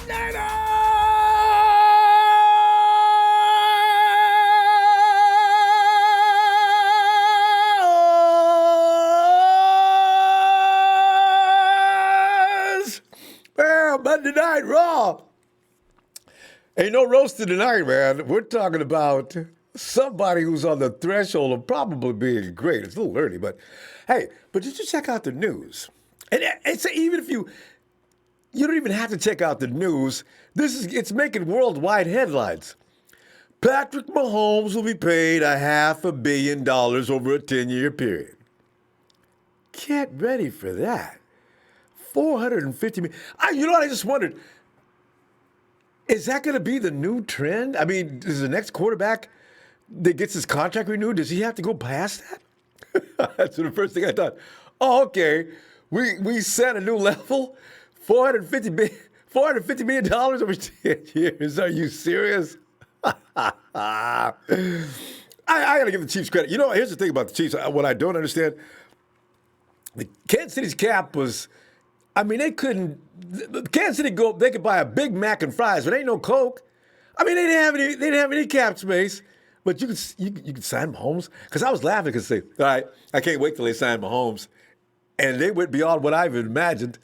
Well, Monday Night Raw. Ain't no roasting tonight, man. We're talking about somebody who's on the threshold of probably being great. It's a little early, but hey, but did you check out the news? And it's even if you don't even have to check out the news. It's making worldwide headlines. Patrick Mahomes will be paid $500 million over a 10-year period. Get ready for that. $450 million. You know what I just wondered? Is that going to be the new trend? I mean, is the next quarterback that gets his contract renewed, does he have to go past that? That's the first thing I thought. Oh, okay. We set a new level. $450 million over 10 years. Are you serious? I got to give the Chiefs credit. You know, here's the thing about the Chiefs. What I don't understand, the Kansas City's cap was, I mean, Kansas City they could buy a Big Mac and fries, but ain't no Coke. I mean, they didn't have any cap space. But you could sign Mahomes. Because I was laughing because all right, I can't wait till they sign Mahomes. And they went beyond what I've imagined.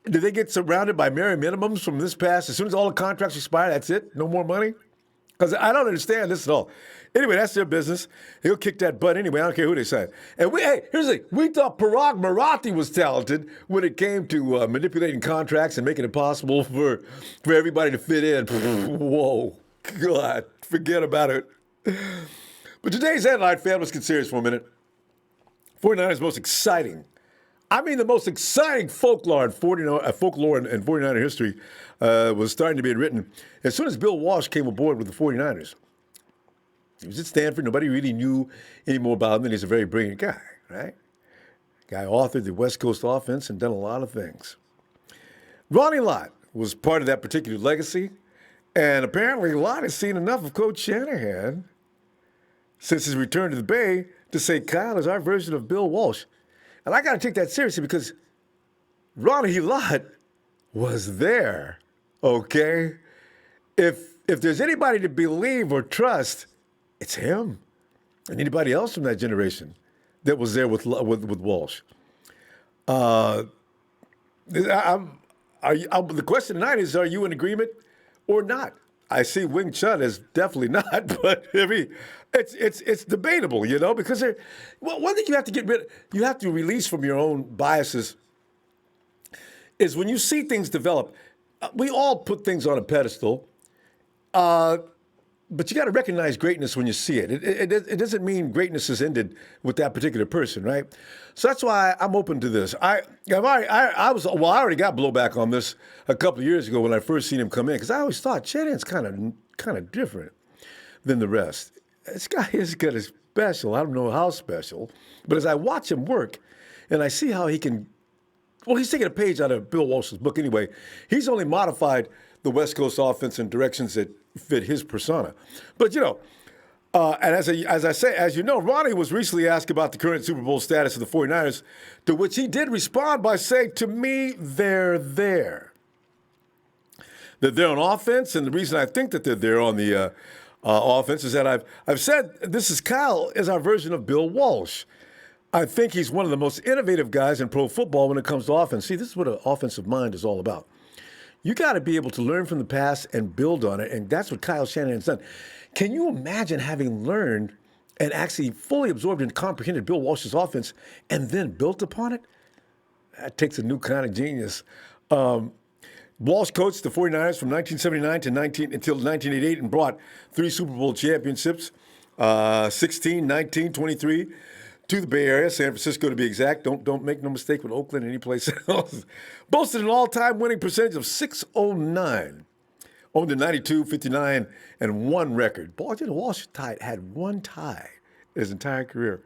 Did they get surrounded by mere minimums from this past? As soon as all the contracts expire, that's it? No more money? Because I don't understand this at all. Anyway, that's their business. He'll kick that butt anyway. I don't care who they sign. And here's the thing. We thought Parag Marathi was talented when it came to manipulating contracts and making it possible for everybody to fit in. Whoa. God, forget about it. But today's headline, fam, let's get serious for a minute. 49ers most exciting. I mean, the most exciting folklore in 49er history was starting to be written as soon as Bill Walsh came aboard with the 49ers. He was at Stanford. Nobody really knew any more about him, and he's a very brilliant guy, right? Guy authored the West Coast offense and done a lot of things. Ronnie Lott was part of that particular legacy, and apparently Lott has seen enough of Coach Shanahan since his return to the Bay to say Kyle is our version of Bill Walsh. And I got to take that seriously because Ronnie Lott was there, okay? If there's anybody to believe or trust, it's him and anybody else from that generation that was there with Walsh. The question tonight is, are you in agreement or not? I see Wing Chun as definitely not, but I mean, it's debatable, you know, because one thing you have to release from your own biases is when you see things develop. We all put things on a pedestal, but you got to recognize greatness when you see it. It doesn't mean greatness is ended with that particular person, right? So that's why I'm open to this. I already got blowback on this a couple of years ago when I first seen him come in, because I always thought Shanahan's kind of different than the rest. This guy is kind of special. I don't know how special, but as I watch him work, and I see how he can. Well, he's taking a page out of Bill Walsh's book anyway. He's only modified the West Coast offense in directions that fit his persona. But, you know, and as you know, Ronnie was recently asked about the current Super Bowl status of the 49ers, to which he did respond by saying, to me, they're there. That they're on offense, and the reason I think that they're there on the offense is that I've said this is Kyle is our version of Bill Walsh. I think he's one of the most innovative guys in pro football when it comes to offense. See, this is what an offensive mind is all about. You got to be able to learn from the past and build on it, and that's what Kyle Shanahan's done. Can you imagine having learned and actually fully absorbed and comprehended Bill Walsh's offense and then built upon it? That takes a new kind of genius. Walsh coached the 49ers from 1979 until 1988 and brought 3 Super Bowl championships, 16, 19, 23, to the Bay Area, San Francisco to be exact. Don't make no mistake with Oakland or any place else. Boasted an all-time winning percentage of .609. Owned a 92, 59, and 1 record. Walsh had 1 tie his entire career.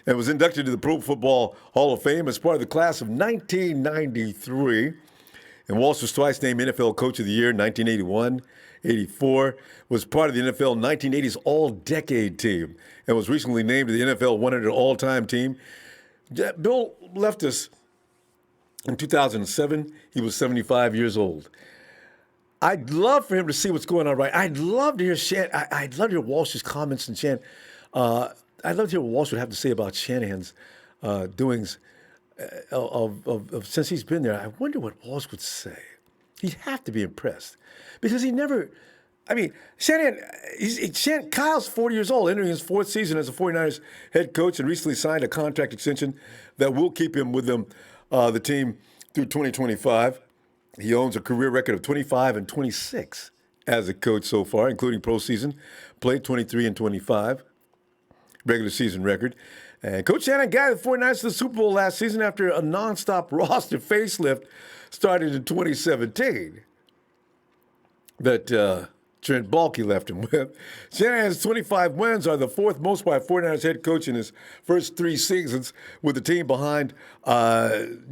And was inducted to the Pro Football Hall of Fame as part of the class of 1993. And Walsh was twice named NFL Coach of the Year in 1981, 84. Was part of the NFL 1980s All-Decade Team and was recently named to the NFL 100 All-Time Team. Bill left us in 2007. He was 75 years old. I'd love for him to see what's going on right. I'd love to hear I'd love to hear Walsh's comments and Uh, I'd love to hear what Walsh would have to say about Shanahan's doings of since he's been there. I wonder what Walsh would say. He'd have to be impressed because he never. I mean, Kyle's 40 years old, entering his fourth season as a 49ers head coach, and recently signed a contract extension that will keep him with them, the team, through 2025. He owns a career record of 25-26 as a coach so far, including postseason. Played 23-25, regular season record. And Coach Shanahan got the 49ers to the Super Bowl last season after a nonstop roster facelift started in 2017 that Trent Baalke left him with. Shanahan's 25 wins are the fourth most by a 49ers head coach in his first 3 seasons, with the team behind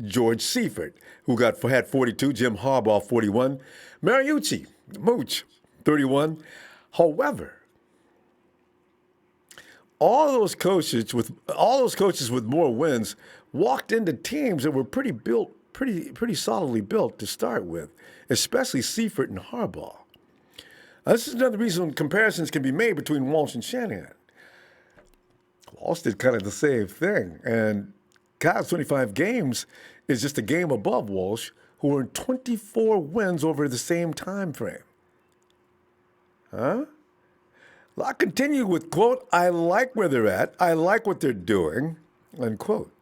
George Seifert, who had 42, Jim Harbaugh 41, Mariucci, Mooch 31. However, all those coaches with more wins walked into teams that were pretty solidly built to start with, especially Seifert and Harbaugh. Now, this is another reason comparisons can be made between Walsh and Shanahan. Walsh did kind of the same thing, and Kyle's 25 games is just a game above Walsh, who earned 24 wins over the same time frame. Huh? Lott continued with, quote, "I like where they're at. I like what they're doing," unquote.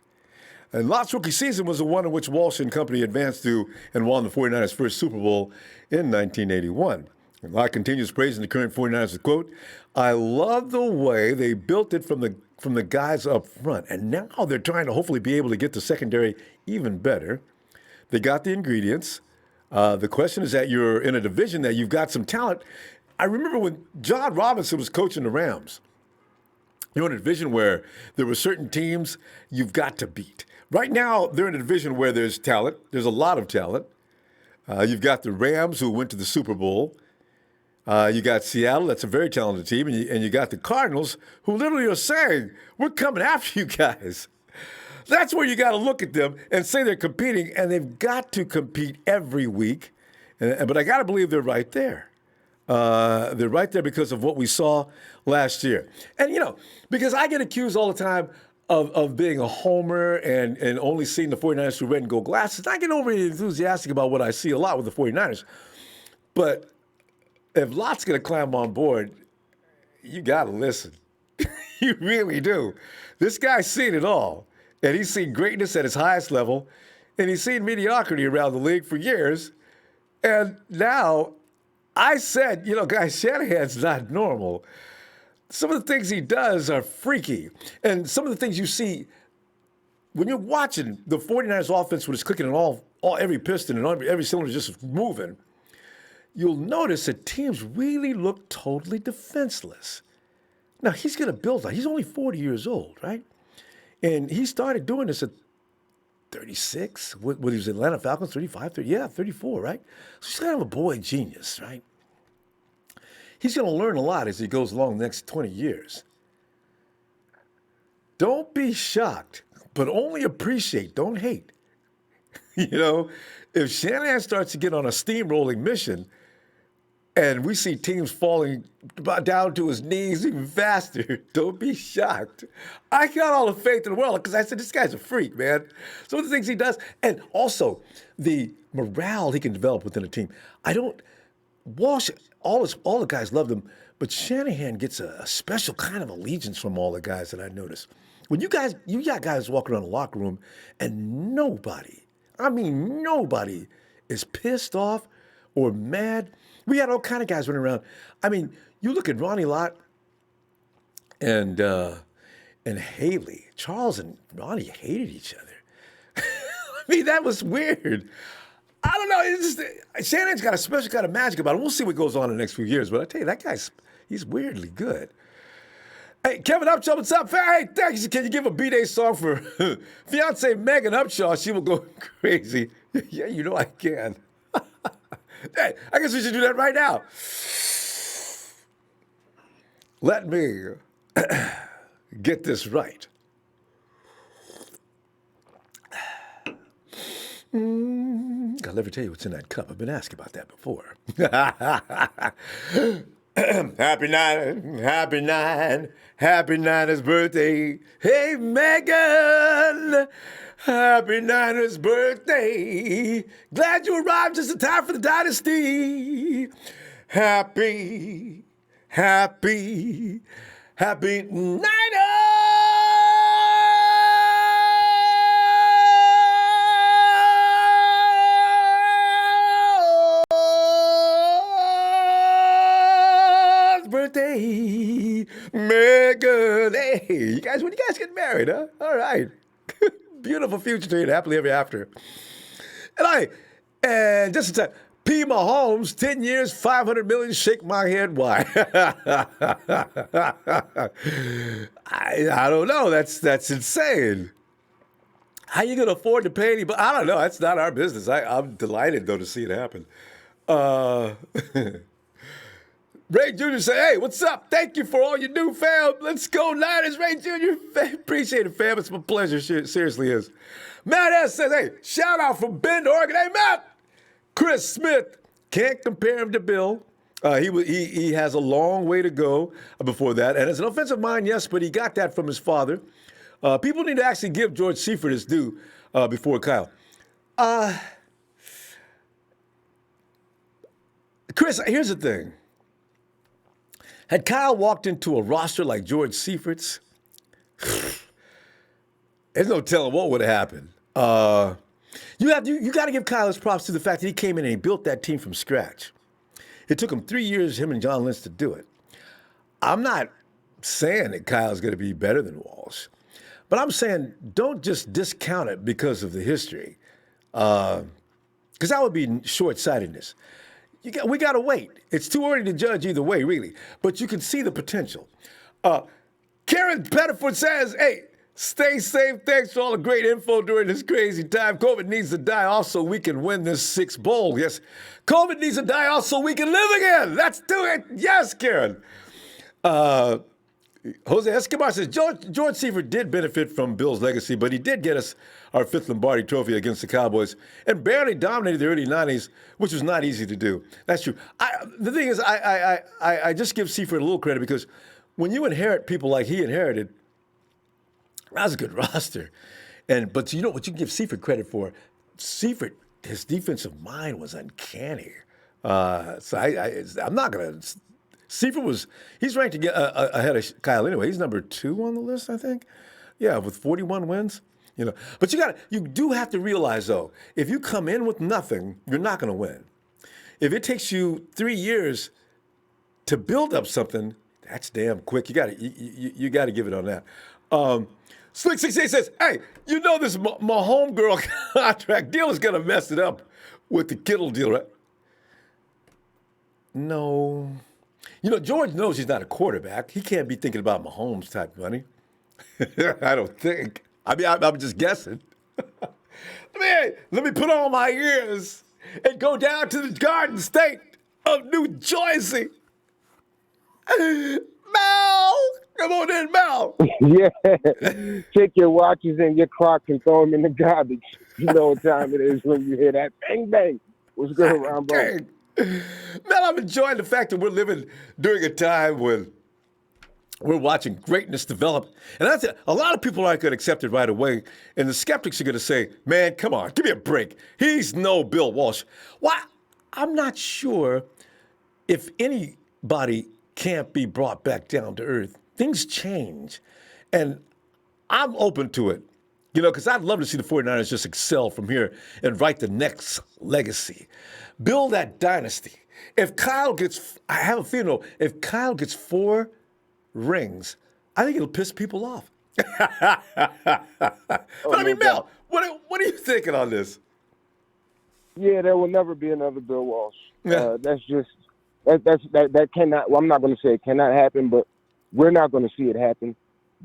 And Lott's rookie season was the one in which Walsh and company advanced to and won the 49ers' first Super Bowl in 1981. And Lott continues praising the current 49ers with, quote, "I love the way they built it from the guys up front. And now they're trying to hopefully be able to get the secondary even better. They got the ingredients. The question is that you're in a division that you've got some talent." I remember when John Robinson was coaching the Rams. You're in a division where there were certain teams you've got to beat. Right now, they're in a division where there's talent. There's a lot of talent. You've got the Rams, who went to the Super Bowl. You got Seattle, that's a very talented team. And you got the Cardinals, who literally are saying, "We're coming after you guys." That's where you got to look at them and say they're competing, and they've got to compete every week. But I got to believe they're right there. They're right there because of what we saw last year. And, because I get accused all the time of being a homer and only seeing the 49ers through red and gold glasses. I get overly enthusiastic about what I see a lot with the 49ers. But if Lott's going to climb on board, you got to listen. You really do. This guy's seen it all. And he's seen greatness at his highest level. And he's seen mediocrity around the league for years. And now, I said, guys, Shanahan's not normal. Some of the things he does are freaky. And some of the things you see when you're watching the 49ers offense when it's clicking on every piston and every cylinder just moving, you'll notice that teams really look totally defenseless. Now, he's going to build that. He's only 40 years old, right? And he started doing this at 36. When he was in Atlanta Falcons, 35, 34, right? So he's kind of a boy genius, right? He's going to learn a lot as he goes along the next 20 years. Don't be shocked, but only appreciate, don't hate. If Shanahan starts to get on a steamrolling mission and we see teams falling down to his knees even faster, don't be shocked. I got all the faith in the world because I said, this guy's a freak, man. Some of the things he does, and also the morale he can develop within a team. Walsh, all the guys love him, but Shanahan gets a special kind of allegiance from all the guys that I notice. When you got guys walking around the locker room and nobody is pissed off or mad. We had all kind of guys running around. I mean, you look at Ronnie Lott and Haley. Charles and Ronnie hated each other. That was weird. I don't know. Shanahan's got a special kind of magic about him. We'll see what goes on in the next few years. But I tell you, that he's weirdly good. Hey, Kevin Upshaw, what's up? Hey, thanks. Can you give a B-Day song for fiance Megan Upshaw? She will go crazy. Yeah, I can. Hey, I guess we should do that right now. Let me get this right. Mm. I'll never tell you what's in that cup. I've been asked about that before. Happy Niners birthday. Hey, Megan. Happy Niners birthday. Glad you arrived just in time for the dynasty. Happy Niners birthday, Megan. Hey, when you guys get married, huh? All right. Beautiful future to you, happily ever after. And just in time, P. Mahomes, 10 years, 500 million, shake my head, why? I don't know, that's insane. How you going to afford to pay anybody? I don't know, that's not our business. I'm delighted, though, to see it happen. Ray Jr. said, hey, what's up? Thank you for all you do, fam. Let's go, Niners, Ray Jr. Appreciate it, fam. It's my pleasure. Seriously is. Matt S. says, hey, shout out from Bend, Oregon. Hey, Matt. Chris Smith, can't compare him to Bill. He has a long way to go before that. And as an offensive mind, yes, but he got that from his father. People need to actually give George Seifert his due before Kyle. Chris, here's the thing. Had Kyle walked into a roster like George Seifert's, there's no telling what would have happened. You got to give Kyle his props to the fact that he came in and he built that team from scratch. It took him 3 years, him and John Lynch, to do it. I'm not saying that Kyle's going to be better than Walsh, but I'm saying don't just discount it because of the history, because that would be short-sightedness. We got to wait. It's too early to judge either way, really. But you can see the potential. Karen Pettiford says, hey, stay safe. Thanks for all the great info during this crazy time. COVID needs to die off so we can win this 6th bowl. Yes, COVID needs to die off so we can live again. Let's do it. Yes, Karen. Jose Escobar says, George Seifert did benefit from Bill's legacy, but he did get us our 5th Lombardi trophy against the Cowboys and barely dominated the early 90s, which was not easy to do. That's true. The thing is, I just give Seifert a little credit because when you inherit people like he inherited, that was a good roster. But you know what you can give Seifert credit for? Seifert, his defensive mind was uncanny. So I'm not going to... Seifert he's ranked ahead of Kyle anyway. He's number 2 on the list, I think. Yeah, with 41 wins. But you do have to realize, though, if you come in with nothing, you're not going to win. If it takes you 3 years to build up something, that's damn quick. You got to give it on that. Slick 68 says, hey, this Mahomes girl contract deal is going to mess it up with the Kittle deal, right? No. George knows he's not a quarterback. He can't be thinking about Mahomes type money. I don't think. I'm just guessing. Let me put on my ears and go down to the Garden State of New Jersey. Mel! Come on in, Mel. Yeah. Take your watches and your clocks and throw them in the garbage. You know what time it is when you hear that bang, bang. What's good, Ronbo? Man, I'm enjoying the fact that we're living during a time when we're watching greatness develop. And that's it. A lot of people aren't going to accept it right away. And the skeptics are going to say, man, come on, give me a break. He's no Bill Walsh. Why? I'm not sure if anybody can't be brought back down to earth. Things change. And I'm open to it. Because I'd love to see the 49ers just excel from here and write the next legacy. Build that dynasty. If Kyle gets 4 rings, I think it'll piss people off. Mel, what are you thinking on this? Yeah, there will never be another Bill Walsh. Yeah. That cannot. Well, I'm not going to say it cannot happen, but we're not going to see it happen.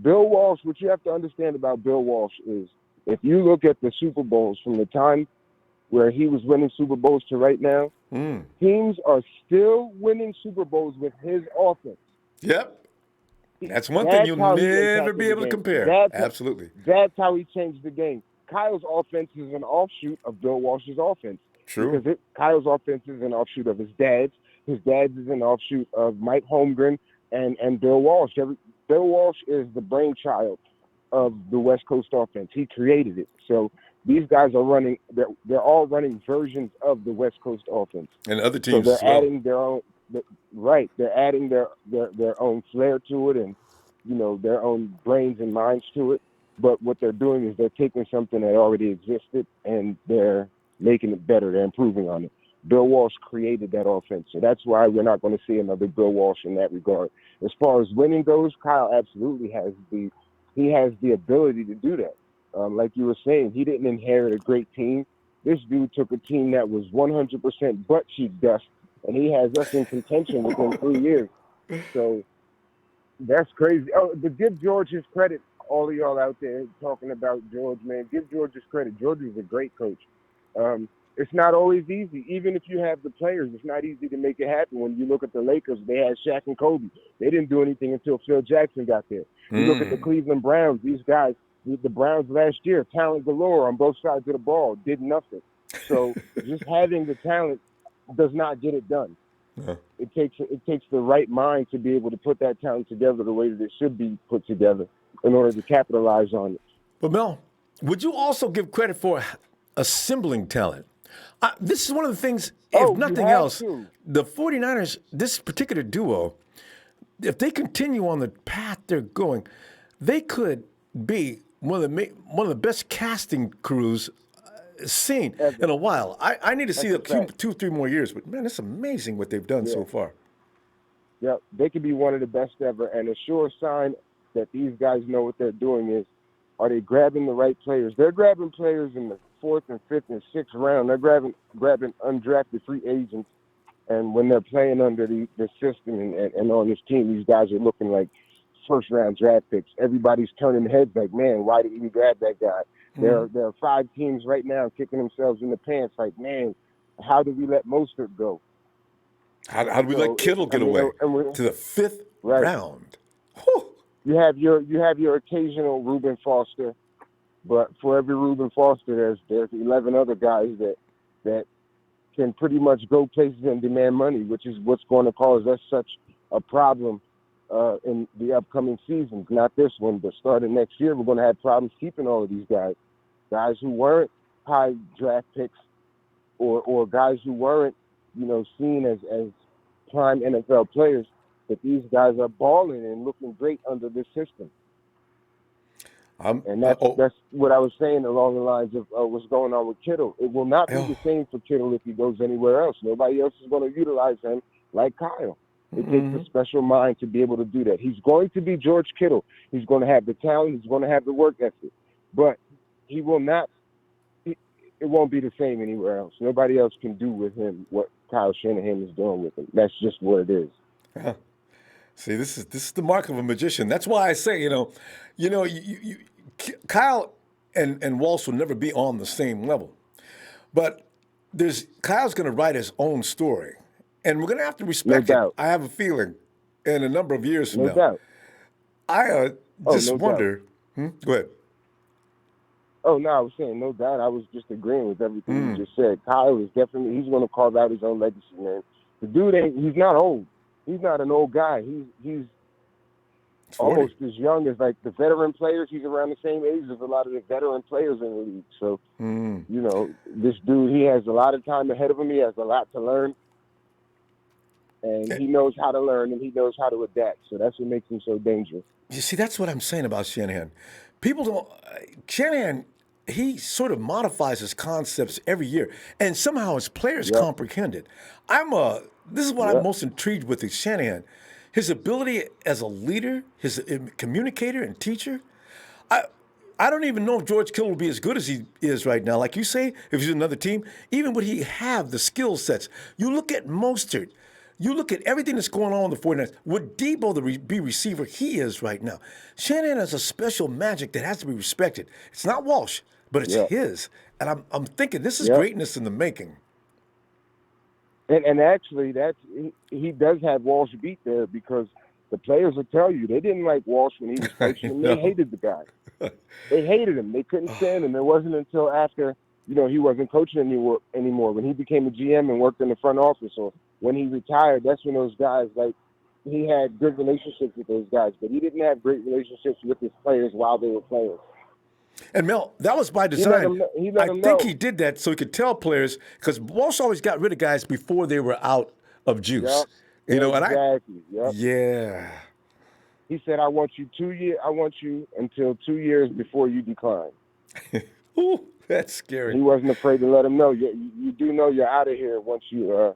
Bill Walsh, what you have to understand about Bill Walsh is if you look at the Super Bowls from the time where he was winning Super Bowls to right now, teams are still winning Super Bowls with his offense. Yep. That's one thing you'll never be able to compare. Absolutely. That's how he changed the game. Kyle's offense is an offshoot of Bill Walsh's offense. True. Kyle's offense is an offshoot of his dad's. His dad's is an offshoot of Mike Holmgren and Bill Walsh. Bill Walsh is the brainchild of the West Coast offense. He created it. So these guys are running. They're all running versions of the West Coast offense. And other So teams they're as well. adding their own. Right. They're adding their own flair to it, and their own brains and minds to it. But what they're doing is they're taking something that already existed and they're making it better. They're improving on it. Bill Walsh created that offense, so that's why we're not going to see another Bill Walsh in that regard. As far as winning goes, Kyle absolutely has the ability to do that. Like you were saying, he didn't inherit a great team. This dude took a team that was 100% butt cheek dust, and he has us in contention within 3 years. So that's crazy. Oh, but give George his credit. All of y'all out there talking about George, man, give George his credit. George is a great coach. It's not always easy. Even if you have the players, it's not easy to make it happen. When you look at the Lakers, they had Shaq and Kobe. They didn't do anything until Phil Jackson got there. You look at the Cleveland Browns. These guys, the Browns last year, talent galore on both sides of the ball, did nothing. So just having the talent does not get it done. It takes the right mind to be able to put that talent together the way that it should be put together in order to capitalize on it. But Mel, would you also give credit for assembling talent? This is one of the things, if nothing else, the 49ers, this particular duo, if they continue on the path they're going, they could be one of the best casting crews seen in a while. I need to see 2-3 more years, but man, it's amazing what they've done so far. Yeah, they could be one of the best ever, and a sure sign that these guys know what they're doing is, are they grabbing the right players? They're grabbing players in the 4th and 5th and 6th round. They're grabbing undrafted free agents, and when they're playing under the system and on this team, these guys are looking like first-round draft picks. Everybody's turning heads like, man, why did we grab that guy? There are 5 teams right now kicking themselves in the pants like, man, how did we let Mostert go? How did we let Kittle get away to the 5th round? Whew. You have your occasional Reuben Foster, but for every Reuben Foster, there's 11 other guys that can pretty much go places and demand money, which is what's going to cause us such a problem in the upcoming seasons. Not this one, but starting next year, we're going to have problems keeping all of these guys who weren't high draft picks or guys who weren't seen as prime NFL players. But these guys are balling and looking great under this system. And that's what I was saying along the lines of what's going on with Kittle. It will not be the same for Kittle if he goes anywhere else. Nobody else is going to utilize him like Kyle. It takes a special mind to be able to do that. He's going to be George Kittle. He's going to have the talent. He's going to have the work ethic. But he will not – it won't be the same anywhere else. Nobody else can do with him what Kyle Shanahan is doing with him. That's just what it is. Yeah. See, this is the mark of a magician. That's why I say, Kyle and Walsh will never be on the same level. But Kyle's going to write his own story, and we're going to have to respect it. I have a feeling in a number of years from now. Doubt. I just wonder. Go ahead. Oh, no, I was saying no doubt. I was just agreeing with everything you just said. Kyle is definitely, he's going to carve out his own legacy, man. The dude he's not old. He's not an old guy. He's almost as young as like the veteran players. He's around the same age as a lot of the veteran players in the league. So, this dude, he has a lot of time ahead of him. He has a lot to learn. And he knows how to learn and he knows how to adapt. So that's what makes him so dangerous. You see, that's what I'm saying about Shanahan. People don't Shanahan, he sort of modifies his concepts every year. And somehow his players comprehend it. This is what I'm most intrigued with Shanahan. His ability as a leader, his communicator and teacher. I don't even know if George Kittle will be as good as he is right now. Like you say, if he's another team, even would he have the skill sets? You look at Mostert. You look at everything that's going on with the 49ers. Would Debo be receiver he is right now? Shanahan has a special magic that has to be respected. It's not Walsh, but it's his. And I'm thinking this is greatness in the making. And actually, he does have Walsh beat there because the players will tell you they didn't like Walsh when he was coaching. They hated the guy. They hated him. They couldn't stand him. It wasn't until after he wasn't coaching anymore. When he became a GM and worked in the front office, or when he retired, that's when those guys, like, he had good relationships with those guys, but he didn't have great relationships with his players while they were playing. And Mel, that was by design. He let I them think know. he did that so he could tell players, because Walsh always got rid of guys before they were out of juice. Yep. And Exactly. Yep. Yeah. He said, I want you until 2 years before you decline. Ooh, that's scary. He wasn't afraid to let him know. You do know you're out of here once your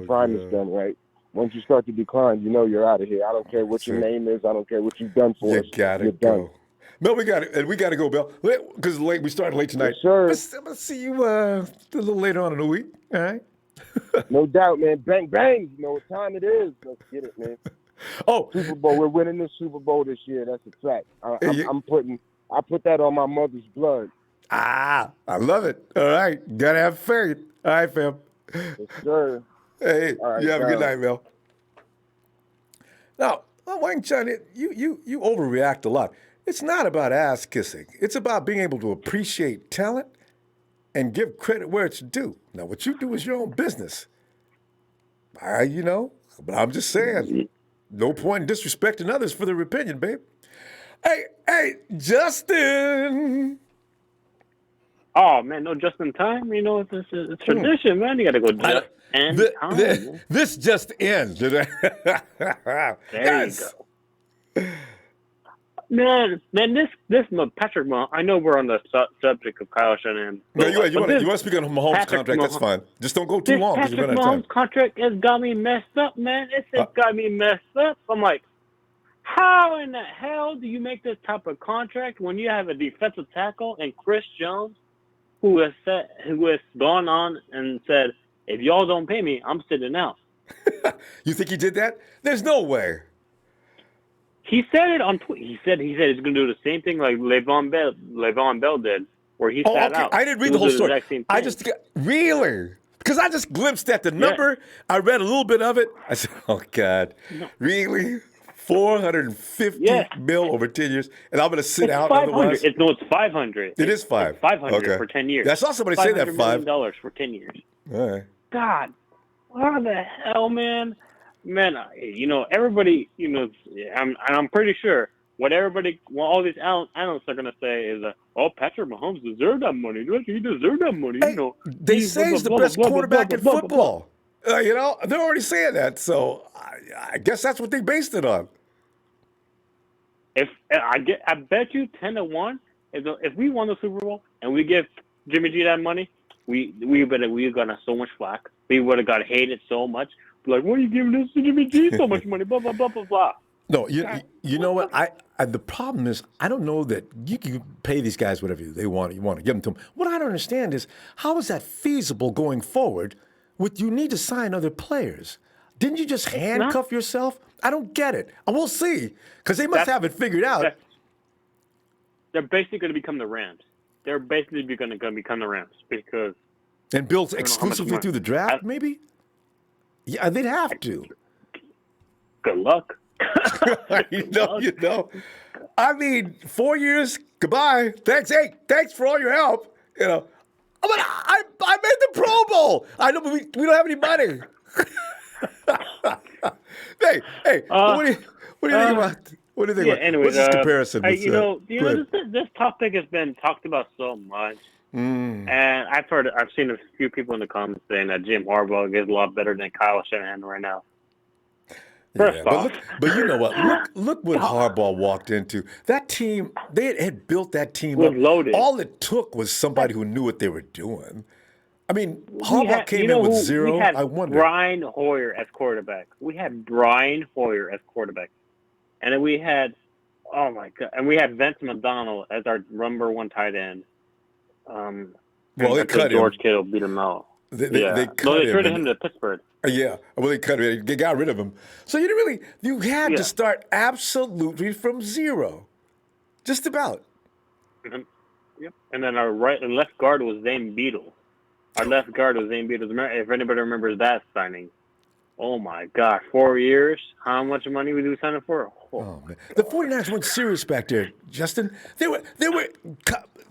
prime is done, right? Once you start to decline, you're out of here. I don't care what your name is. I don't care what you've done for us. You're done. Go. Mel, we got to go, Mel, because we started late tonight. Yes, sir. I'm gonna see you a little later on in the week. All right. No doubt, man. Bang bang. You know what time it is. Let's get it, man. Oh, Super Bowl. We're winning the Super Bowl this year. That's a fact. I put that on my mother's blood. I love it. All right. Gotta have faith. All right, fam. Yes, sir. Hey, all right, you have a good night, Mel. Now, Wang Chun, you overreact a lot. It's not about ass kissing. It's about being able to appreciate talent and give credit where it's due. Now, what you do is your own business. But I'm just saying, no point in disrespecting others for their opinion, babe. Hey, Justin. Oh man, no just in time. It's tradition, man. You got to go just in time. This just in. There Yes. you go. Man, this Patrick Mahomes. I know we're on the subject of Kyle Shanahan. No, you want to speak on Mahomes' Patrick contract? That's fine. Just don't go too This long because Patrick you're running out of Mahomes time. contract has got me messed up, man. It's got me messed up. I'm like, how in the hell do you make this type of contract when you have a defensive tackle and Chris Jones, who has gone on and said, if y'all don't pay me, I'm sitting out. You think he did that? There's no way. He said it on Twitter. He said he's going to do the same thing like Le'Veon Bell did, where he sat out. I didn't read the whole story. I Really? Because I just glimpsed at the number. Yeah. I read a little bit of it. I said, oh, God. No. Really? $450 mil over 10 years, and I'm going to sit out otherwise? It's 500. It is 5. It's 500 for 10 years. I saw somebody say that $5 million for 10 years. All right. God, what the hell, man? Man, everybody, I'm pretty sure what all these analysts are going to say is, Patrick Mahomes deserved that money. He deserved that money. Hey, they say he's the best quarterback in football. They're already saying that, so I guess that's what they based it on. I bet you 10-1, if we won the Super Bowl and we give Jimmy G that money, we would have gotten so much flack. We would have got hated so much. Like, what are you giving this to Jimmy G so much money? Blah blah blah blah blah. No, you know what? The problem is I don't know that you can pay these guys whatever they want. You want to give them to them. What I don't understand is how is that feasible going forward? You need to sign other players. Didn't you just handcuff yourself? I don't get it. We'll see, because they must have it figured out. They're basically going to become the Rams. They're basically going to become the Rams because. And built exclusively through the draft, maybe? Yeah, they'd have to. Good luck. you know. I mean, 4 years, goodbye. Thanks. Hey, thanks for all your help. I made the Pro Bowl. I know, but we don't have any money. hey, what do you think about? What do you think about? Anyways, what's this comparison? This topic has been talked about so much, and I've seen a few people in the comments saying that Jim Harbaugh is a lot better than Kyle Shanahan right now. First off, but you know what? Look what Harbaugh walked into. That team, they had built that team up. Loaded. All it took was somebody who knew what they were doing. I mean, Harbaugh came in with zero. I wonder. Brian Hoyer as quarterback. And then we had, oh my God, and we had Vince McDonald as our number one tight end. Well, they cut George him. Kittle beat him out. They traded him to Pittsburgh. Yeah, well, they cut him. They got rid of him. So you had to start absolutely from zero, just about. Yep. And then our right and left guard was Zane Beadle. Our left guard was Zane Beadle. If anybody remembers that signing, oh my gosh, 4 years. How much money we sign him for? Oh man, the 49ers weren't serious back there, Justin. They were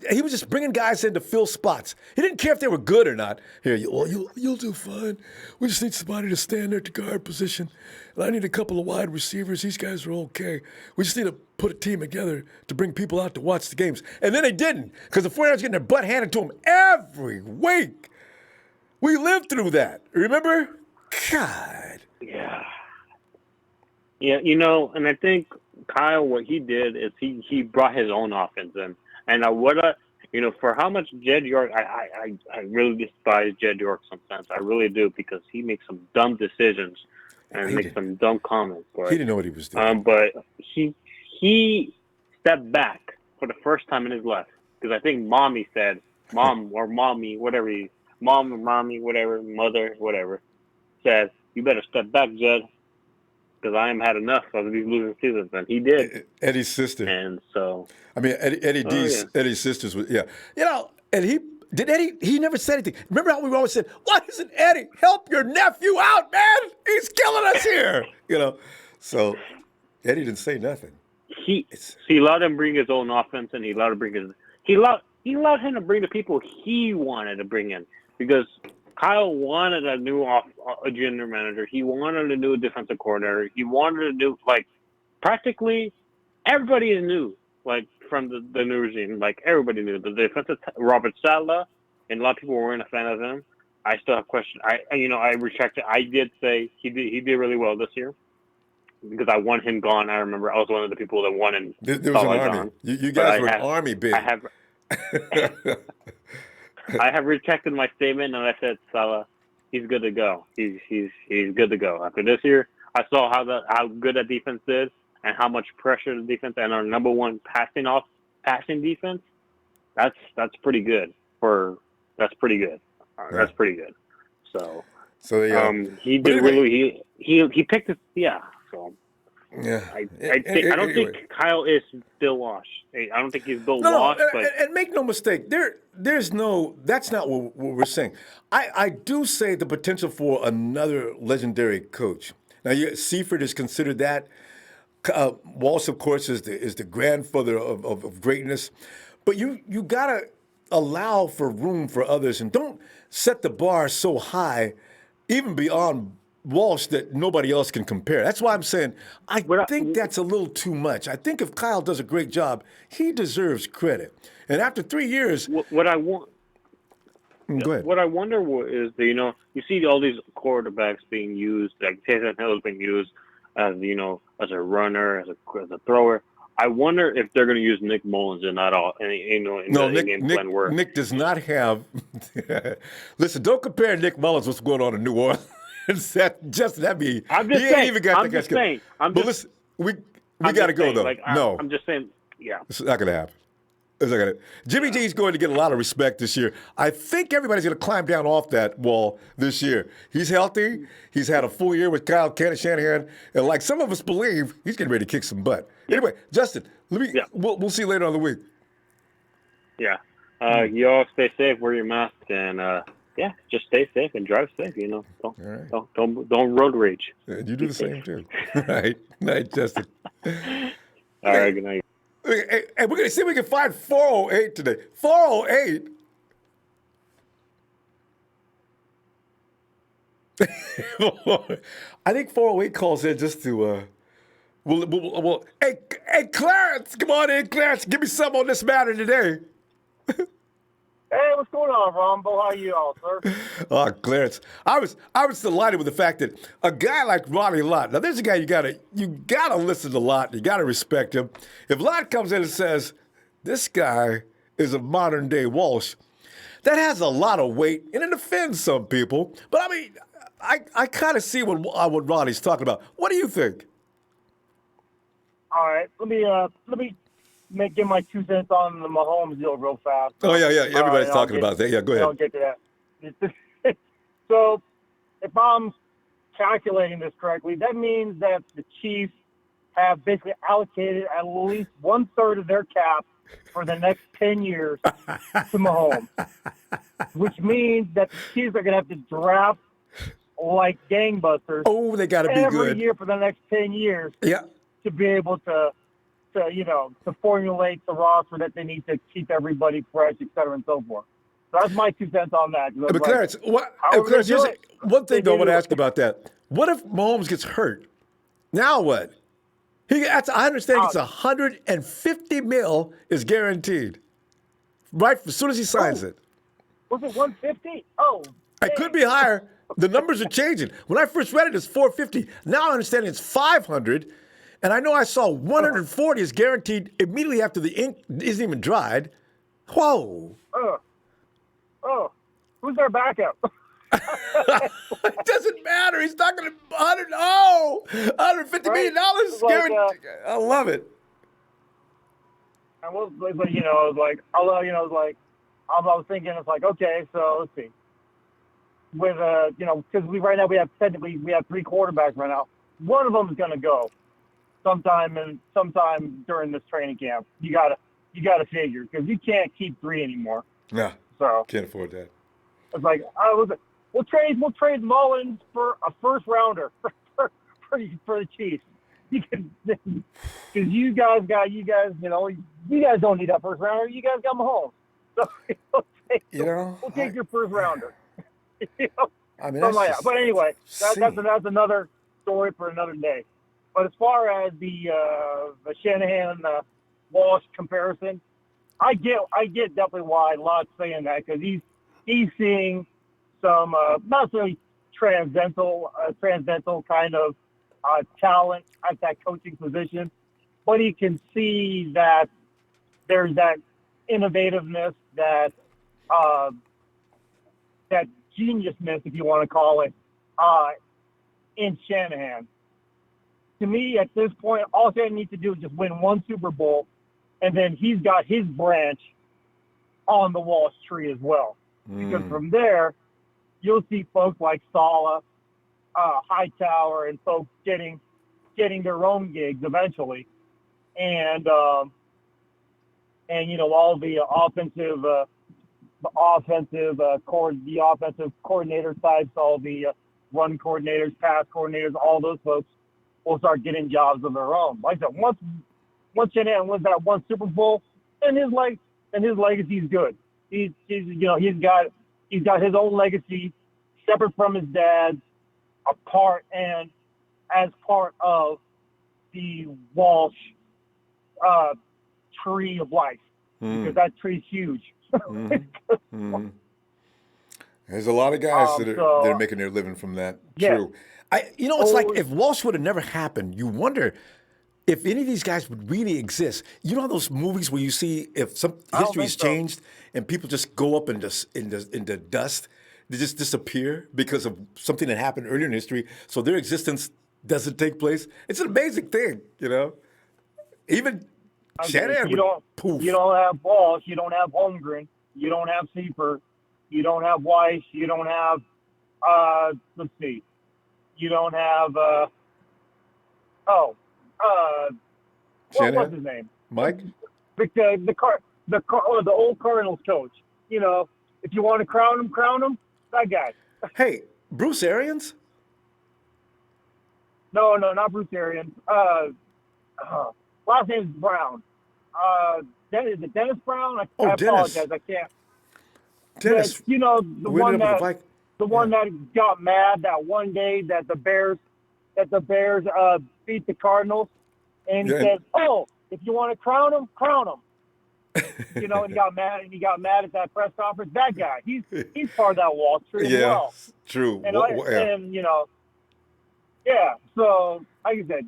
he was just bringing guys in to fill spots. He didn't care if they were good or not. Here, you'll do fine. We just need somebody to stand there at the guard position. And I need a couple of wide receivers. These guys are okay. We just need to put a team together to bring people out to watch the games. And then they didn't, because the 49ers getting their butt handed to them every week. We lived through that. Remember? God. Yeah. Yeah, you know, and I think Kyle, what he did is he brought his own offense in. And for how much Jed York, I really despise Jed York sometimes. I really do, because he makes some dumb decisions and makes some dumb comments. But, he didn't know what he was doing. But he stepped back for the first time in his life, because I think Mommy said, Mom or Mommy, whatever, Mom or Mommy, whatever, Mother, whatever, said, you better step back, Jed, because I am had enough of these losing seasons. And he did. Eddie's sister. And so. I mean, Eddie's sisters was, yeah. You know, and he never said anything. Remember how we always said, why doesn't Eddie help your nephew out, man? He's killing us here. You know, so Eddie didn't say nothing. He allowed him to bring his own offense, and he allowed allowed him to bring the people he wanted to bring in, because Kyle wanted a new a general manager. He wanted a new defensive coordinator. He wanted a new, practically everybody knew, from the new regime, everybody knew. The defensive, Robert Saleh, and a lot of people weren't a fan of him. I still have questions. I retracted. I did say he did really well this year, because I want him gone. I remember I was one of the people that wanted. There was an army. Gone. You guys were an army big. I have retracted my statement, and I said, Salah, he's good to go. He's good to go. After this year, I saw how good that defense did, and how much pressure the defense, and our number one passing defense. That's pretty good. That's pretty good. That's pretty good. So he did really. He picked it. Yeah. So. Yeah, I don't think Kyle is Bill Walsh. I don't think he's Bill Walsh. And make no mistake, that's not what we're saying. I do say the potential for another legendary coach. Now, Seifert is considered that. Walsh, of course, is the grandfather of greatness. But you gotta allow for room for others, and don't set the bar so high, even beyond Walsh, that nobody else can compare. That's why I'm saying I think that's a little too much. I think if Kyle does a great job, he deserves credit. And after 3 years, what I want. Go ahead. What I wonder is that, you see all these quarterbacks being used, like Taysom Hill is being used as as a runner, as a thrower. I wonder if they're going to use Nick Mullins in that all. Nick does not have. Listen, don't compare Nick Mullins with what's going on in New Orleans. I'm just saying. But listen, we got to go though. I'm just saying. Yeah, it's not going to happen. Jimmy G's going to get a lot of respect this year. I think everybody's going to climb down off that wall this year. He's healthy. He's had a full year with Kyle Shanahan, and like some of us believe, he's getting ready to kick some butt. Yeah. Anyway, Justin, we'll see you later on the week. Yeah. You all stay safe. Wear your mask, and just stay safe and drive safe. Don't road rage. You do the same too. Right. Night, Justin. All right. Good night. Hey, we're going to see if we can find 408 today. 408. I think 408 calls in just to. Hey, Clarence, come on in, Clarence. Give me some on this matter today. Hey, what's going on, Ronbo? How you all, sir? Oh, Clarence, I was delighted with the fact that a guy like Ronnie Lott. Now, there's a guy you gotta listen to Lott. You gotta respect him. If Lott comes in and says this guy is a modern day Walsh, that has a lot of weight and it offends some people. But I mean, I kind of see what Ronnie's talking about. What do you think? All right, let me get my 2 cents on the Mahomes deal real fast. Oh, yeah. Everybody's talking about that. Yeah, go ahead. I'll get to that. So, if I'm calculating this correctly, that means that the Chiefs have basically allocated at least 1/3 of their cap for the next 10 years to Mahomes, which means that the Chiefs are going to have to draft like gangbusters. Oh, they got to be every good year for the next 10 years. Yeah. To be able to to formulate the roster that they need to keep everybody fresh, et cetera, and so forth. So that's my 2 cents on that. 'Cause I was But like, Clarence, however Clarence, they do here's it, one thing though I want to do ask you about that. What if Mahomes gets hurt? Now what? I understand it's 150 mil is guaranteed, right? As soon as he signs it. Was it 150? Oh, It could be higher. The numbers are changing. When I first read it, it's 450. Now I understand it's 500. And I know I saw 140 is guaranteed immediately after the ink isn't even dried. Whoa. Who's their backup? It doesn't matter. He's not going to $150 million dollars Like, guaranteed. I love it. And I was thinking, it's like, okay, so let's see. With because right now we have 3 quarterbacks right now. One of them is going to go sometime during this training camp. You gotta figure, because you can't keep 3 anymore. No, So can't afford that. it's like, we'll trade Mullins for a first rounder for the Chiefs. You can, because you guys don't need that first rounder. You guys got Mahomes. So we'll take your first rounder. I mean, but anyway, that's another story for another day. But as far as the Shanahan Walsh comparison, I get definitely why Lott's saying that, because he's seeing some not necessarily transcendental kind of talent at that coaching position, but he can see that there's that innovativeness, that geniusness, if you want to call it, in Shanahan. To me, at this point, all they need to do is just win one Super Bowl, and then he's got his branch on the Walsh tree as well. Because from there, you'll see folks like Saleh, Hightower, and folks getting their own gigs eventually, and all the offensive coordinator types, all the run coordinators, pass coordinators, all those folks will start getting jobs of their own. Like I said, once Shanahan wins that one Super Bowl, and his legacy is good. He's got his own legacy separate from his dad's, as part of the Walsh tree of life, because that tree's huge. There's a lot of guys that are making their living from that. True. It's like if Walsh would have never happened, you wonder if any of these guys would really exist. You know those movies where you see if some history has changed and people just go up into dust, they just disappear because of something that happened earlier in history, so their existence doesn't take place. It's an amazing thing, Even Shanahan poof. You don't have Walsh, you don't have Holmgren, you don't have Seifert, you don't have Weiss, you don't have let's see. You don't have what was his name? Mike? The old Cardinals coach. If you want to crown him, that guy. Hey, Bruce Arians? No, not Bruce Arians. Last name is Brown. Is it Dennis Brown? I apologize. I can't. Dennis. The one that got mad that one day that the Bears beat the Cardinals, and he says, "Oh, if you want to crown him, crown him." And he got mad at that press conference. That guy, he's part of that Wall Street as well. True. And so like I said,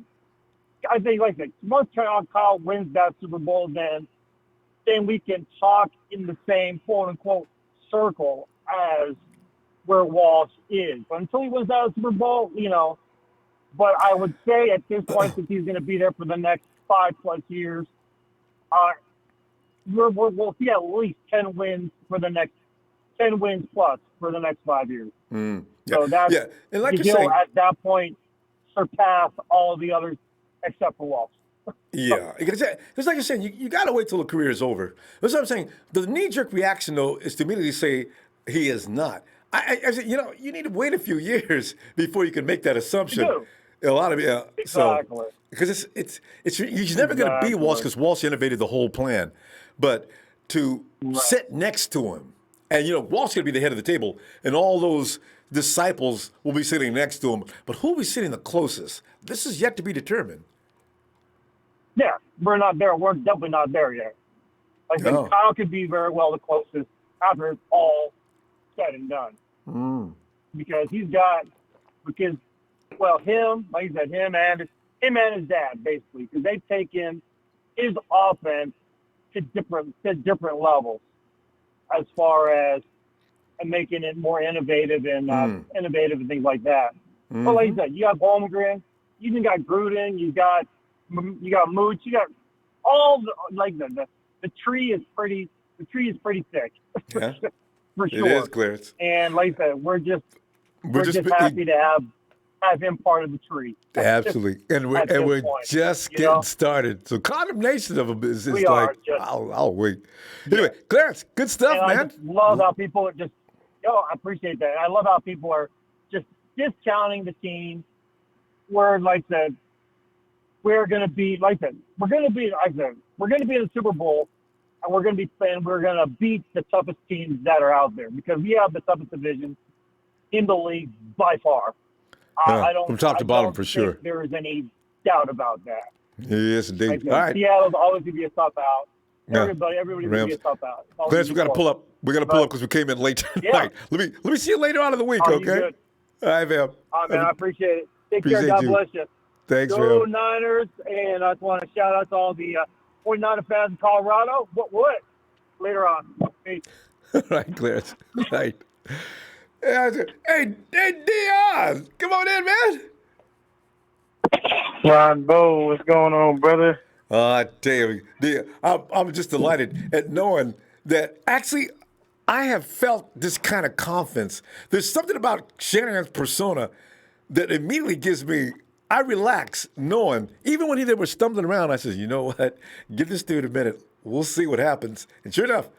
I think once Kyle wins that Super Bowl, then we can talk in the same quote unquote circle as where Walsh is. But until he wins that Super Bowl, but I would say at this point, since he's going to be there for the next 5+ years, we'll see at least 10 wins for the next 10 wins plus for the next 5 years. So that's and like you're saying, at that point surpass all the others except for Walsh. Because like you're saying, you got to wait till the career is over. That's what I'm saying. The knee-jerk reaction, though, is to immediately say he is not. I said, you need to wait a few years before you can make that assumption. A lot of so Exactly. because it's he's never going to be Walsh Exactly. because Walsh innovated the whole plan, but to Right. sit next to him, and Walsh going to be the head of the table, and all those disciples will be sitting next to him. But who will be sitting the closest? This is yet to be determined. Yeah, we're not there. We're definitely not there yet. Like I said, Oh, Kyle could be very well the closest after it's all said and done. Because him, like you said, him and his dad, basically, because they've taken his offense to different levels as far as making it more innovative and things like that. But like you said, you got Holmgren, you even got Gruden, you got Mooch, you got all the tree is pretty thick yeah, for it is, sure. Clarence. And like I said, we're just Just happy to have him part of the tree. absolutely, and At this we're point, just you getting know? started. So condemnation of him is We like are just, I'll wait. Anyway, Clarence, good stuff, and I man. just love how people are just, I appreciate that. I love how people are just discounting the team. We're like the, we're going to be like that. We're going to be like that. We're going to be in the Super Bowl, and we're going to be playing. We're going to beat the toughest teams that are out there because we have the toughest division in the league by far. From top to bottom, for sure. There is any doubt about that. Yes, indeed. Like, All right. Seattle's always going to be a tough out. Yeah. Everybody's going to be a tough out. Clarence, we got to pull up. We got to pull up because we came in late tonight. Let me see you later on in the week, okay? Good. All right, man. All right, man. I appreciate it. Take Appreciate care. God you. bless you. Thanks, Go man. Niners, and I just want to shout out to all the 49er fans in Colorado. What? Later on. Peace. All right, Clarence. All right. Hey, Dion, come on in, man. Ronbo, what's going on, brother? I tell you, I'm just delighted at knowing that actually I have felt this kind of confidence. There's something about Shanahan's persona that immediately gives me, I relax knowing, even when they were stumbling around, I said, you know what, give this dude a minute. We'll see what happens. And sure enough,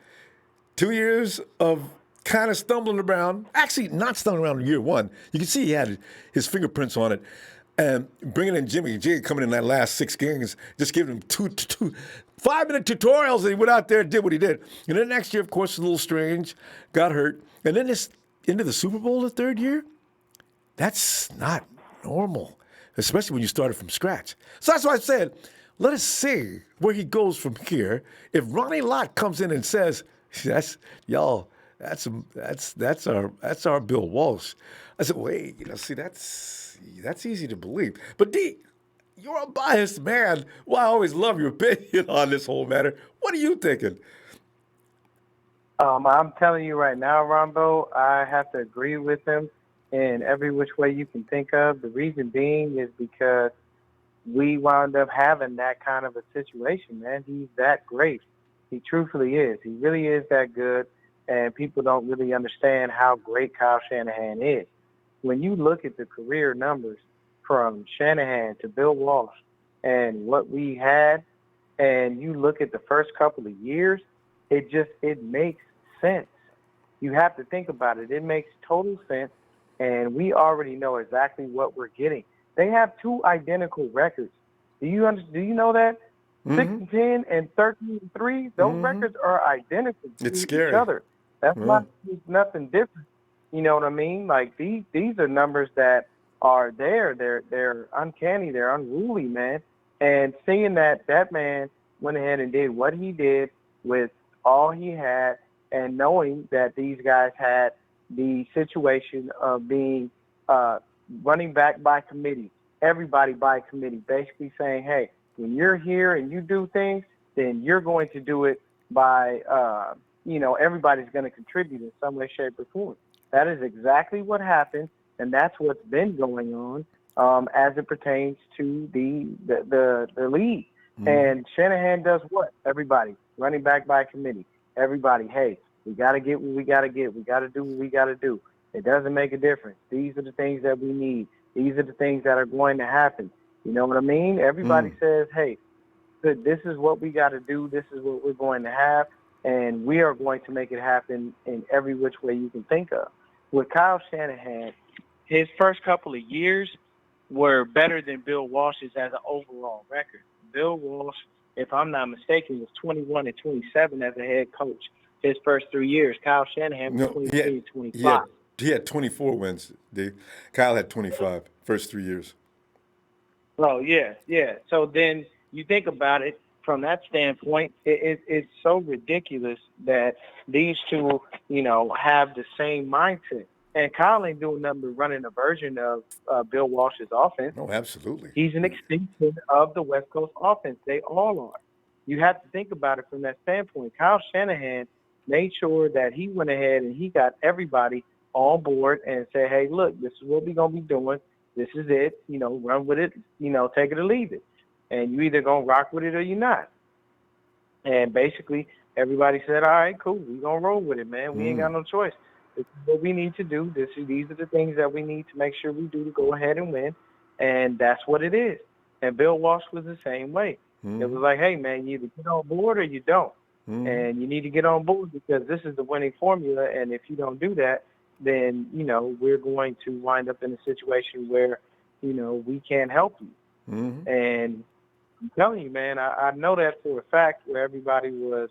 2 years of kind of stumbling around, actually not stumbling around in year one. You can see he had his fingerprints on it. And bringing in Jimmy coming in that last 6 games, just giving him two 5-minute tutorials, and he went out there and did what he did. And then next year, of course, a little strange, got hurt. And then this into the Super Bowl the third year, that's not normal, especially when you started from scratch. So that's why I said, let us see where he goes from here. If Ronnie Lott comes in and says, that's our Bill Walsh. I said, wait, that's easy to believe. But D, you're a biased man. Well, I always love your opinion on this whole matter. What are you thinking? I'm telling you right now, Ronbo, I have to agree with him in every which way you can think of. The reason being is because we wound up having that kind of a situation, man. He's that great. He truthfully is. He really is that good, and people don't really understand how great Kyle Shanahan is. When you look at the career numbers from Shanahan to Bill Walsh and what we had, and you look at the first couple of years, it makes sense. You have to think about it. It makes total sense, and we already know exactly what we're getting. They have 2 identical records. Do you know that? 6-10 and 13-3. Those records are identical to It's scary. each other. That's not nothing different. You know what I mean? Like these are numbers that are there. They're uncanny. They're unruly, man. And seeing that man went ahead and did what he did with all he had, and knowing that these guys had the situation of being running back by committee, everybody by committee, basically saying, hey, when you're here and you do things, then you're going to do it by, everybody's going to contribute in some way, shape, or form. That is exactly what happened, and that's what's been going on as it pertains to the league. And Shanahan does what? Everybody, running back by committee. Everybody, hey, we got to get what we got to get. We got to do what we got to do. It doesn't make a difference. These are the things that we need. These are the things that are going to happen. You know what I mean? Everybody says, hey, this is what we got to do. This is what we're going to have. And we are going to make it happen in every which way you can think of. With Kyle Shanahan, his first couple of years, were better than Bill Walsh's as an overall record. Bill Walsh, if I'm not mistaken, was 21 and 27 as a head coach his first 3 years. Kyle Shanahan was No, 23 and he had 25. he had 24 wins. Dave. Kyle had 25 first 3 years. Oh, yeah. So then you think about it from that standpoint, it's so ridiculous that these two, have the same mindset. And Kyle ain't doing nothing but running a version of Bill Walsh's offense. No, absolutely. He's an extension of the West Coast offense. They all are. You have to think about it from that standpoint. Kyle Shanahan made sure that he went ahead and he got everybody on board and said, hey, look, this is what we're going to be doing. This is it. Run with it. Take it or leave it. And you either going to rock with it or you're not. And basically, everybody said, all right, cool. We're going to roll with it, man. We ain't got no choice. This is what we need to do. These are the things that we need to make sure we do to go ahead and win. And that's what it is. And Bill Walsh was the same way. It was like, hey, man, you either get on board or you don't. And you need to get on board because this is the winning formula. And if you don't do that, then, we're going to wind up in a situation where, we can't help you. And I'm telling you, man, I know that for a fact where everybody was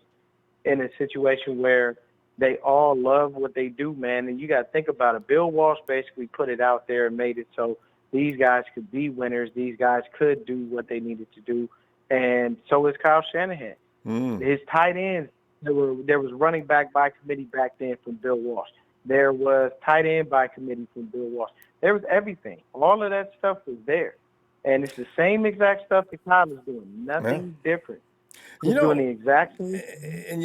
in a situation where they all love what they do, man. And you got to think about it. Bill Walsh basically put it out there and made it so these guys could be winners. These guys could do what they needed to do. And so is Kyle Shanahan. His tight ends, there was running back by committee back then from Bill Walsh. There was tight end by committee from Bill Walsh. There was everything. All of that stuff was there. And it's the same exact stuff that Kyle is doing. Nothing different. He's doing the exact same thing. And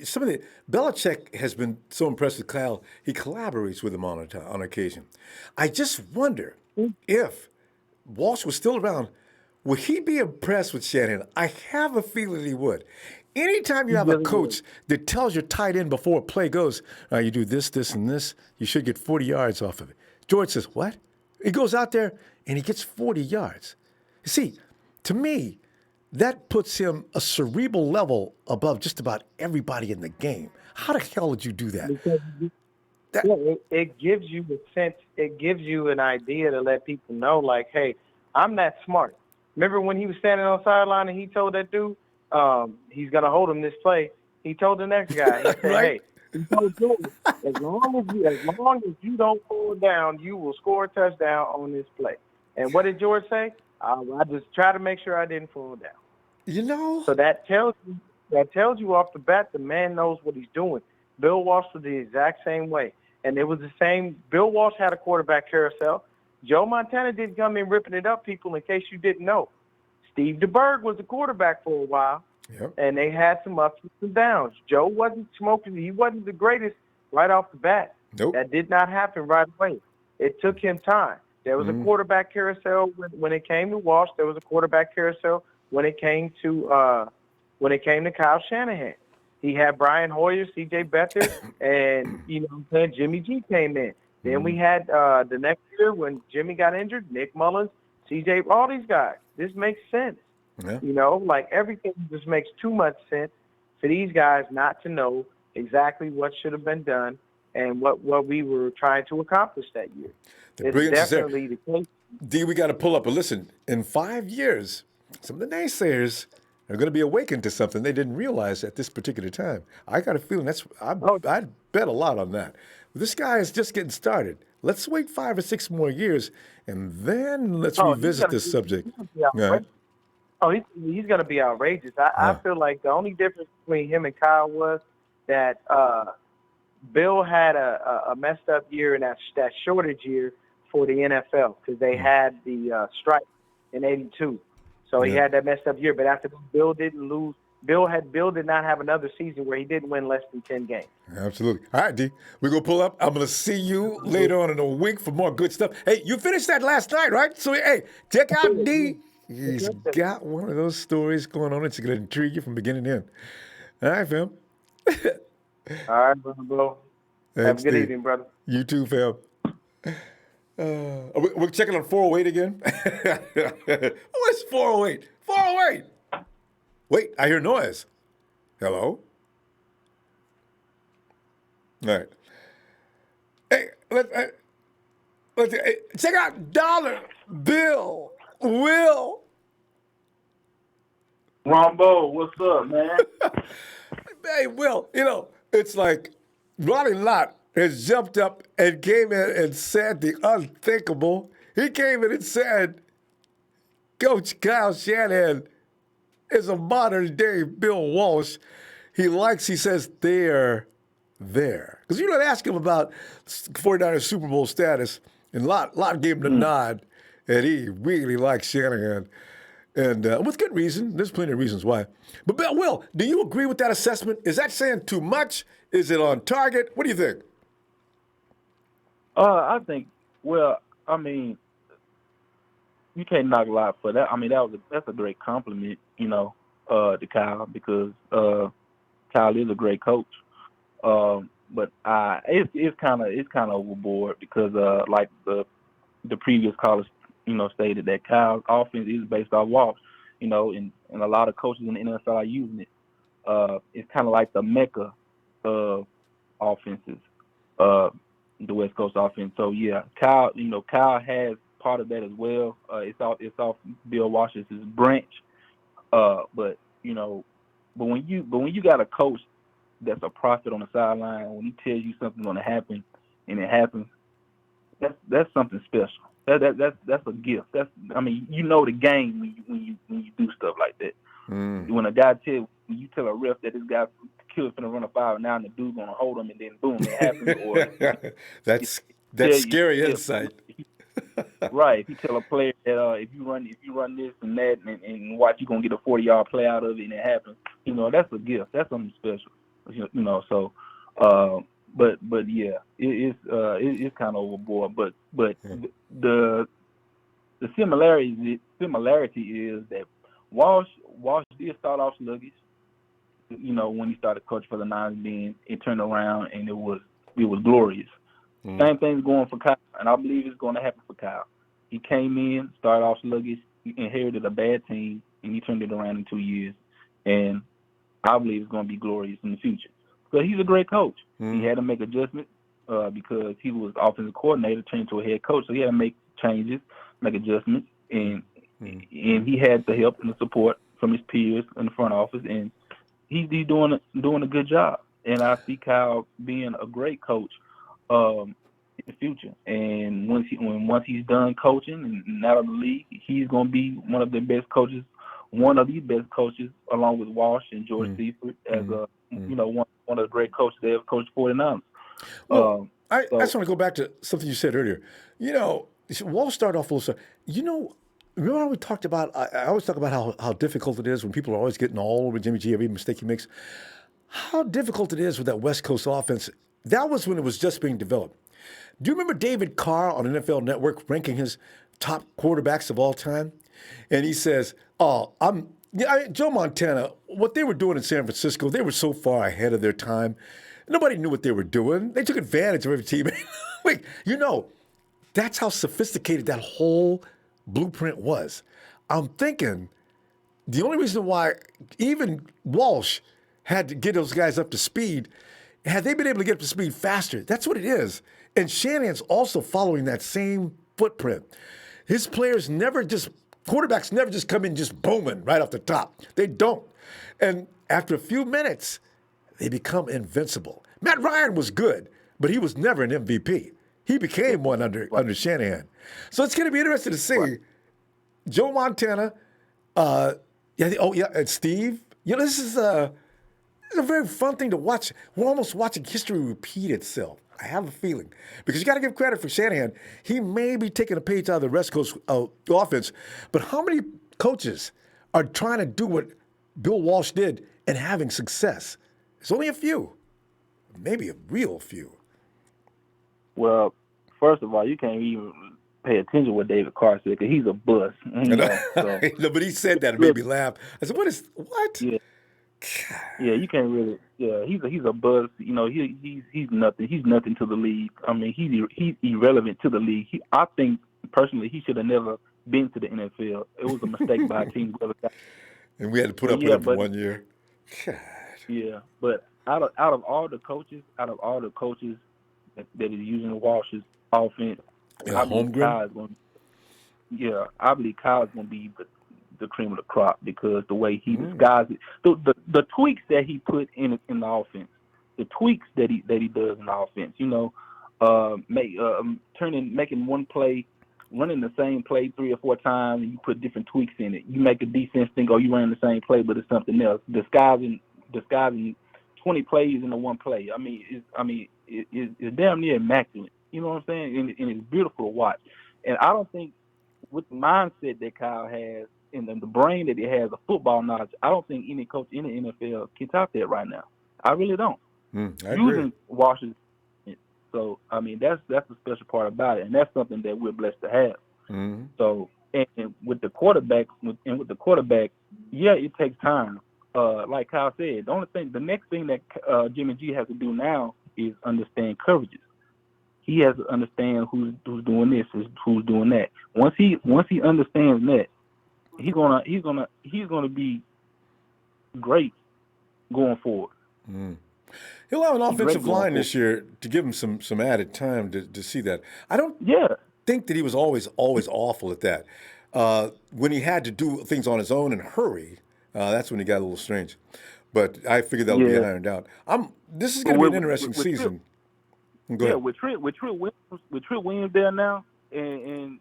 some of the Belichick has been so impressed with Kyle. He collaborates with him on occasion. I just wonder if Walsh was still around, would he be impressed with Shanahan? I have a feeling he would. Anytime you have a coach that tells your tight end before a play goes, you do this, this, and this, you should get 40 yards off of it. George says, what? He goes out there and he gets 40 yards. You see, to me, that puts him a cerebral level above just about everybody in the game. How the hell did you do that? Because it gives you a sense, it gives you an idea to let people know, like, hey, I'm that smart. Remember when he was standing on the sideline and he told that dude, he's going to hold him this play. He told the next guy, he said, Right. hey, he told George, as long as you don't fall down, you will score a touchdown on this play. And what did George say? I just try to make sure I didn't fall down. So that tells you off the bat the man knows what he's doing. Bill Walsh was the exact same way. And it was the same. Bill Walsh had a quarterback carousel. Joe Montana didn't come in ripping it up, people, in case you didn't know. Steve DeBerg was the quarterback for a while, and they had some ups and some downs. Joe wasn't smoking. He wasn't the greatest right off the bat. Nope. That did not happen right away. It took him time. There was a quarterback carousel when it came to Walsh. There was a quarterback carousel when it came to Kyle Shanahan. He had Brian Hoyer, C.J. Beathard, and Jimmy G came in. Then we had the next year when Jimmy got injured, Nick Mullins, C.J. All these guys. This makes sense. Yeah. Everything just makes too much sense for these guys not to know exactly what should have been done and what we were trying to accomplish that year. The It's brilliance is there. definitely the case. D, we got to pull up. But listen, in 5 years, some of the naysayers are going to be awakened to something they didn't realize at this particular time. I got a feeling I'd bet a lot on that. This guy is just getting started. Let's wait 5 or 6 more years, and then let's revisit this subject. He's going to be outrageous. I feel like the only difference between him and Kyle was that Bill had a messed up year in that shortage year for the NFL because they had the strike in '82. So he had that messed up year. But after Bill didn't lose, Bill did not have another season where he didn't win less than 10 games. Absolutely. All right, D, we're going to pull up. I'm going to see you later on in a week for more good stuff. Hey, you finished that last night, right? So, hey, check out D. He's got one of those stories going on that's going to intrigue you from beginning to end. All right, fam. All right, bro. Have a good evening, brother. You too, fam. We're checking on 408 again. What's 408? 408. Wait, I hear noise. Hello? All right. Hey, Check out Dollar Bill Will. Ronbo, what's up, man? Hey, Will, it's like Ronnie Lott has jumped up and came in and said the unthinkable. He came in and said, Coach Kyle Shanahan is a modern day Bill Walsh. He says, they're there. Because you don't ask him about 49ers Super Bowl status, and Lott gave him the nod, and he really likes Shanahan. And with good reason. There's plenty of reasons why. But, Will, do you agree with that assessment? Is that saying too much? Is it on target? What do you think? I think, well, I mean, you can't knock Lott for that. I mean, that's a great compliment, to Kyle, because Kyle is a great coach. But it's kind of overboard because like the previous callers, stated that Kyle's offense is based off Walsh, and a lot of coaches in the NFL are using it. It's kind of like the mecca of offenses, the West Coast offense. So yeah, Kyle has part of that as well. It's off Bill Walsh's branch. But when you got a coach that's a prophet on the sideline, when he tells you something's going to happen and it happens, that's something special. That's a gift. The game when you do stuff like that. When a guy when you tell a ref that this guy killer's gonna run a 5 now and the dude's gonna hold him and then boom, it happens. Or that's scary insight. Right. If you tell a player that if you run this and that and watch, you're gonna get a 40-yard play out of it and it happens. That's a gift. That's something special. So but yeah, it's kind of overboard. But the similarity is that Walsh did start off sluggish. When he started coaching for the Niners, then it turned around and it was glorious. Same thing's going for Kyle, and I believe it's going to happen for Kyle. He came in, started off sluggish, he inherited a bad team, and he turned it around in 2 years. And I believe it's going to be glorious in the future. Because he's a great coach. He had to make adjustments because he was offensive coordinator, turned into a head coach, so he had to make changes, make adjustments, and he had the help and the support from his peers in the front office, and he's doing a good job. And I see Kyle being a great coach in the future. And once he's done coaching and out of the league, he's going to be one of the best coaches along with Walsh and George Seifert as one of the great coaches they ever coached 49ers. Well, I just want to go back to something you said earlier. Walsh started off a little. Remember how we talked about? I always talk about how difficult it is when people are always getting all over Jimmy G every mistake he makes. How difficult it is with that West Coast offense. That was when it was just being developed. Do you remember David Carr on NFL Network ranking his top quarterbacks of all time? And he says, Joe Montana, what they were doing in San Francisco, they were so far ahead of their time. Nobody knew what they were doing. They took advantage of every team. Wait, that's how sophisticated that whole blueprint was. I'm thinking the only reason why even Walsh had to get those guys up to speed, had they been able to get up to speed faster, that's what it is. And Shanahan's also following that same footprint. His quarterbacks never just come in just booming right off the top. They don't. And after a few minutes, they become invincible. Matt Ryan was good, but he was never an MVP. He became one under Shanahan. So it's going to be interesting to see Joe Montana, and Steve. This is a very fun thing to watch. We're almost watching history repeat itself. I have a feeling. Because you got to give credit for Shanahan. He may be taking a page out of the West Coast offense, but how many coaches are trying to do what Bill Walsh did and having success? There's only a few. Maybe a real few. Well, first of all, you can't even pay attention to what David Carr said because he's a bust. No, but he said that. It made me laugh. I said, what? Yeah. Yeah, you can't really. Yeah, he's a buzz. He's nothing. He's nothing to the league. I mean, he's irrelevant to the league. I think personally he should have never been to the NFL. It was a mistake by a team. And we had to put up with him for 1 year. God. Yeah, but out of all the coaches that is using Walsh's offense, Yeah, Holmgren. I believe Kyle's going to be the cream of the crop because the way he disguises it, the tweaks that he put in the offense, the tweaks that he does in the offense, making one play, running the same play 3 or 4 times, and you put different tweaks in it. You make a defense think, oh, you running the same play, but it's something else. Disguising 20 plays into one play. It's damn near immaculate. You know what I'm saying? And it's beautiful to watch. And I don't think with the mindset that Kyle has and the brain that he has, the football knowledge, I don't think any coach in the NFL can top that right now. I really don't. I agree. Using Washington. So, that's the special part about it, and that's something that we're blessed to have. Mm-hmm. So, and with the quarterback, yeah, it takes time. Like Kyle said, the next thing that Jimmy G has to do now is understand coverages. He has to understand who's doing this, who's doing that. Once he understands that, he's gonna be great going forward. Mm. He'll have an offensive line this year to give him some added time to see that. I don't think that he was always awful at that. When he had to do things on his own and hurry, that's when he got a little strange. But I figured that would be ironed out. This is going to be an interesting season. Go ahead. With Trent Williams there now, and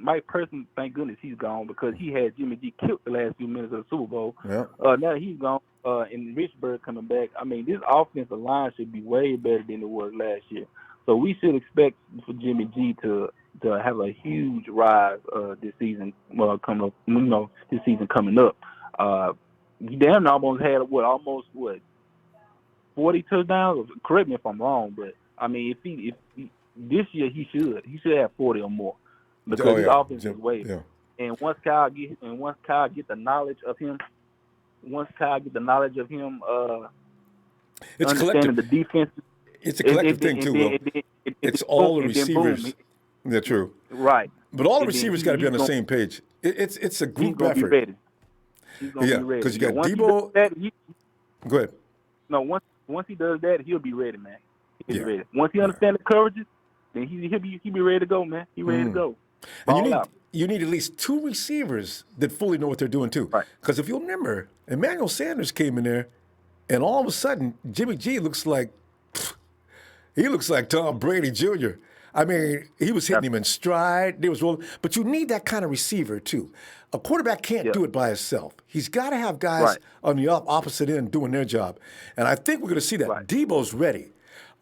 Mike Person, thank goodness he's gone because he had Jimmy G killed the last few minutes of the Super Bowl. Yeah. Now he's gone. And Richburg coming back. This offensive line should be way better than it was last year. So we should expect for Jimmy G to have a huge rise this season coming up. This season coming up. He damn almost had 40 touchdowns. Correct me if I'm wrong, but if he this year he should have 40 or more because his offense is way. Yeah. And once Kyle get the knowledge of him. It's understanding collective. The defense. It's a collective thing too, Will. It's all the receivers. They're true. Right. But all the receivers got to be on the same page. It's a group effort. He's gonna be ready. Because you got Debo. Go ahead. No, once he does that, he'll be ready, man. He'll be ready. Once he understands the coverages, then he'll be ready to go, man. He's ready to go. And you need at least 2 receivers that fully know what they're doing too. Because if you'll remember, Emmanuel Sanders came in there, and all of a sudden, Jimmy G looks like Tom Brady Jr. He was hitting him in stride. They was rolling, but you need that kind of receiver too. A quarterback can't do it by himself. He's got to have guys on the opposite end doing their job, and I think we're going to see that. Debo's ready.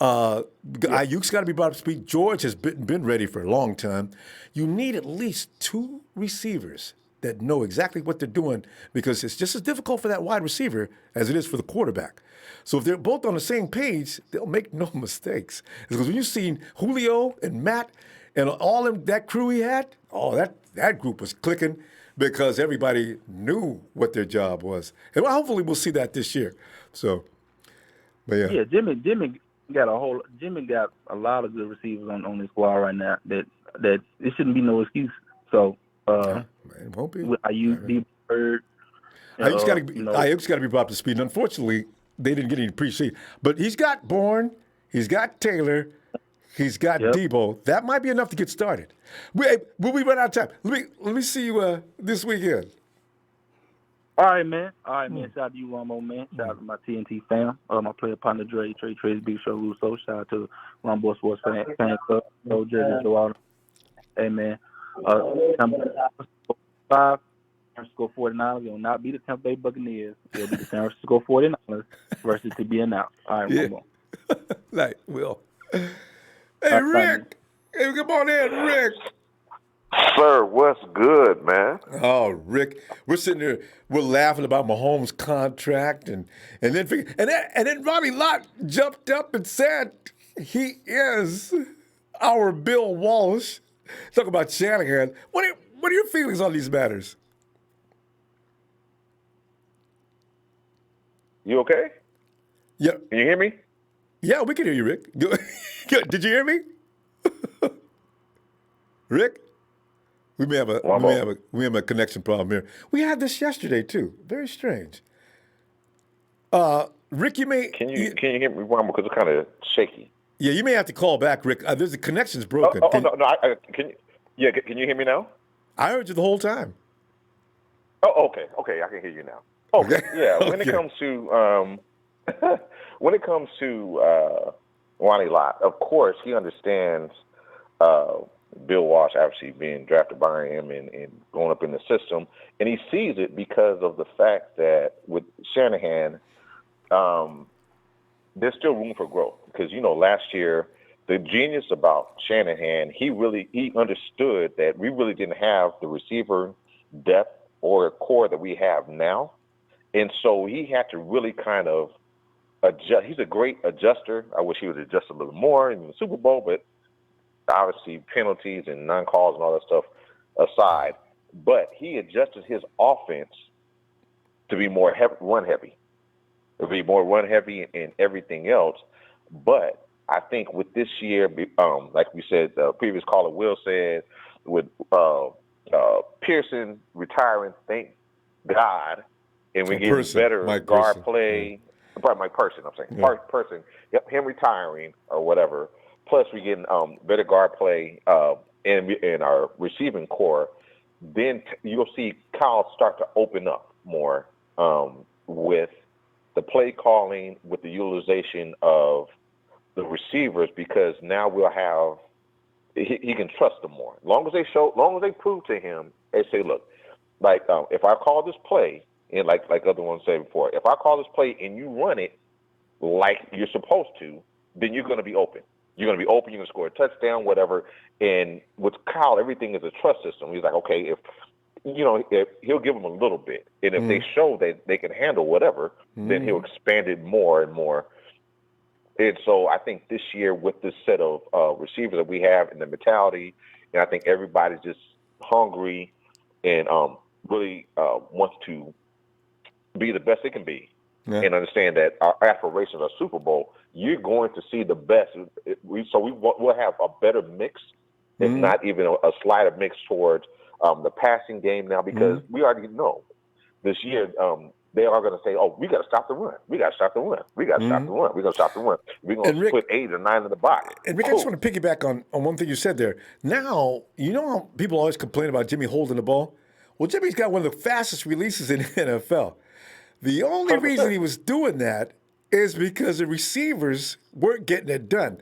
Ayuk's got to be brought up to speed. George has been ready for a long time. You need at least 2 receivers that know exactly what they're doing because it's just as difficult for that wide receiver as it is for the quarterback. So if they're both on the same page, they'll make no mistakes. Because when you've seen Julio and Matt and all of that crew he had, that group was clicking because everybody knew what their job was. And hopefully we'll see that this year. So, but yeah. Yeah, Jimmy got a lot of good receivers on this squad right now that it shouldn't be no excuse. So it won't be. Ayuk, Bird. Ayuk's got to be brought up to speed. And unfortunately, they didn't get any preseason. But he's got Bourne, he's got Taylor, he's got Debo. That might be enough to get started. Will we run out of time? Let me see you this weekend. All right, man. Shout out to you, Ronbo, man. Shout out to my TNT fam. My player partner, Trey, Big Show, Russo. Shout out to Ronbo Sports Fan Club. Jersey, hey, man. San Francisco 49ers will not be the Tampa Bay Buccaneers. It'll be the San Francisco 49ers versus to be announced. All right, Ronbo. Like, Will. Hey, Rick. Hey, come on in, Rick. Sir, what's good, man? Oh, Rick, we're sitting there, we're laughing about Mahomes' contract, and then Ronnie Lott jumped up and said he is our Bill Walsh. Talk about Shanahan. What are your feelings on these matters? You okay? Yeah. Can you hear me? Yeah, we can hear you, Rick. Good. Did you hear me? Rick? We may have a connection problem here. We had this yesterday too. Very strange. Rick, you may Can you hear me, Ronbo? Because it's kind of shaky. Yeah, you may have to call back, Rick. There's the connection's Oh, broken. oh, oh, no, can you? Yeah, can you hear me now? I heard you the whole time. Oh, okay, I can hear you now. Okay, Okay. yeah. When it Okay. comes to Ronnie Lott, of course he understands uh, Bill Walsh obviously being drafted by him and going up in the system, and he sees it because of the fact that with Shanahan, um, there's still room for growth because last year the genius about Shanahan, he understood that we really didn't have the receiver depth or core that we have now, and so he had to really kind of adjust. He's a great adjuster. I wish he would adjust a little more in the Super Bowl, but obviously penalties and non-calls and all that stuff aside, but he adjusted his offense to be more run heavy. It'll be more run heavy and everything else. But I think with this year, like we said, the previous caller Will said, with Pearson retiring, thank God, and we're getting better Mike guard Person. play. Probably Mike Person, I'm saying. Yeah. Person, yep, him retiring or whatever. Plus, we're getting better guard play in our receiving core. Then you'll see Kyle start to open up more with the play calling, with the utilization of the receivers, because now we'll have he can trust them more. Long as they prove to him, they say, look, like if I call this play, and like other ones said before, if I call this play and you run it like you're supposed to, then you're going to be open. You're going to be open. You're going to score a touchdown, whatever. And with Kyle, everything is a trust system. He's like, okay, if he'll give them a little bit, and if they show that they can handle whatever, then he'll expand it more and more. And so I think this year with this set of receivers that we have and the mentality, and I think everybody's just hungry and really wants to be the best they can be, and understand that our aspirations are Super Bowl. You're going to see the best. We'll have a better mix, if not even a slighter mix towards the passing game now, because we already know this year they are going to say, "Oh, we got to stop the run. We got to stop the run. We got to stop the run. We're going to stop the run. We're going to put 8 or 9 in the box." And Rick, I just want to piggyback on one thing you said there. Now, you know how people always complain about Jimmy holding the ball? Well, Jimmy's got one of the fastest releases in the NFL. The only 100%. reason he was doing that is because the receivers weren't getting it done.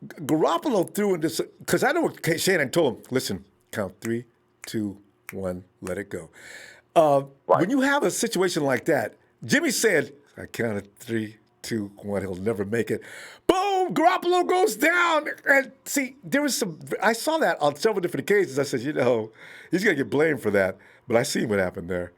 Garoppolo threw in this, because I know what Shanahan told him, listen, count 3, 2, 1, let it go. When you have a situation like that, Jimmy said, I counted 3, 2, 1, he'll never make it. Boom, Garoppolo goes down. And see, I saw that on several different occasions. I said, he's going to get blamed for that. But I see what happened there.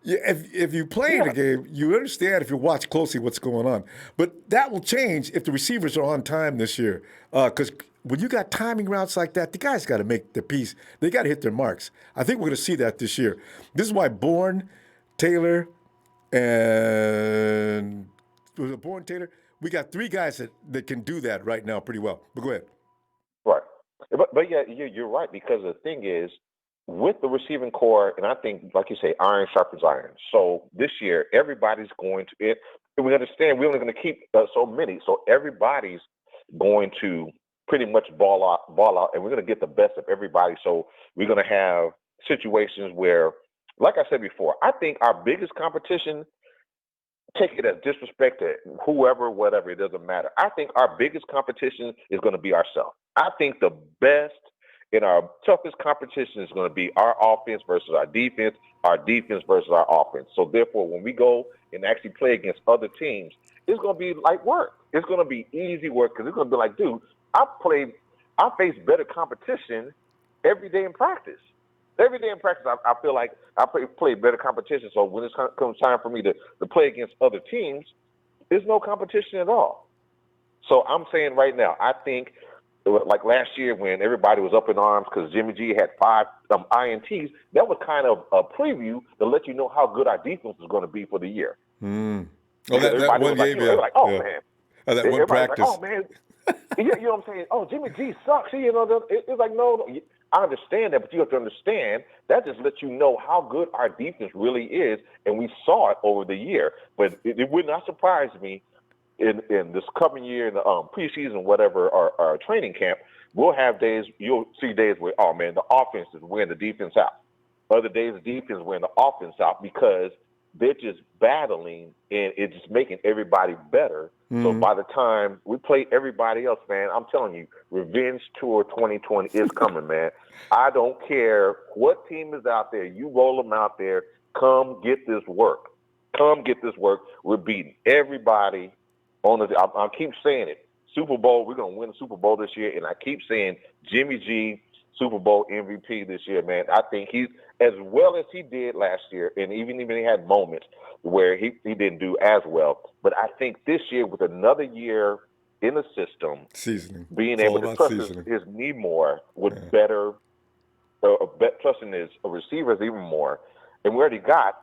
Yeah, if you play in the game, you understand if you watch closely what's going on. But that will change if the receivers are on time this year. Because when you got timing routes like that, the guys got to make the piece. They got to hit their marks. I think we're going to see that this year. This is why Bourne, Taylor, and was it Bourne, Taylor? We got 3 guys that can do that right now pretty well. But go ahead. Right. But yeah, you're right, because the thing is, with the receiving core, and I think, like you say, iron sharpens iron. So this year, everybody's going to, and we understand we're only going to keep so many. So everybody's going to pretty much ball out, and we're going to get the best of everybody. So we're going to have situations where, like I said before, I think our biggest competition, take it as disrespect to whoever, whatever, it doesn't matter. I think our biggest competition is going to be ourselves. I think the best in our toughest competition is going to be our offense versus our defense versus our offense. So therefore, when we go and actually play against other teams, it's going to be like work. It's going to be easy work, because it's going to be like, dude, I face better competition every day in practice. Every day in practice, I feel like I play better competition. So when it comes time for me to play against other teams, there's no competition at all. So I'm saying right now, I think, like last year when everybody was up in arms because Jimmy G had 5 INTs, that was kind of a preview to let you know how good our defense is going to be for the year. Oh, that one game, they were like, oh, yeah. man. That one practice. Like, oh, man. You know what I'm saying? Oh, Jimmy G sucks. It's like, no, I understand that, but you have to understand that just lets you know how good our defense really is, and we saw it over the year. But it would not surprise me in this coming year in the preseason, whatever, our training camp, we'll have days. You'll see days where, oh man, the offense is wearing the defense out. Other days, the defense wearing the offense out because they're just battling, and it's just making everybody better. So by the time we play everybody else, man, I'm telling you, Revenge Tour 2020 is coming, man. I don't care what team is out there. You roll them out there. Come get this work. Come get this work. We're beating everybody on the. I keep saying it. Super Bowl. We're gonna win the Super Bowl this year, and I keep saying Jimmy G, Super Bowl MVP this year, man. I think he's as well as he did last year, and even he had moments where he didn't do as well. But I think this year, with another year in the system, seasoning, being able to trust his knee more with better, trusting his receivers even more. And we already got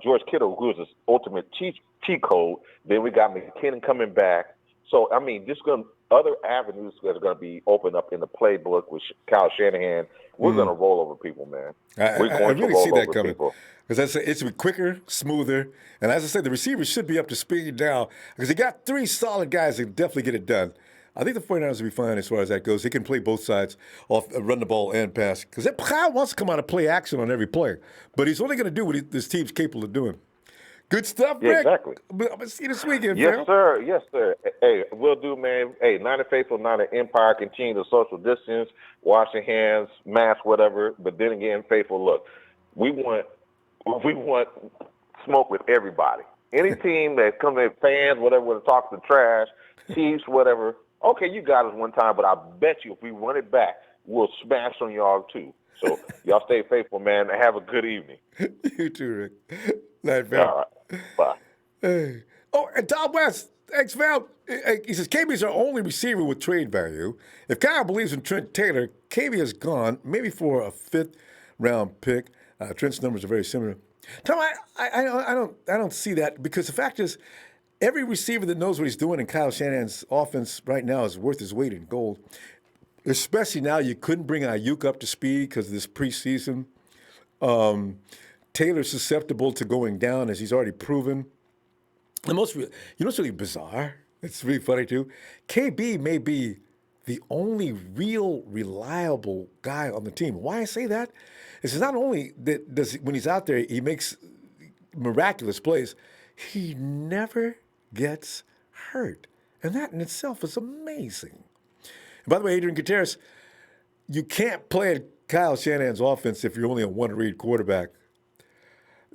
George Kittle, who is his ultimate cheat code. Then we got McKinnon coming back. So, I mean, just other avenues that are going to be opened up in the playbook with Kyle Shanahan. We're going to roll over people, man. We're going I really to roll see that over coming. people. Because it's quicker, smoother, and as I said, the receivers should be up to speed now because they got three solid guys that can definitely get it done. I think the 49ers will be fine as far as that goes. They can play both sides, off run the ball and pass. Because Kyle wants to come out and play action on every play, but he's only going to do what this team's capable of doing. Good stuff, Rick. Yeah, exactly. I'm going to see you this weekend, Yes, Phil. sir. Yes, sir. Hey, we'll do, man. Hey, Niner Faithful, Niner Empire, continue to social distance, wash your hands, mask, whatever. But then again, Faithful, look, we want smoke with everybody. Any team that comes in, fans, whatever, want to talk the trash, Chiefs, whatever. Okay, you got us one time, but I bet you if we run it back, we'll smash on y'all too. So y'all stay faithful, man, and have a good evening. You too, Rick. Night, Val. All right. Bye. Hey. Oh, and Tom West, thanks, Val. He says, KB's our only receiver with trade value. If Kyle believes in Trent Taylor, KB is gone, maybe for a fifth-round pick. Trent's numbers are very similar. Tom, I don't see that because the fact is, every receiver that knows what he's doing in Kyle Shanahan's offense right now is worth his weight in gold. Especially now, you couldn't bring Ayuk up to speed because of this preseason. Taylor's susceptible to going down, as he's already proven. You know what's really bizarre? It's really funny, too. KB may be the only real reliable guy on the team. Why I say that is not only that when he's out there, he makes miraculous plays, he never gets hurt. And that in itself is amazing. And by the way, Adrian Gutierrez, you can't play Kyle Shanahan's offense if you're only a one-read quarterback.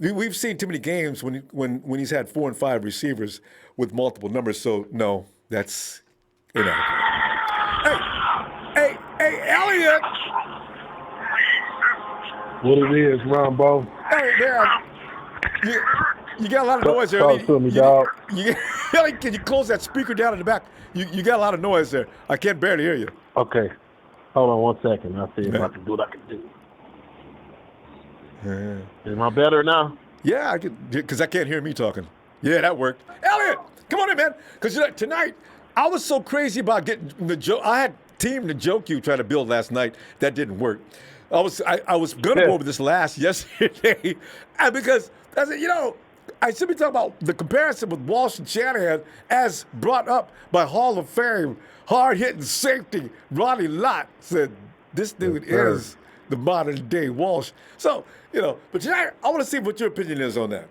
We've seen too many games when he's had 4 and 5 receivers with multiple numbers. So no, that's inaccurate. Hey, Elliot. What it is, Ronbo? Hey, man. You got a lot of noise there. Talk to me, dog. Can you close that speaker down in the back? You got a lot of noise there. I can't barely hear you. Okay. Hold on 1 second. I'll see if I can do what I can do. Am I better now? Yeah, I could, because I can't hear me talking. Yeah, that worked. Elliot, come on in, man. Because tonight, I was so crazy about getting the joke. I had team the joke you tried to build last night. That didn't work. I was going to go over this yesterday. And because I said, I should be talking about the comparison with Walsh and Shanahan as brought up by Hall of Fame, hard-hitting safety Ronnie Lott. Said, this dude is the modern-day Walsh. So, but tonight, I want to see what your opinion is on that.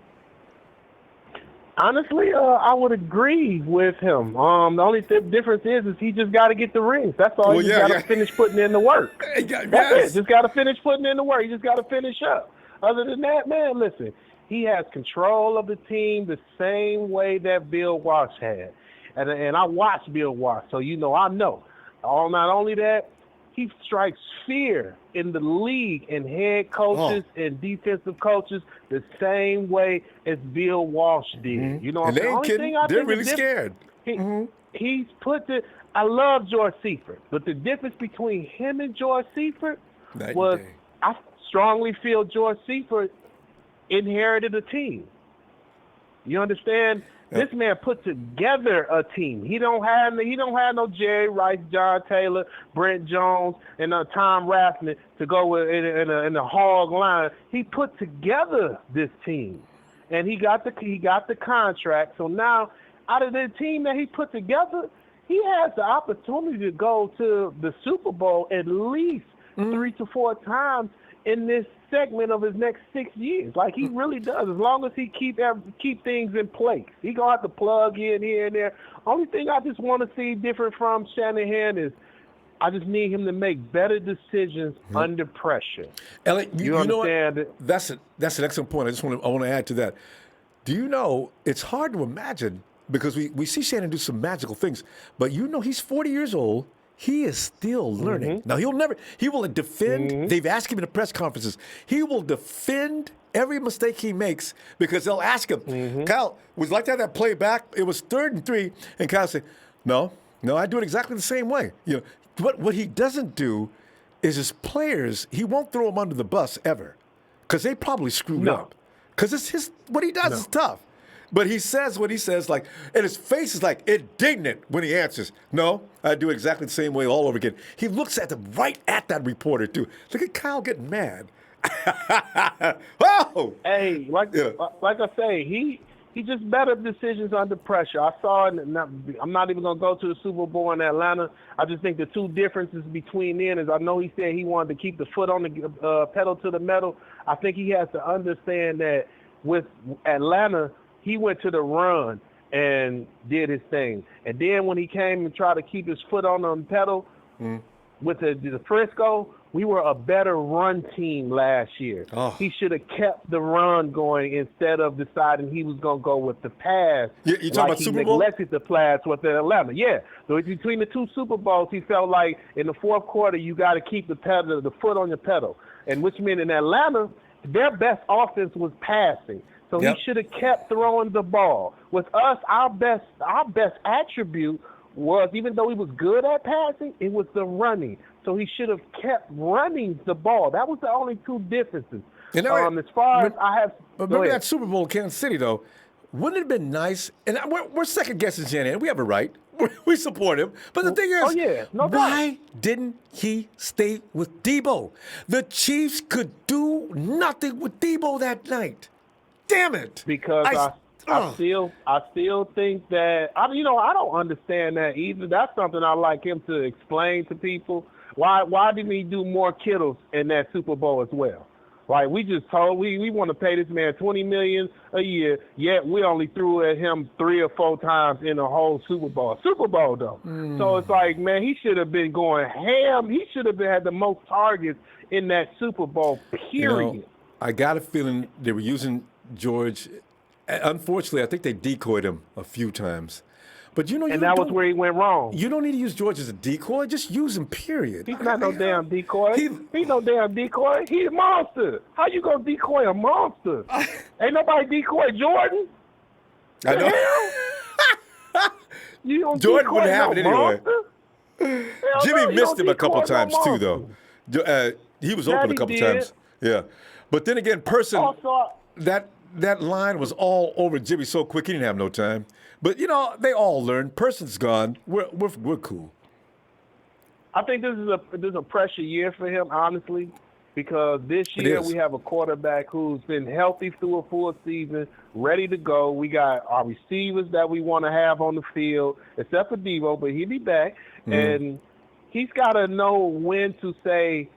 Honestly, I would agree with him. The only difference is he just got to get the rings. That's all. He just got to finish putting in the work. That's it. Just got to finish putting in the work. He just got to finish up. Other than that, man, listen, he has control of the team the same way that Bill Walsh had. And I watched Bill Walsh, so I know. Not only that, he strikes fear in the league and head coaches and defensive coaches the same way as Bill Walsh did. Mm-hmm. You know what I'm saying? They're really scared. He's put I love George Seifert, but the difference between him and George Seifert was I strongly feel George Seifert inherited a team. You understand? This man put together a team. He don't have no Jerry Rice, John Taylor, Brent Jones, and Tom Rathman to go with in a hog line. He put together this team, and he got the contract. So now out of the team that he put together, he has the opportunity to go to the Super Bowl at least 3 to 4 times in this segment of his next 6 years. Like, he really does, as long as he keep things in place. He going to have to plug in here and there. Only thing I just want to see different from Shanahan is I just need him to make better decisions under pressure. Elliot, you know understand what? That's an excellent point. I want to add to that. Do you know, it's hard to imagine because we see Shanahan do some magical things, but you know he's 40 years old. He is still learning. Now, he will defend. They've asked him in the press conferences. He will defend every mistake he makes because they'll ask him, Kyle, would you like to have that play back? It was 3rd and 3. And Kyle said, no, I do it exactly the same way. You know, what he doesn't do is his players, he won't throw them under the bus ever because they probably screwed up. Because what he does is tough. But he says what he says, like, and his face is like indignant when he answers. No, I do it exactly the same way all over again. He looks right at that reporter, too. Look at Kyle getting mad. Oh! Hey, like I say, he just better decisions under pressure. I saw it. I'm not even going to go to the Super Bowl in Atlanta. I just think the two differences between them is I know he said he wanted to keep the foot on the pedal to the metal. I think he has to understand that with Atlanta, he went to the run and did his thing. And then when he came and tried to keep his foot on the pedal with the Frisco, we were a better run team last year. Oh. He should have kept the run going instead of deciding he was going to go with the pass. You talking about Super Bowl? He neglected the pass with the Atlanta. Yeah. So between the 2 Super Bowls, he felt like in the fourth quarter, you got to keep the foot on your pedal. And which meant in Atlanta, their best offense was passing. So he should have kept throwing the ball. With us, our best attribute was, even though he was good at passing, it was the running. So he should have kept running the ball. That was the only 2 differences. You know, as far as I have, remember that Super Bowl in Kansas City, though. Wouldn't it have been nice? And we're second guessing Shanahan. We have a right. We support him. But the thing is, why didn't he stay with Debo? The Chiefs could do nothing with Debo that night. Damn it! Because I still think that I don't understand that either. That's something I like him to explain to people. Why didn't he do more Kittles in that Super Bowl as well? Like, we just told we want to pay this man $20 million a year, yet we only threw at him 3 or 4 times in the whole Super Bowl. Super Bowl though. So it's like, man, he should have been going ham. He should have had the most targets in that Super Bowl. Period. You know, I got a feeling they were using George. Unfortunately, I think they decoyed him a few times. But that was where he went wrong. You don't need to use George as a decoy. Just use him, period. He's not no damn decoy. He's no damn decoy. He's a monster. How you gonna decoy a monster? Ain't nobody decoy Jordan. I know. You don't Jordan wouldn't have it anyway. Hell Jimmy missed him a couple times monster. too, though. He was open a couple times. Yeah, but then again, that line was all over Jimmy so quick he didn't have no time. But they all learned. Person's gone. We're cool. I think this is a pressure year for him, honestly, because this year we have a quarterback who's been healthy through a full season, ready to go. We got our receivers that we want to have on the field, except for Devo, but he'll be back. And he's got to know when to say,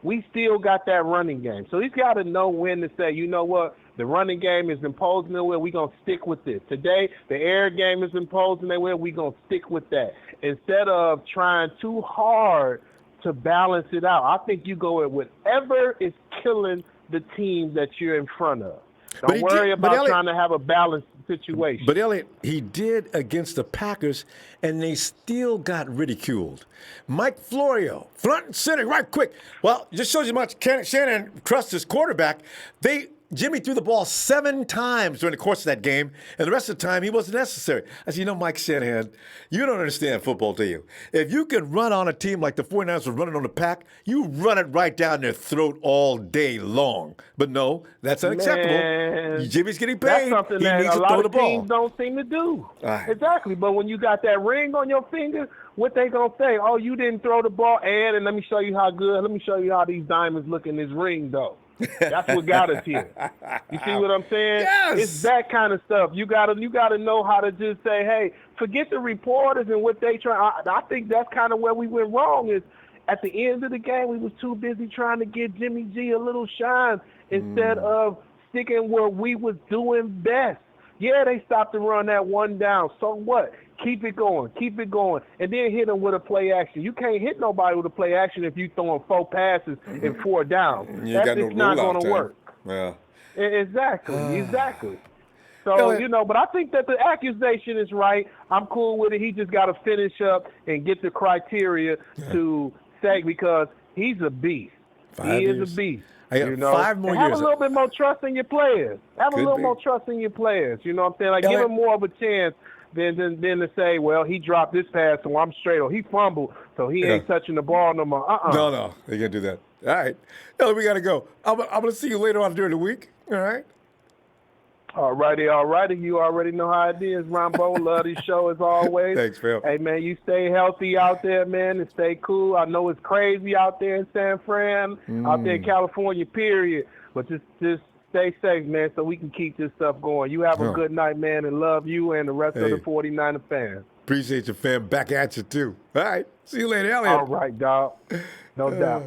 we still got that running game. So he's got to know when to say, you know what, the running game is imposing it where we're going to stick with this. Today, the air game is imposing it where we're going to stick with that. Instead of trying too hard to balance it out, I think you go with whatever is killing the team that you're in front of. Don't worry about trying to have a balanced situation. But, Elliot, he did against the Packers, and they still got ridiculed. Mike Florio, front and center, right quick. Well, it just shows you how much Shanahan trusts his quarterback. Jimmy threw the ball 7 times during the course of that game, and the rest of the time he wasn't necessary. I said, Mike Shanahan, you don't understand football, do you? If you can run on a team like the 49ers were running on the Pack, you run it right down their throat all day long. But no, that's unacceptable. Man, Jimmy's getting paid. That's something he that needs a to lot throw of the ball. teams don't seem to do. Right. Exactly. But when you got that ring on your finger, what they gonna say? Oh, you didn't throw the ball, and let me show you how good. Let me show you how these diamonds look in this ring, though. That's what got us here. You see what I'm saying? Yes. It's that kind of stuff. You gotta know how to just say, hey, forget the reporters and what they try. I think that's kind of where we went wrong. Is at the end of the game, we was too busy trying to get Jimmy G a little shine instead of sticking where we was doing best. Yeah, they stopped to run that one down. So what? Keep it going, and then hit them with a play action. You can't hit nobody with a play action if you throwing 4 passes and 4 downs. It's not going to work. Yeah. Exactly. So, but I think that the accusation is right. I'm cool with it. He just got to finish up and get the criteria to say, because he's a beast. 5 he years. is a beast. 5 more have years. a little bit more trust in your players. More trust in your players. You know what I'm saying? Like, give him more of a chance than to say, well, he dropped this pass, so I'm straight. Or he fumbled, so he ain't touching the ball no more. No, they can't do that. All right. Ellie, we got to go. I'm going to see you later on during the week. All right. All righty. You already know how it is, Ronbo. Love this show as always. Thanks, Phil. Hey, man, you stay healthy out there, man, and stay cool. I know it's crazy out there in San Fran, out there in California, period. But just stay safe, man, so we can keep this stuff going. You have a good night, man, and love you and the rest of the 49er fans. Appreciate you, fam. Back at you, too. All right. See you later, Elliot. All right, dog. No doubt.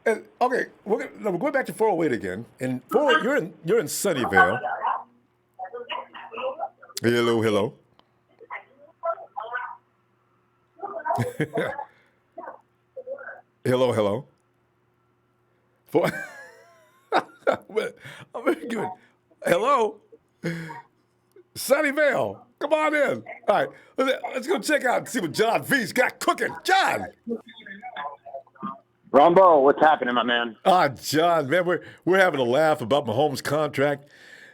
And, okay, we're going back to 408 again. And you're in Sunnyvale. Hello. hello. I'm gonna give it. Hello, Sunnyvale. Come on in. All right, let's go check out and see what John V's got cooking. John. Ronbo, what's happening, my man? John, man, we're having a laugh about Mahomes' contract,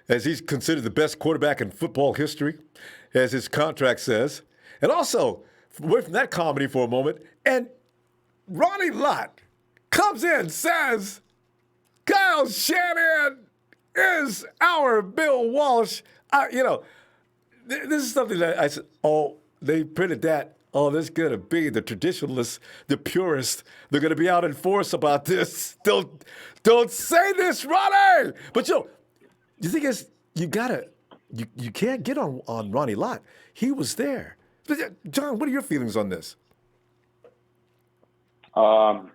as he's considered the best quarterback in football history, as his contract says. And also, away from that comedy for a moment, and Ronnie Lott comes in, says, Kyle Shanahan is our Bill Walsh. This is something that I said, they printed that. Oh, this is going to be the traditionalists, the purists. They're going to be out in force about this. Don't say this, Ronnie. But, the thing is, you can't get on Ronnie Lott. He was there. John, what are your feelings on this? Well,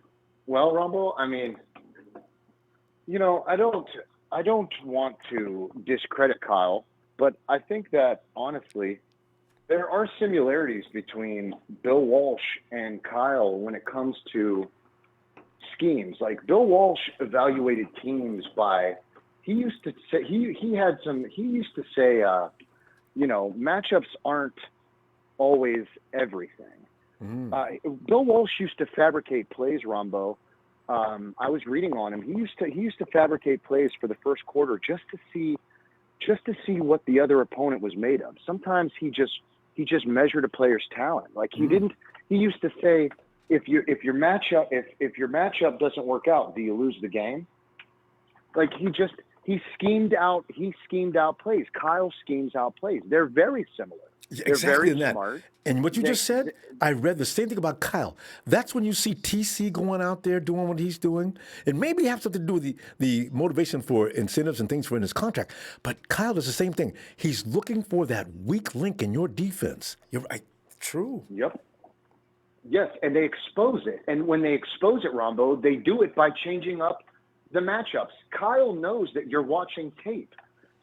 Ronbo, I mean, I don't want to discredit Kyle, but I think that, honestly, there are similarities between Bill Walsh and Kyle when it comes to schemes. Like, Bill Walsh evaluated teams by, he used to say, matchups aren't always everything. Bill Walsh used to fabricate plays, Ronbo. I was reading on him. He used to fabricate plays for the first quarter just to see what the other opponent was made of. Sometimes he just measured a player's talent. Like, he used to say, if your matchup doesn't work out, do you lose the game? Like, he schemed out plays. Kyle schemes out plays. They're very similar. They're very smart. And what you just said, I read the same thing about Kyle. That's when you see TC going out there doing what he's doing. It maybe have something to do with the motivation for incentives and things for in his contract. But Kyle does the same thing. He's looking for that weak link in your defense. You're right. True. Yep. Yes, and they expose it. And when they expose it, Ronbo, they do it by changing up the matchups. Kyle knows that you're watching tape.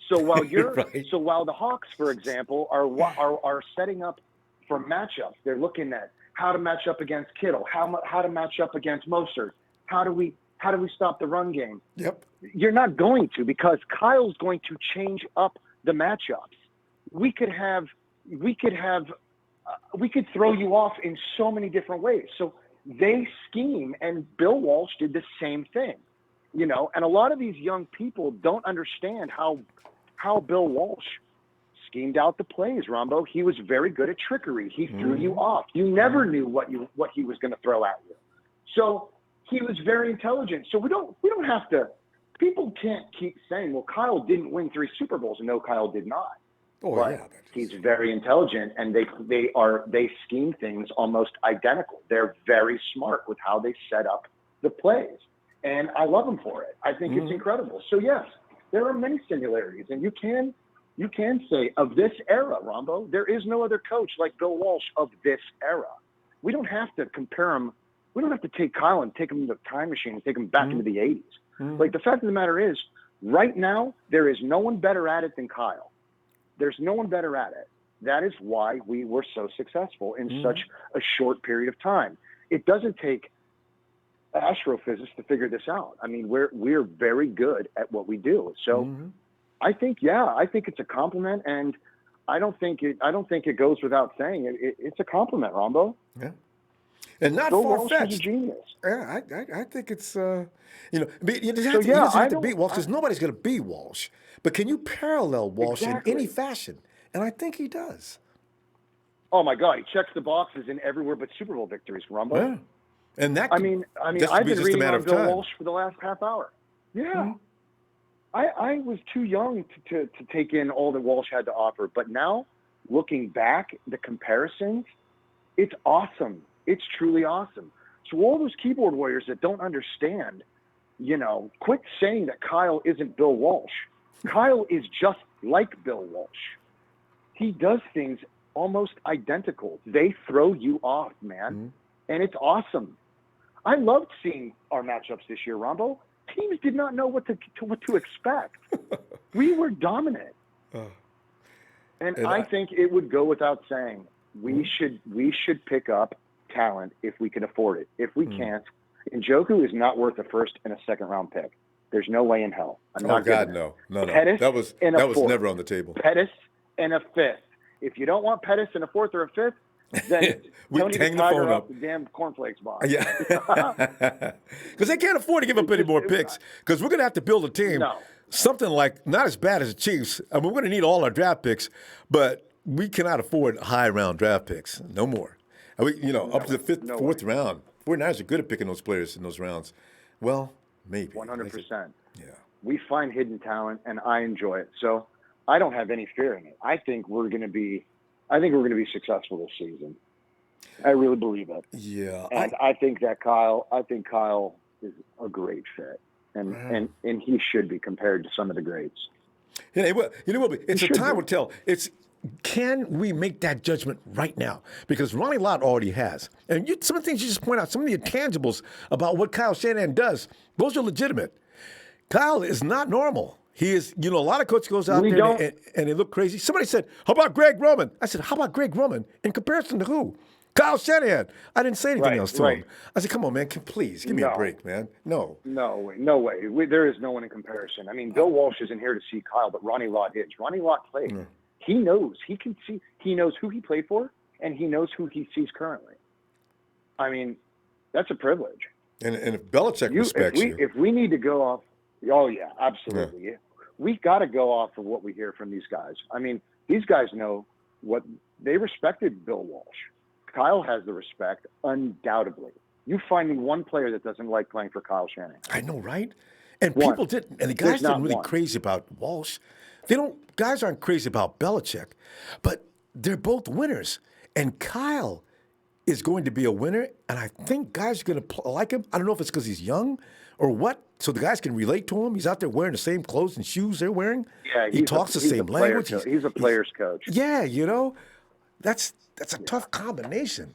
So while while the Hawks, for example, are setting up for matchups, they're looking at how to match up against Kittle, how to match up against Mostert, how do we stop the run game? Yep. You're not going to, because Kyle's going to change up the matchups. We could throw you off in so many different ways. So they scheme, and Bill Walsh did the same thing. And a lot of these young people don't understand how Bill Walsh schemed out the plays, Ronbo. He was very good at trickery. He threw you off. You never knew what he was going to throw at you. So he was very intelligent. So we don't have to. People can't keep saying, well, Kyle didn't win 3 Super Bowls. No, Kyle did not. He's very intelligent, and they scheme things almost identical. They're very smart with how they set up the plays. and I love him for it. I think it's incredible. So yes, there are many similarities, and you can say of this era, Ronbo, there is no other coach like Bill Walsh of this era. We don't have to compare him. We don't have to take Kyle and take him in the time machine and take him back into the 80s. Like, the fact of the matter is, right now, there is no one better at it than Kyle. There's no one better at it. That is why we were so successful in such a short period of time. It doesn't take astrophysics to figure this out. I mean, we're very good at what we do. So I think it's a compliment, and I don't think it goes without saying it's a compliment, Ronbo. Yeah. And not Bill far-fetched. Walsh is a genius. Yeah, I think it's, you doesn't have to beat Walsh because nobody's going to beat Walsh. But can you parallel Walsh in any fashion? And I think he does. Oh, my God. He checks the boxes in everywhere but Super Bowl victories, Ronbo. Yeah. And that, I mean, I've been reading on Bill Walsh for the last half hour. Yeah. I was too young to take in all that Walsh had to offer. But now, looking back, the comparisons, it's awesome. It's truly awesome. So all those keyboard warriors that don't understand, quit saying that Kyle isn't Bill Walsh. Kyle is just like Bill Walsh. He does things almost identical. They throw you off, man. And it's awesome. I loved seeing our matchups this year, Ronbo. Teams did not know what to expect. We were dominant. And I think it would go without saying, we should pick up talent if we can afford it. If we can't, Njoku is not worth a first and a second round pick. There's no way in hell. No. Pettis That was never on the table. Pettis and a fifth. If you don't want Pettis in a fourth or a fifth, then Tony the Tiger off the damn cornflakes box. Yeah. Because they can't afford to give up any more picks. Because we're going to have to build a team. Something like, not as bad as the Chiefs. I mean, we're going to need all our draft picks, but we cannot afford high round draft picks. No more. Up to the fifth, fourth round. 49ers are good at picking those players in those rounds. Well, maybe. 100%. Yeah. We find hidden talent, and I enjoy it. So I don't have any fear in it. I think we're going to be successful this season. I really believe it. Yeah. And I think Kyle is a great fit. And he should be compared to some of the greats. Yeah, it will. It's a time will tell. Can we make that judgment right now? Because Ronnie Lott already has. And some of the things you just point out, some of the intangibles about what Kyle Shanahan does, those are legitimate. Kyle is not normal. He is, a lot of coaches goes out there and they look crazy. Somebody said, how about Greg Roman? I said, how about Greg Roman in comparison to who? Kyle Shanahan. I didn't say anything else to him. I said, come on, man, please, give me a break, man. No way. There is no one in comparison. I mean, Bill Walsh isn't here to see Kyle, but Ronnie Lott is. Ronnie Lott played. He knows. He can see. He knows who he played for, and he knows who he sees currently. I mean, that's a privilege. And if Belichick respects you. If we need to go off, oh, yeah, absolutely. Yeah. We got to go off of what we hear from these guys. I mean, these guys know what they respected Bill Walsh. Kyle has the respect, undoubtedly. You find me one player that doesn't like playing for Kyle Shanahan. I know, right? And people didn't. And the guys aren't really crazy about Walsh. Guys aren't crazy about Belichick, but they're both winners. And Kyle is going to be a winner, and I think guys are going to like him. I don't know if it's because he's young or what, so the guys can relate to him. He's out there wearing the same clothes and shoes they're wearing. Yeah, he talks the same language. He's a player's coach. Yeah, that's a tough combination.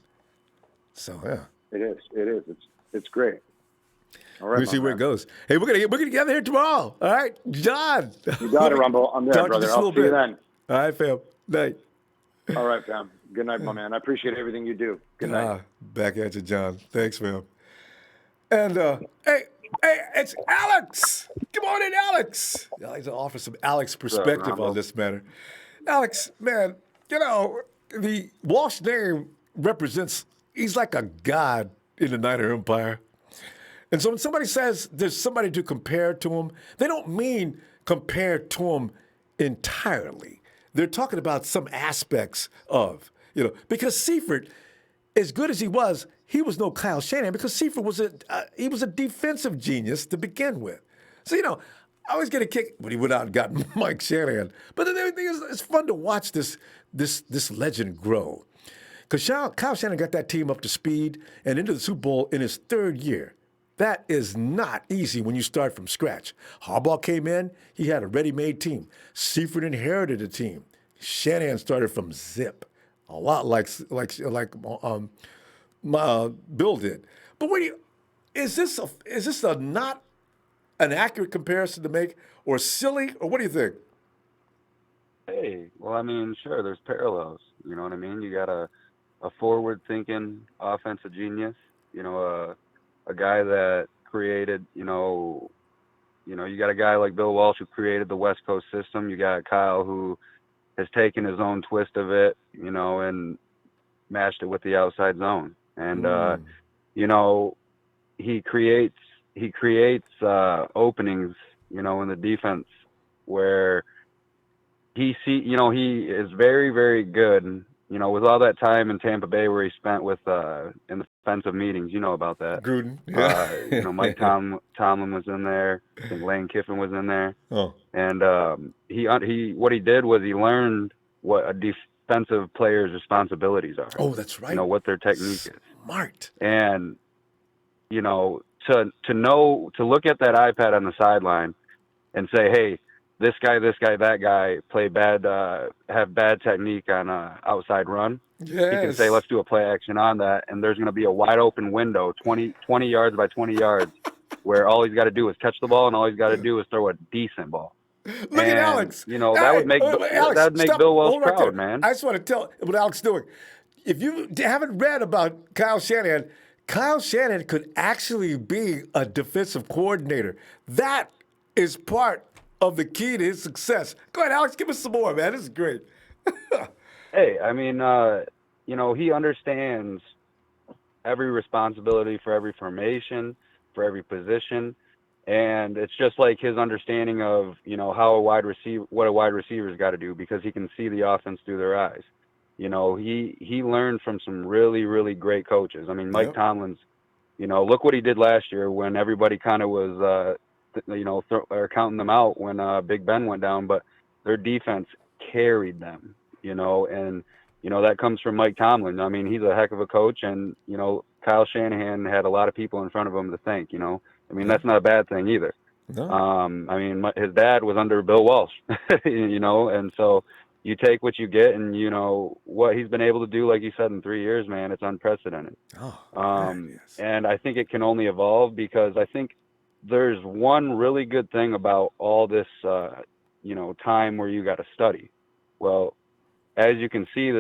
So, yeah. It is. It's great. All right, we'll see where it goes. Hey, we're gonna get together here tomorrow. All right, John. You got it, Ronbo. I'm there, brother. I'll see you then. All right, fam. Night. All right, fam. Good night, my man. I appreciate everything you do. Good night. Back at you, John. Thanks, fam. And hey, it's Alex. Come on in, Alex. I like to offer some Alex perspective on this matter. Alex, man, the Walsh name represents. He's like a god in the Niner Empire. And so when somebody says there's somebody to compare to him, they don't mean compare to him entirely. They're talking about some aspects of, because Seifert, as good as he was no Kyle Shanahan because Seifert was he was a defensive genius to begin with. So, I always get a kick when he went out and got Mike Shanahan. But the thing is, it's fun to watch this legend grow. Because Kyle Shanahan got that team up to speed and into the Super Bowl in his third year. That is not easy when you start from scratch. Harbaugh came in, he had a ready-made team. Seifert inherited a team. Shanahan started from zip, a lot like Bill did. But is this a not an accurate comparison to make, or silly, or what do you think? Hey, well, I mean, sure, there's parallels. You know what I mean? You got a forward-thinking offensive genius. You know, a guy that created. You got a guy like Bill Walsh who created the West Coast system. You got Kyle who has taken his own twist of it, and matched it with the outside zone. And he creates openings, in the defense where he is very, very good. With all that time in Tampa Bay where he spent with in the defensive meetings, about that. Gruden, yeah. Mike Tomlin was in there. I think Lane Kiffin was in there. Oh. And what he did was he learned what a defensive player's responsibilities are. Oh, that's right. What their technique is. Smart. And to look at that iPad on the sideline and say, hey, this guy, that guy have bad technique on outside run. Yes. He can say, let's do a play action on that, and there's going to be a wide open window, 20 yards by 20 yards, where all he's got to do is catch the ball, and all he's got to do is throw a decent ball. Look at Alex. That would make Bill Walsh proud, man. I just want to tell what Alex is doing. If you haven't read about Kyle Shanahan could actually be a defensive coordinator. That is part of the key to his success. Go ahead, Alex. Give us some more, man. This is great. Hey, I mean, he understands every responsibility for every formation, for every position, and it's just like his understanding of what a wide receiver's got to do, because he can see the offense through their eyes. He learned from some really, really great coaches. I mean, Mike Tomlin's. Look what he did last year when everybody kind of was. Counting them out when Big Ben went down, but their defense carried them, and that comes from Mike Tomlin. I mean, he's a heck of a coach, and Kyle Shanahan had a lot of people in front of him to thank. I mean, that's not a bad thing either. No. I mean, his dad was under Bill Walsh, and so you take what you get, and what he's been able to do, like you said, in 3 years, man, it's unprecedented. Yes. And I think it can only evolve, because I think there's one really good thing about all this, time where you got to study. Well, as you can see,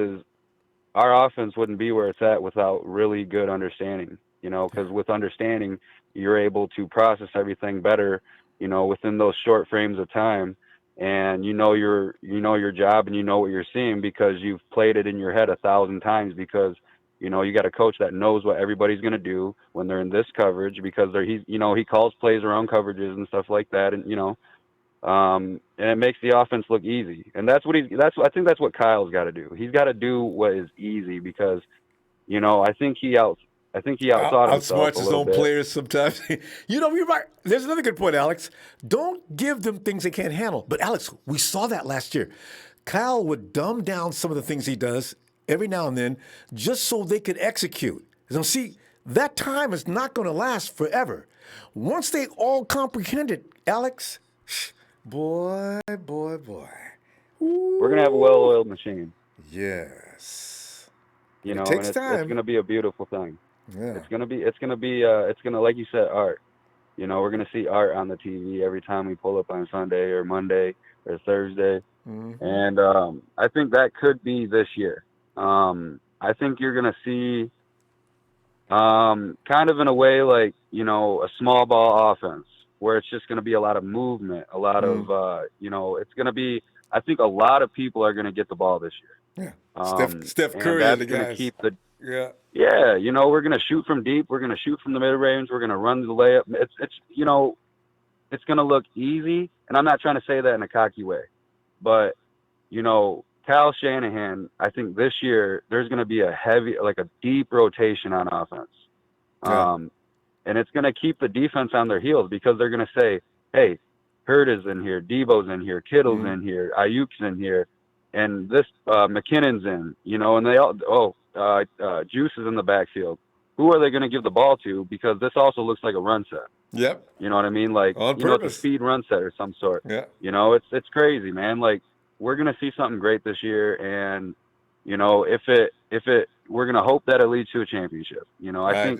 our offense wouldn't be where it's at without really good understanding, because with understanding, you're able to process everything better, within those short frames of time. And your job, and what you're seeing, because you've played it in your head 1,000 times, because you got a coach that knows what everybody's going to do when they're in this coverage, because he calls plays around coverages and stuff like that. And, and it makes the offense look easy. And I think that's what Kyle's got to do. He's got to do what is easy, because, I think he outthought himself outsmarts his own bit. players sometimes. You're right. There's another good point, Alex. Don't give them things they can't handle. But, Alex, we saw that last year. Kyle would dumb down some of the things he does every now and then, just so they could execute. So see, that time is not going to last forever. Once they all comprehend it, Alex, boy. We're going to have a well-oiled machine. Yes. It takes and time. It's going to be a beautiful thing. Yeah. It's going to, like you said, art. We're going to see art on the TV every time we pull up on Sunday or Monday or Thursday. Mm-hmm. And I think that could be this year. I think you're going to see kind of in a way like, a small ball offense where it's just going to be a lot of movement, a lot of, it's going to be, I think a lot of people are going to get the ball this year. Yeah. Steph Curry and the guys. Keep the, yeah. Yeah. We're going to shoot from deep. We're going to shoot from the mid range. We're going to run the layup. It's going to look easy. And I'm not trying to say that in a cocky way, but, Kyle Shanahan, I think this year there's going to be a deep rotation on offense. Yeah. And it's going to keep the defense on their heels, because they're going to say, hey, Hurt is in here, Debo's in here, Kittle's in here, Ayuk's in here, and this McKinnon's in, and they all, Juice is in the backfield. who are they going to give the ball to? Because this also looks like a run set. Yep. You know what I mean? Like, On you know, it's purpose. a speed run set or some sort. Yeah. You know, it's crazy, man. Like, we're going to see something great this year. And, you know, we're going to hope that it leads to a championship. You know, I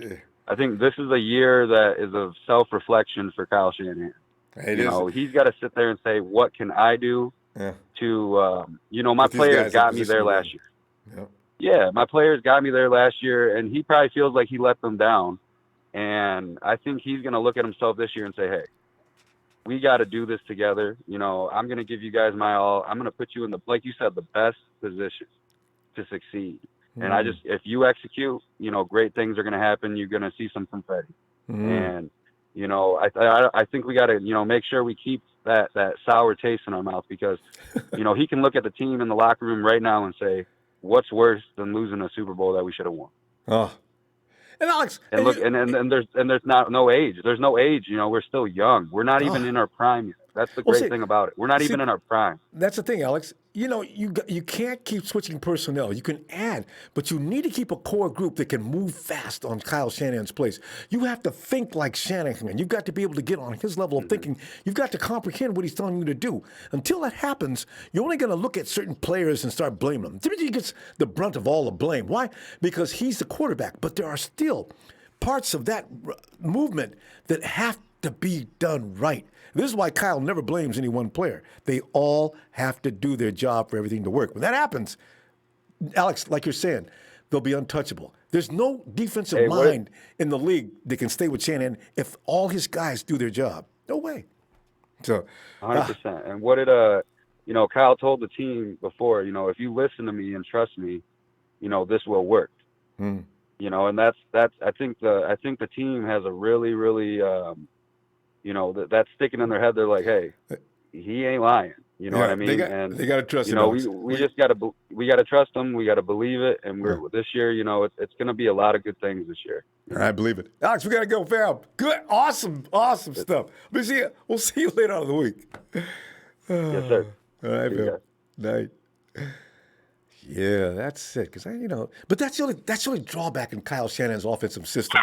think this is a year that is of self-reflection for Kyle Shanahan. It you is. know, he's got to sit there and say, what can I do to, you know, my Put these players guys in got me position there to win. last year. Yep. Yeah, my players got me there last year, and he probably feels like he let them down. And I think he's going to look at himself this year and say, hey, we got to do this together. You know, I'm going to give you guys my all. I'm going to put you in like you said, the best position to succeed. And if you execute, you know, great things are going to happen. You're going to see some confetti. And, you know, I think we got to, you know, make sure we keep that sour taste in our mouth, because, you know, he can look at the team in the locker room right now and say, what's worse than losing a Super Bowl that we should have won? Oh. And Alex, and look, and there's no age. There's no age. You know, we're still young. We're not even in our prime yet. That's the great thing about it. We're not even in our prime. That's the thing, Alex. You know, you can't keep switching personnel. You can add, but you need to keep a core group that can move fast on Kyle Shanahan's place. You have to think like Shanahan. You've got to be able to get on his level of thinking. You've got to comprehend what he's telling you to do. Until that happens, you're only going to look at certain players and start blaming them. Timothy gets the brunt of all the blame. Why? Because he's the quarterback. But there are still parts of that movement that have to be done right. This is why Kyle never blames any one player. They all have to do their job for everything to work. When that happens, Alex, like you're saying, they'll be untouchable. There's no defensive mind in the league that can stay with Shanahan if all his guys do their job. No way. So, 100%. And what did you know, Kyle told the team before, you know, if you listen to me and trust me, you know, this will work. You know, and that's I think the team has a really, really you know, that's sticking in their head. They're like, hey, he ain't lying. You know what I mean? They got to trust him. You know, we just got to trust him. We got to believe it. And this year, you know, it's going to be a lot of good things this year. I believe it. Alex, we got to go, fam. Good, awesome stuff. We'll see you later on in the week. Yes, sir. All right, Bill. Night. Yeah, that's it. But that's the only drawback in Kyle Shanahan's offensive system.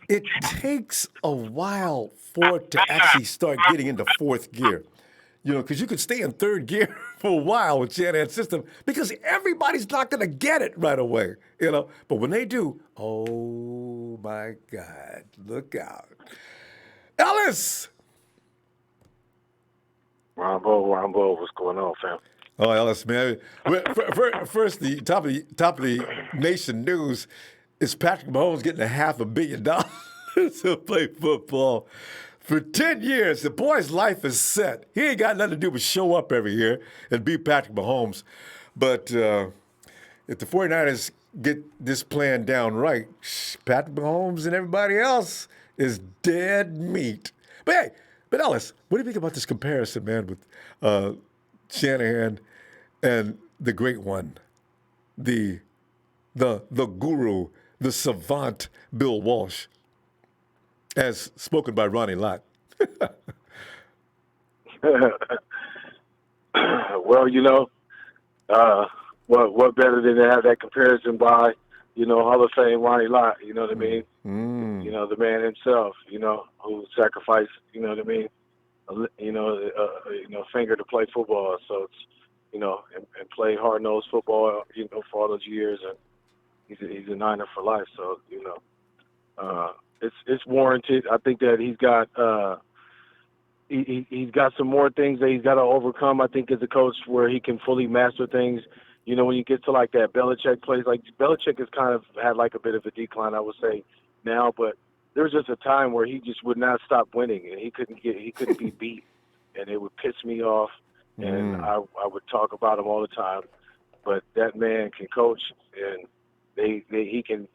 It takes a while for it to actually start getting into fourth gear. You know, because you could stay in third gear for a while with Shanahan's system because everybody's not going to get it right away. You know, but when they do, oh my God, look out, Ellis. Ronbo, what's going on, fam? Oh, Ellis, man. First, the top of the nation news is Patrick Mahomes getting $500 million to play football. For 10 years, the boy's life is set. He ain't got nothing to do but show up every year and beat Patrick Mahomes. But if the 49ers get this plan down right, Patrick Mahomes and everybody else is dead meat. But Ellis, what do you think about this comparison, man, with Shanahan and the great one, the guru, the savant, Bill Walsh, as spoken by Ronnie Lott? Well, you know, what better than to have that comparison by, you know, Hall of Fame Ronnie Lott, you know what I mean? You know, the man himself, you know, who sacrificed, you know what I mean? Finger to play football. So it's, you know, and play hard-nosed football, you know, for all those years. And he's a Niner for life. So, you know, it's warranted. I think that he's got he's got some more things that he's got to overcome, I think, as a coach, where he can fully master things. You know, when you get to like that Belichick plays, like Belichick has kind of had like a bit of a decline, I would say, now, but there was just a time where he just would not stop winning, and he couldn't be beat, and it would piss me off, and I would talk about him all the time. But that man can coach, and he can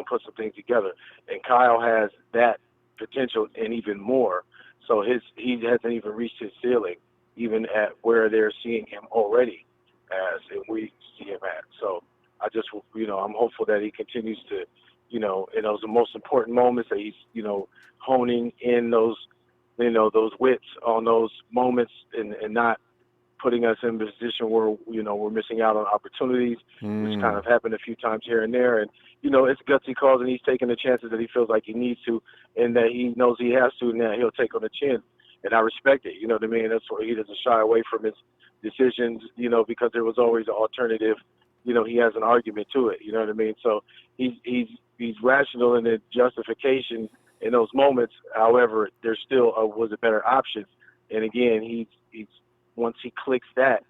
put some things together. And Kyle has that potential and even more. So he hasn't even reached his ceiling, even at where they're seeing him already as, and we see him at. So I just, you know, I'm hopeful that he continues to, you know, in those most important moments that he's, you know, honing in those, you know, those wits on those moments and not putting us in a position where, we're missing out on opportunities, which kind of happened a few times here and there. And, it's gutsy calls, and he's taking the chances that he feels like he needs to and that he knows he has to, and that he'll take on the chin. And I respect it. You know what I mean? That's why he doesn't shy away from his decisions, because there was always an alternative. He has an argument to it. You know what I mean? So he's rational in the justification in those moments. However, there still was a better option. And again, he's once he clicks that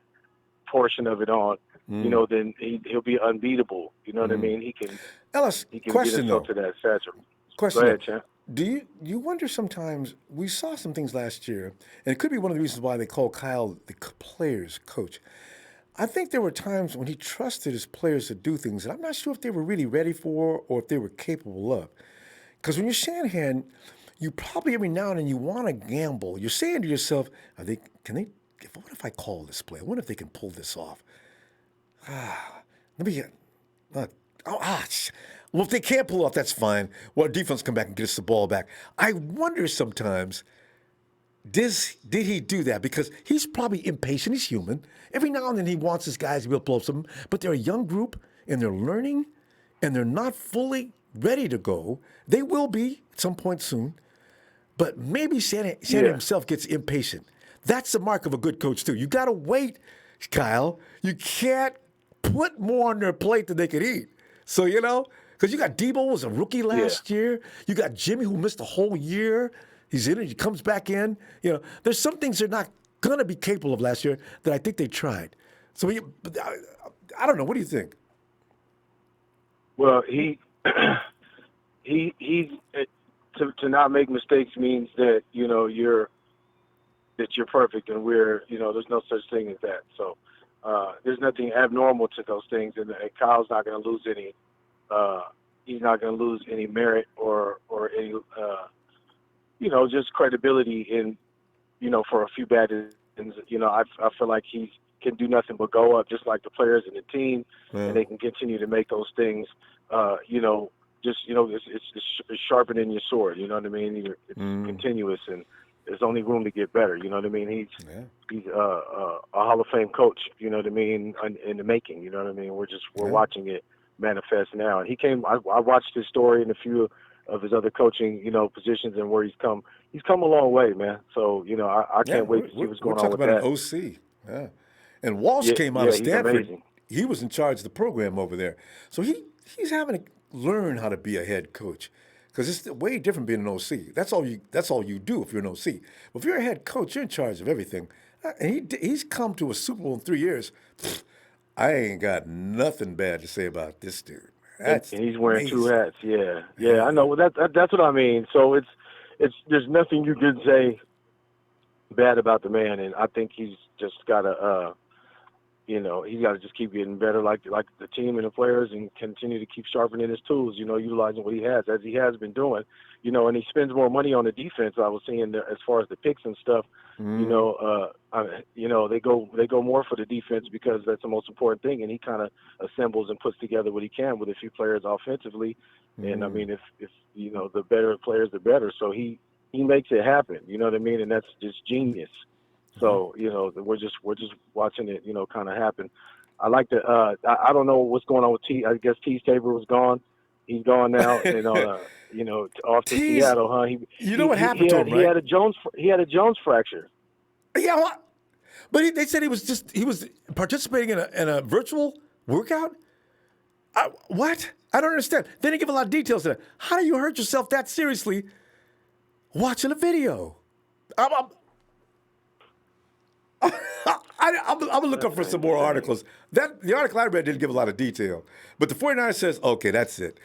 portion of it on, then he'll be unbeatable. You know what I mean? He can Ellis, he can question get himself though. to that stature. Question. Go ahead, champ. Do you wonder sometimes, we saw some things last year, and it could be one of the reasons why they call Kyle the players coach. I think there were times when he trusted his players to do things, and I'm not sure if they were really ready for or if they were capable of. Because when you're Shanahan, you probably every now and then you want to gamble. You're saying to yourself, what if I call this play? I wonder if they can pull this off. Well, if they can't pull off, that's fine. Well, defense come back and get us the ball back. I wonder sometimes, did he do that? Because he's probably impatient. He's human. Every now and then he wants his guys to be able to pull up something, but they're a young group, and they're learning, and they're not fully ready to go. They will be at some point soon, but maybe Shanahan himself gets impatient. That's the mark of a good coach, too. You got to wait, Kyle. You can't put more on their plate than they can eat. So, because you got Debo was a rookie last year. You got Jimmy who missed a whole year. He's in it. He comes back in. There's some things they're not going to be capable of last year that I think they tried. So I don't know. What do you think? Well, he's to not make mistakes means that you're perfect, and we're there's no such thing as that. So there's nothing abnormal to those things, and Kyle's not going to lose any. He's not going to lose any merit or any just credibility in for a few bad things. I feel like he can do nothing but go up, just like the players and the team, and they can continue to make those things. It's sharpening your sword. You know what I mean? It's continuous, and there's only room to get better. You know what I mean? He's a Hall of Fame coach. You know what I mean? In the making. You know what I mean? We're watching it manifest now. And he came. I watched his story and a few of his other coaching positions and where he's come. He's come a long way, man. So I can't wait to see what's going on with that. We're talking about an OC. Yeah. And Walsh came out of Stanford. Amazing. He was in charge of the program over there. So he's having to learn how to be a head coach, because it's way different being an OC. That's all you do if you're an OC. But if you're a head coach, you're in charge of everything. And he's come to a Super Bowl in 3 years. I ain't got nothing bad to say about this dude. And he's wearing two hats. Yeah, I know. Well, that's what I mean. So it's there's nothing you can say bad about the man, and I think he's just got to he's got to just keep getting better, like the team and the players, and continue to keep sharpening his tools. Utilizing what he has, as he has been doing. And he spends more money on the defense. I was seeing as far as the picks and stuff. They go more for the defense because that's the most important thing, and he kind of assembles and puts together what he can with a few players offensively. And I mean, if the better players, the better. So he makes it happen. You know what I mean? And that's just genius. So we're just watching it, kind of happen. I like to. I don't know what's going on with T. I guess T. Tabor was gone. He's gone now, and off to Seattle, huh? What happened to him? Right? He had a Jones fracture. Yeah, what? But they said he was participating in a virtual workout. What? I don't understand. They didn't give a lot of details to that. How do you hurt yourself that seriously watching a video? I'm going to look up for some more articles. The article I read didn't give a lot of detail. But the 49ers says, okay, that's it.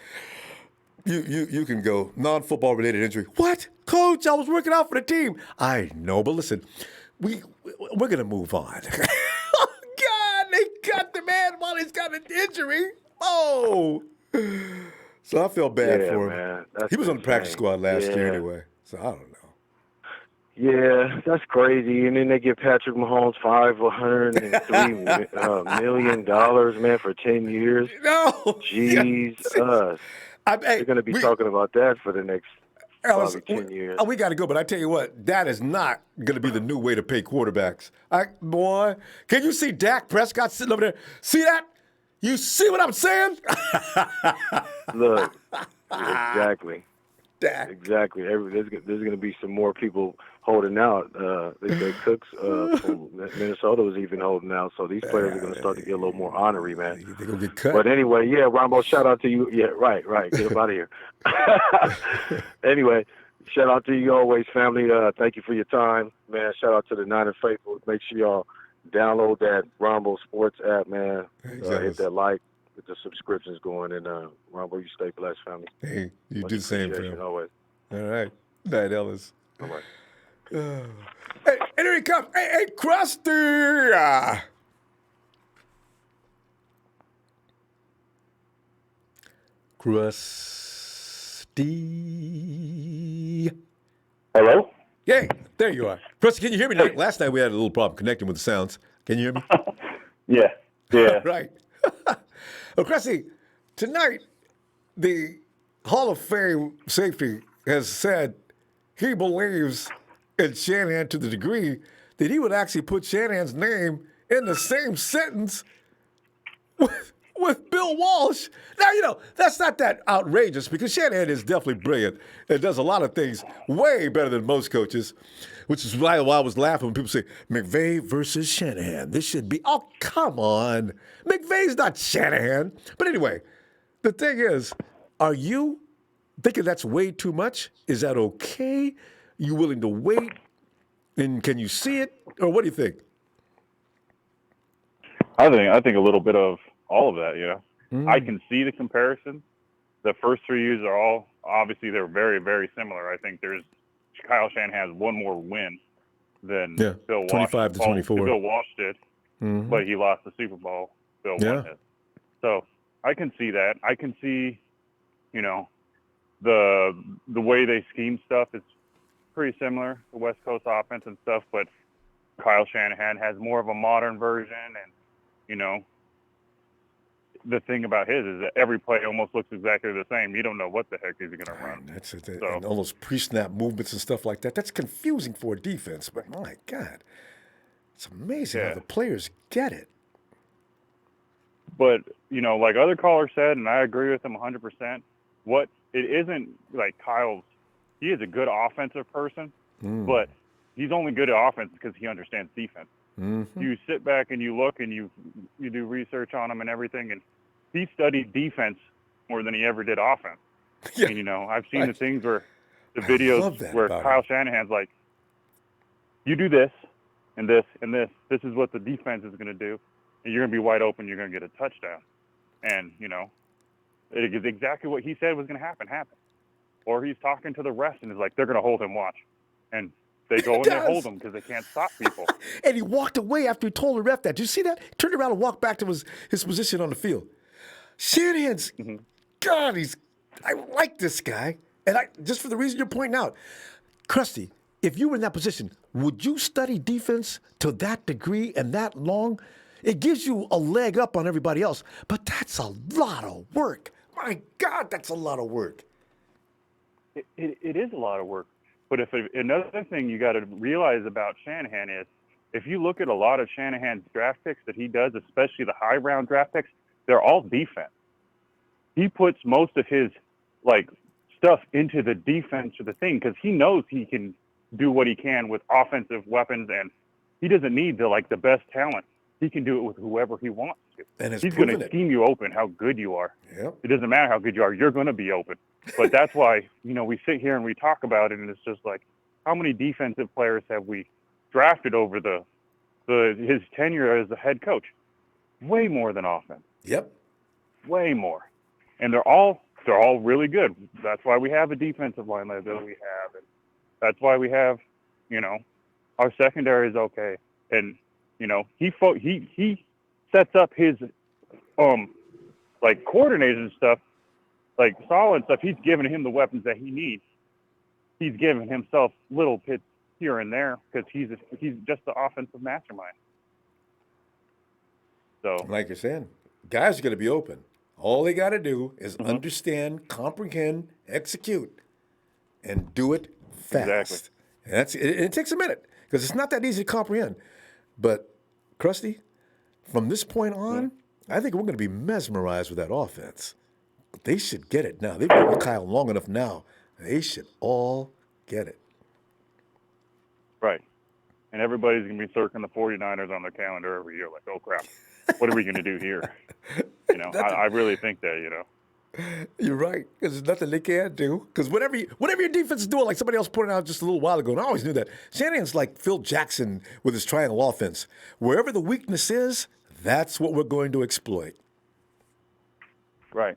You can go. Non-football related injury. What? Coach, I was working out for the team. I know, but listen, we're going to move on. Oh, God, they got the man while he's got an injury. Oh. So I felt bad for him. Man, he was on the practice squad last year anyway, so I don't know. Yeah, that's crazy. And then they give Patrick Mahomes $503 million, man, for 10 years. No. Jesus. They're going to be talking about that for the next Ellis, probably 10 years. we got to go, but I tell you what, that is not going to be the new way to pay quarterbacks. Boy, can you see Dak Prescott sitting over there? See that? You see what I'm saying? Look, exactly. Dak. Exactly. There's going to be some more people holding out. They said Cooks from Minnesota was even holding out. So these players are going to start to get a little more honorary, man. They're going to get cut. But anyway, yeah, Ronbo, shout out to you. Yeah, right. Get up out of here. Anyway, shout out to you always, family. Thank you for your time, man. Shout out to the Niner faithful. Make sure y'all download that Ronbo Sports app, man. Hit that like. Get the subscriptions going, and Ronbo, you stay blessed, family. Hey, you Much do the same, fam. always. All right. Night, Ellis. All right. Hey, and here he comes. Hey, Krusty. Krusty. Hello? Yay, there you are. Krusty, can you hear me? Last night we had a little problem connecting with the sounds. Can you hear me? Yeah. Right. Well, Krusty, tonight the Hall of Fame safety has said he believes in Shanahan to the degree that he would actually put Shanahan's name in the same sentence with Bill Walsh. Now, that's not that outrageous because Shanahan is definitely brilliant and does a lot of things way better than most coaches, which is why I was laughing when people say, McVay versus Shanahan. This should be, oh, come on. McVay's not Shanahan. But anyway, the thing is, are you thinking that's way too much? Is that okay? You willing to wait? And can you see it? Or what do you think? I think a little bit of all of that, yeah. I can see the comparison. The first 3 years are all, obviously, they're very, very similar. I think Kyle Shanahan has one more win than Bill Walsh. 25 to 24. Bill Walsh did, but he lost the Super Bowl. Bill won it. So I can see that. I can see, the way they scheme stuff is pretty similar, the West Coast offense and stuff, but Kyle Shanahan has more of a modern version, and, the thing about his is that every play almost looks exactly the same. You don't know what the heck he's going to run. That's it. So, and all those pre-snap movements and stuff like that. That's confusing for a defense. But my God, it's amazing how the players get it. But like other callers said, and I agree with them 100%. What it isn't like Kyle's. He is a good offensive person, but he's only good at offense because he understands defense. Mm-hmm. You sit back and you look and you do research on him and everything, and he studied defense more than he ever did offense. Yeah. And, I've seen the things where the videos where Kyle Shanahan's like, you do this and this and this. This is what the defense is going to do, and you're going to be wide open. You're going to get a touchdown. And, it is exactly what he said was going to happen. Or he's talking to the refs and is like, they're going to hold him, watch. And they go and they hold him because they can't stop people. And he walked away after he told the ref that. Did you see that? He turned around and walked back to his position on the field. Shanahan's, God, I like this guy. And just for the reason you're pointing out, Krusty, if you were in that position, would you study defense to that degree and that long? It gives you a leg up on everybody else, but that's a lot of work. My God, that's a lot of work. It is a lot of work. But another thing you got to realize about Shanahan is, if you look at a lot of Shanahan's draft picks that he does, especially the high round draft picks, they're all defense. He puts most of his stuff into the defense of the thing because he knows he can do what he can with offensive weapons, and he doesn't need the best talent. He can do it with whoever he wants to. And he's going to scheme you open how good you are. Yep. It doesn't matter how good you are. You're going to be open. But that's why, we sit here and we talk about it, and it's just like, how many defensive players have we drafted over his tenure as a head coach? Way more than offense. Yep. Way more. And they're all really good. That's why we have a defensive line that we have. And that's why we have, our secondary is okay. And, he sets up his, coordinators and stuff, solid stuff. He's giving him the weapons that he needs. He's giving himself little bits here and there because he's just the offensive mastermind. So, like you're saying, guys are going to be open. All they got to do is understand, comprehend, execute, and do it fast. Exactly. And it takes a minute because it's not that easy to comprehend. But, Krusty, from this point on, I think we're going to be mesmerized with that offense. They should get it now. They've been with Kyle long enough now. They should all get it. Right. And everybody's going to be circling the 49ers on their calendar every year like, oh, crap, what are we going to do here? You know, I really think that, you know. You're right, because there's nothing they can do. Because whatever your defense is doing, like somebody else pointed out just a little while ago, and I always knew that, Shanahan's like Phil Jackson with his triangle offense. Wherever the weakness is, that's what we're going to exploit. Right.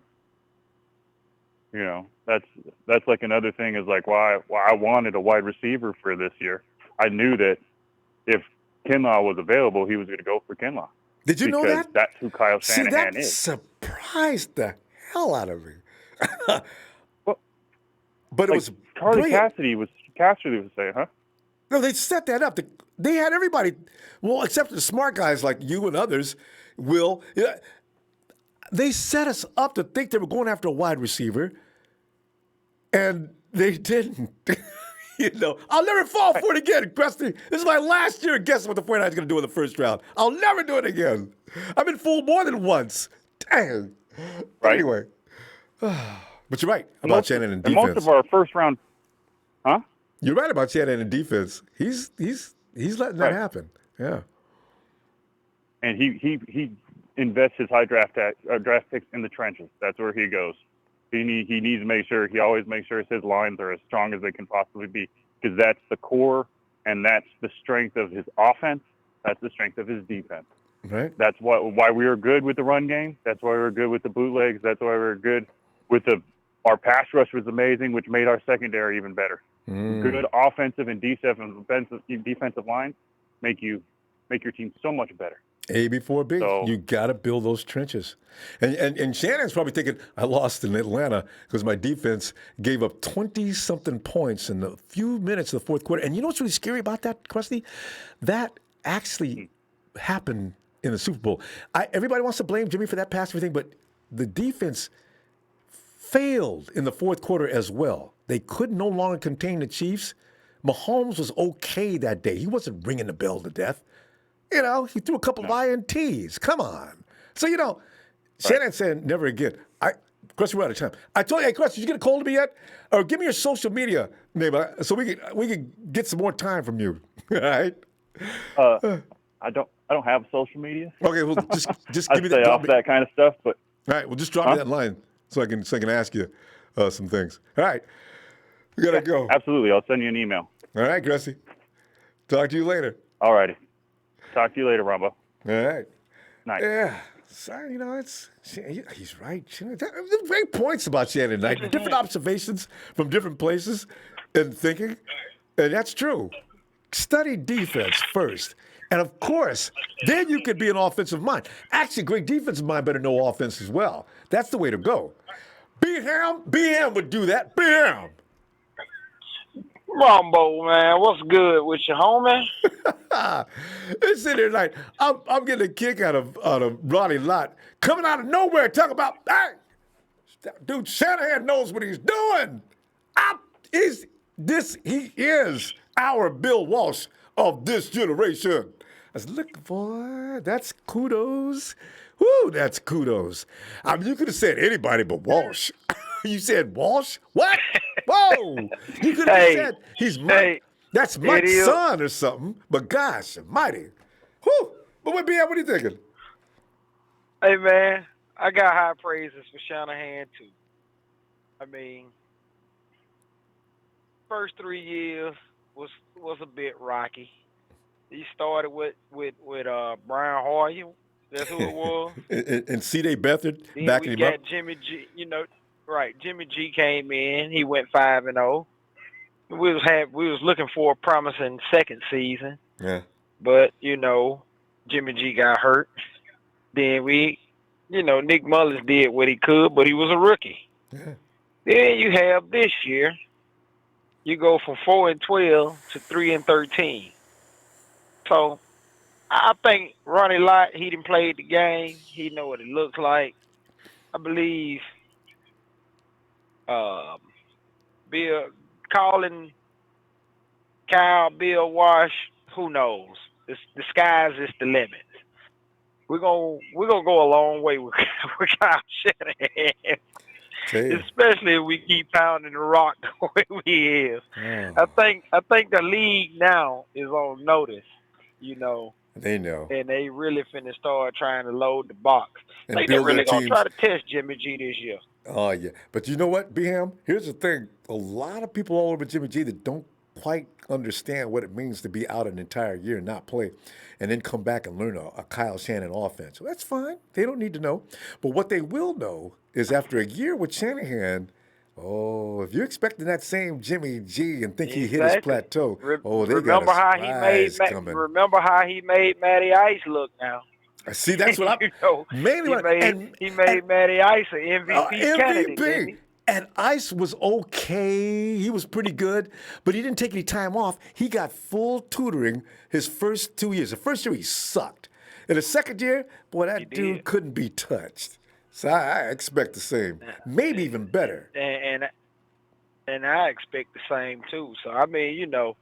You know, that's like another thing is like why I wanted a wide receiver for this year. I knew that if Kinlaw was available, he was going to go for Kinlaw. Did you know that? Because that's who Kyle Shanahan that is. Surprised the hell out of me. But it was Charlie Cassidy was saying, huh? No, they set that up. They had everybody, well, except for the smart guys like you and others, Will. They set us up to think they were going after a wide receiver, and they didn't. You know, I'll never fall for it again, Krusty. This is my last year guessing what the 49ers are going to do in the first round. I'll never do it again. I've been fooled more than once. Dang. Right. Anyway. But you're right about Shanahan and defense. Most of our first round, huh? You're right about Shanahan and defense. He's letting that happen. Yeah. And he invests his high draft picks in the trenches. That's where he goes. He needs to make sure, he always makes sure his lines are as strong as they can possibly be, because that's the core and that's the strength of his offense. That's the strength of his defense. Right. That's why we were good with the run game. That's why we were good with the bootlegs. That's why we were good with our pass rush was amazing, which made our secondary even better. Good offensive and defensive lines make your team so much better. A before B. So, you got to build those trenches. And Shannon's probably thinking, I lost in Atlanta because my defense gave up 20-something points in a few minutes of the fourth quarter. And you know what's really scary about that, Krusty? That actually happened in the Super Bowl. Everybody wants to blame Jimmy for that pass and everything, but the defense failed in the fourth quarter as well. They could no longer contain the Chiefs. Mahomes was okay that day. He wasn't ringing the bell to death. You know, he threw a couple of INTs. Come on. So, you know, Shanahan said never again. Krusty, we're out of time. I told you, hey, Krusty, did you get a call to me yet? Or give me your social media name so we can get some more time from you. All right? I don't have social media. Okay, well, just give me stay off that kind of stuff. But all right, well, just drop me that line so I can ask you some things. All right, we gotta go. Absolutely, I'll send you an email. All right, Krusty. Talk to you later. All righty. Talk to you later, Ronbo. All right. Nice. Yeah. Sorry, you know, he's right. There's great points about Shannon Knight. Different observations from different places and thinking. And that's true. Study defense first. And, of course, then you could be an offensive mind. Actually, great defensive mind better know offense as well. That's the way to go. BM would do that. BM. Ronbo, man, what's good with you, homie? It's in there like I'm getting a kick out of Ronnie Lott coming out of nowhere talking about, hey, dude, Shanahan knows what he's doing. He is our Bill Walsh of this generation. I was looking for that's kudos. Woo, that's kudos. I mean, you could have said anybody but Walsh. You said Walsh? What? Whoa! You could have said that's my son or something. But gosh, almighty. Whew. But what are you thinking? Hey, man, I got high praises for Shanahan, too. I mean, first 3 years was a bit rocky. He started with Brian Hoyer. That's who it was. and C.J. Beathard then backing him up. We got Jimmy G, right. Jimmy G came in. He went 5-0. We was looking for a promising second season. Yeah. But, Jimmy G got hurt. Then Nick Mullins did what he could, but he was a rookie. Yeah. Then you have this year, you go from 4-12 to 3-13. So I think Ronnie Lott, he done played the game. He know what it looks like. I believe calling Kyle, Bill Walsh, who knows? The sky's is the limit. We're gonna go a long way with Kyle Shanahan. Especially if we keep pounding the rock the way we is. I think the league now is on notice, you know. They know. And they really finna start trying to load the box. And They're build their really gonna teams. try to test Jimmy G this year. Oh, yeah. But you know what, B-Ham? Here's the thing. A lot of people all over Jimmy G that don't quite understand what it means to be out an entire year and not play and then come back and learn a Kyle Shanahan offense. Well, that's fine. They don't need to know. But what they will know is after a year with Shanahan, if you're expecting that same Jimmy G and think he hit his plateau, they got a surprise coming. Remember how he made Matty Ice look now. See, that's what I'm he made Matty Ice an MVP candidate, didn't he? And Ice was okay. He was pretty good, but he didn't take any time off. He got full tutoring his first 2 years. The first year, he sucked. In the second year, boy, that dude couldn't be touched. So I expect the same, maybe even better. And I expect the same, too. So, I mean, you know,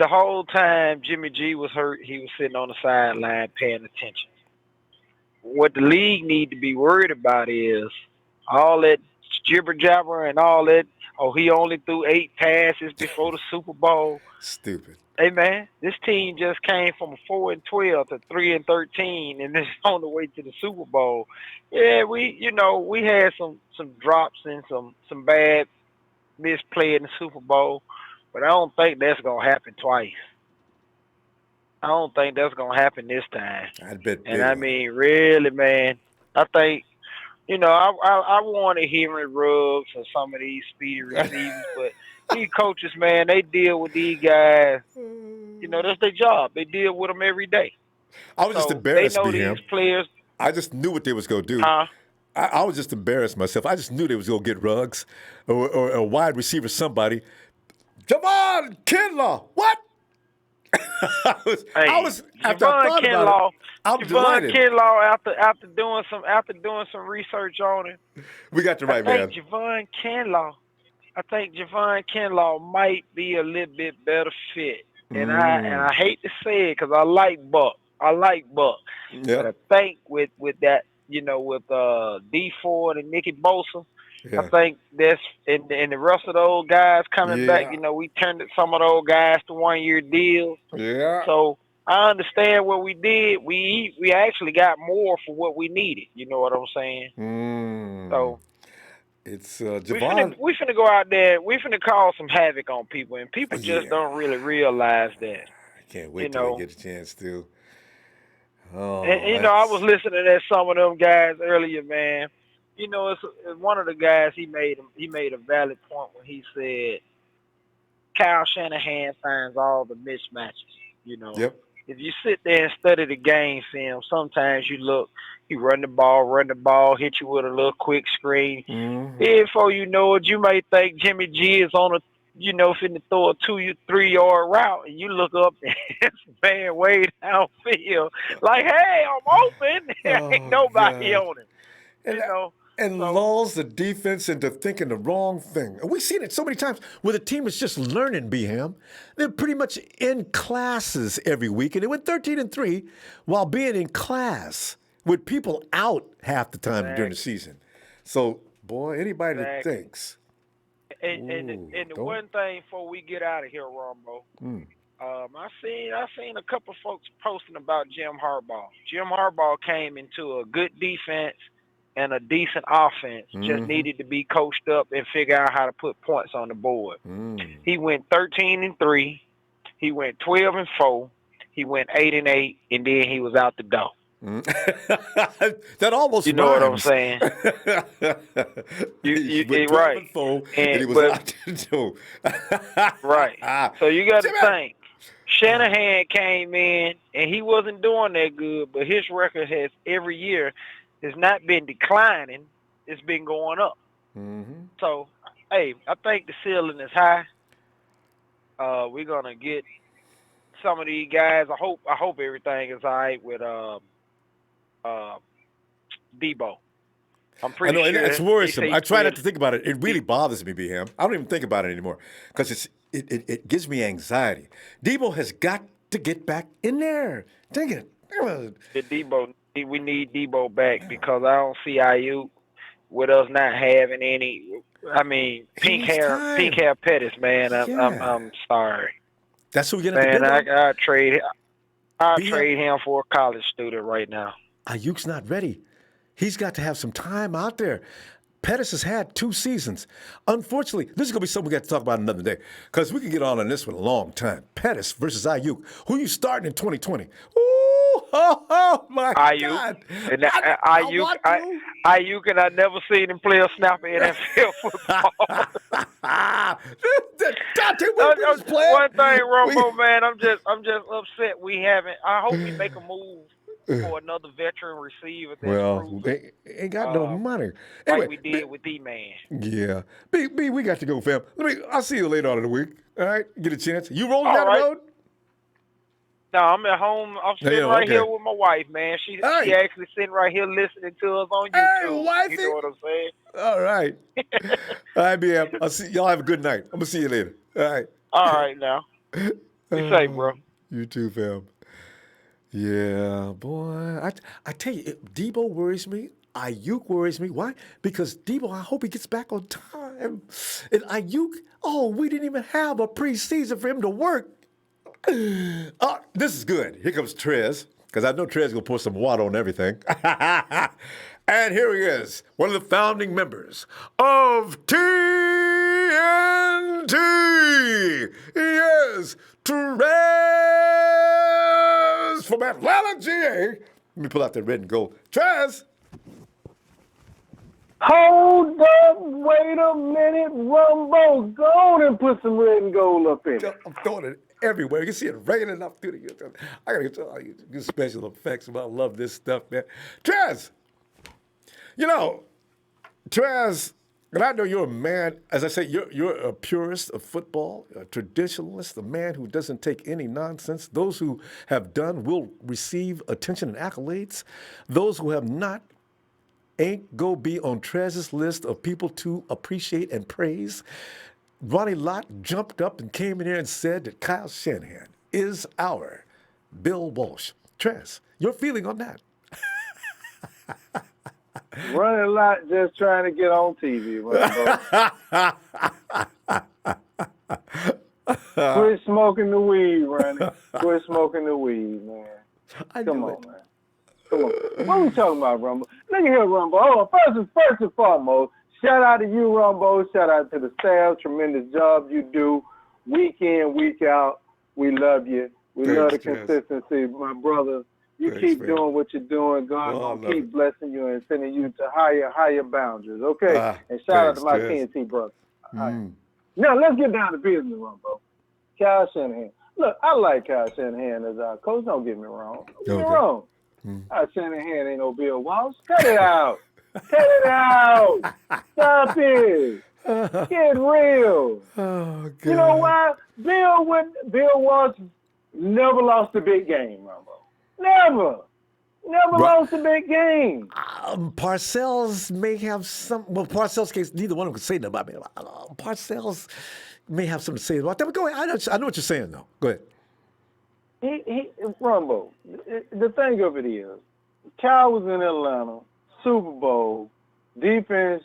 the whole time Jimmy G was hurt, he was sitting on the sideline paying attention. What the league need to be worried about is all that jibber jabber and all that. He only threw 8 passes before the Super Bowl. Stupid. Hey man, this team just came from 4-12 to 3-13, and it's on the way to the Super Bowl. Yeah, we had some drops and some bad misplay in the Super Bowl, but I don't think that's gonna happen twice. I don't think that's gonna happen this time. I bet. And I mean, really, man, I think. You know, I wanted Henry Ruggs and some of these speedy receivers, but these coaches, man, they deal with these guys. You know, that's their job. They deal with them every day. I was just embarrassed. They know these players. I just knew what they was going to do. I was just embarrassed myself. I just knew they was going to get Ruggs or a wide receiver, somebody. Javon Kinlaw, what? I was after I thought about it, I'm delighted. Kinlaw, after doing some research on him, we got the right man. Javon Kinlaw might be a little bit better fit, and I hate to say it because I like Buck. But I think with that, you know, with D Ford and Nicky Bosa. Yeah. I think that's and the rest of those guys coming back. You know, we turned some of those guys to 1-year deals. Yeah. So I understand what we did. We actually got more for what we needed. You know what I'm saying? So it's Javon. We finna go out there. We finna cause some havoc on people, and people just don't really realize that. I can't wait till I get a chance to. And you know, I was listening to some of them guys earlier, man. You know, it's one of the guys. He made a valid point when he said Kyle Shanahan finds all the mismatches. You know, if you sit there and study the game film, sometimes you look, he run the ball, hit you with a little quick screen. Mm-hmm. Before you know it, you may think Jimmy G is on finna throw a 2-3 yard route, and you look up and it's man way downfield, like, hey, I'm open. Ain't nobody on him. And, you know. And lulls the defense into thinking the wrong thing. We've seen it so many times where the team is just learning, B-Ham. They're pretty much in classes every week, and they went 13-3 while being in class with people out half the time during the season. So, boy, anybody that thinks. And the one thing before we get out of here, Ronbo, I seen a couple folks posting about Jim Harbaugh. Jim Harbaugh came into a good defense and a decent offense, just needed to be coached up and figure out how to put points on the board. He went 13-3, he went 12-4, he went 8-8, and then he was out the door. That almost know rhymes. What I'm saying? you right. And he was out the door. Right. So you got to think. Shanahan came in and he wasn't doing that good, but his record has every year has not been declining, it's been going up. So, hey, I think the ceiling is high. We're gonna get some of these guys. I hope everything is all right with Debo. I'm I pretty know, and sure it's they worrisome. say I try not Fred. to think about it. It really bothers me, BM. I don't even think about it anymore because it gives me anxiety. Debo has got to get back in there. Dang it. The Debo, we need Debo back because I don't see IU with us not having any. I mean, He needs pink time. hair Pettis, man. Yeah. I'm sorry, That's who we're going to man. depend on. I BM, trade him for a college student right now. Ayuk's not ready. He's got to have some time out there. Pettis has had 2 seasons. Unfortunately, this is going to be something we got to talk about another day because we can get on this one a long time. Pettis versus Ayuk. Who you starting in 2020? Ooh, my Ayuk God. and I want to. Ayuk, and I never seen him play a snap in NFL football. Dante Whitman's playing. One thing, Ronbo, man, I'm just upset we haven't. I hope we make a move for another veteran receiver that's Well, proven. they ain't got no money. Like Anyway, we did with D-Man. yeah. B, we got to go, fam. I'll see you later on in the week. All right? Get a chance. You rolling All down right. the road? No, I'm at home. I'm sitting right here with my wife, man. She actually sitting right here listening to us on YouTube. Hey, wifey. You know what I'm saying? All right. All right, BM. I'll see y'all. Have a good night. I'm gonna see you later. All right. All right, now. Be safe, bro. You too, fam. Yeah, boy. I tell you, Debo worries me. Ayuk worries me. Why? Because Debo, I hope he gets back on time. And Ayuk, we didn't even have a preseason for him to work. This is good. Here comes Trez, because I know Trez going to pour some water on everything. And here he is, one of the founding members of TNT. He is Trez from Atlanta, GA. Let me pull out that red and gold. Trez. Hold up, wait a minute, Ronbo. Go on and put some red and gold up in it. I'm throwing it everywhere. You can see it raining up through the. I gotta get all you special effects. I love this stuff, man. Trez, Trez, and I know you're a man. As I say, you're a purist of football, a traditionalist, a man who doesn't take any nonsense. Those who have done will receive attention and accolades. Those who have not ain't go be on Trez's list of people to appreciate and praise. Ronnie Lott jumped up and came in here and said that Kyle Shanahan is our Bill Walsh. Trez, your feeling on that? Ronnie Lott just trying to get on TV, Quit smoking the weed, Ronnie. Quit smoking the weed, man. Come on, man. Come on. What are we talking about, Rumble? Look at here, Rumble. Hold on. First and foremost, shout out to you, Rumble. Shout out to the staff. Tremendous job you do week in, week out. We love you. We love the consistency, my brother. You keep doing what you're doing. God gonna keep blessing you and sending you to higher boundaries. Okay. And shout out to my TNT brother. All right. Now let's get down to business, Rumble. Kyle Shanahan. Look, I like Kyle Shanahan as our coach. Don't get me wrong. Don't get me wrong. Kyle Shanahan ain't no Bill Walsh. Cut it out. Cut it out. Stop it. Get real. Oh, God. You know why? Bill Walsh never lost a big game, Rumble. Never lost a big game. Parcells may have some. Well, Parcells' case, neither one of them could say nothing about me. Parcells may have something to say about that. But go ahead. I know what you're saying, though. Go ahead. Rumbo, the thing of it is, Cal was in Atlanta, Super Bowl, defense,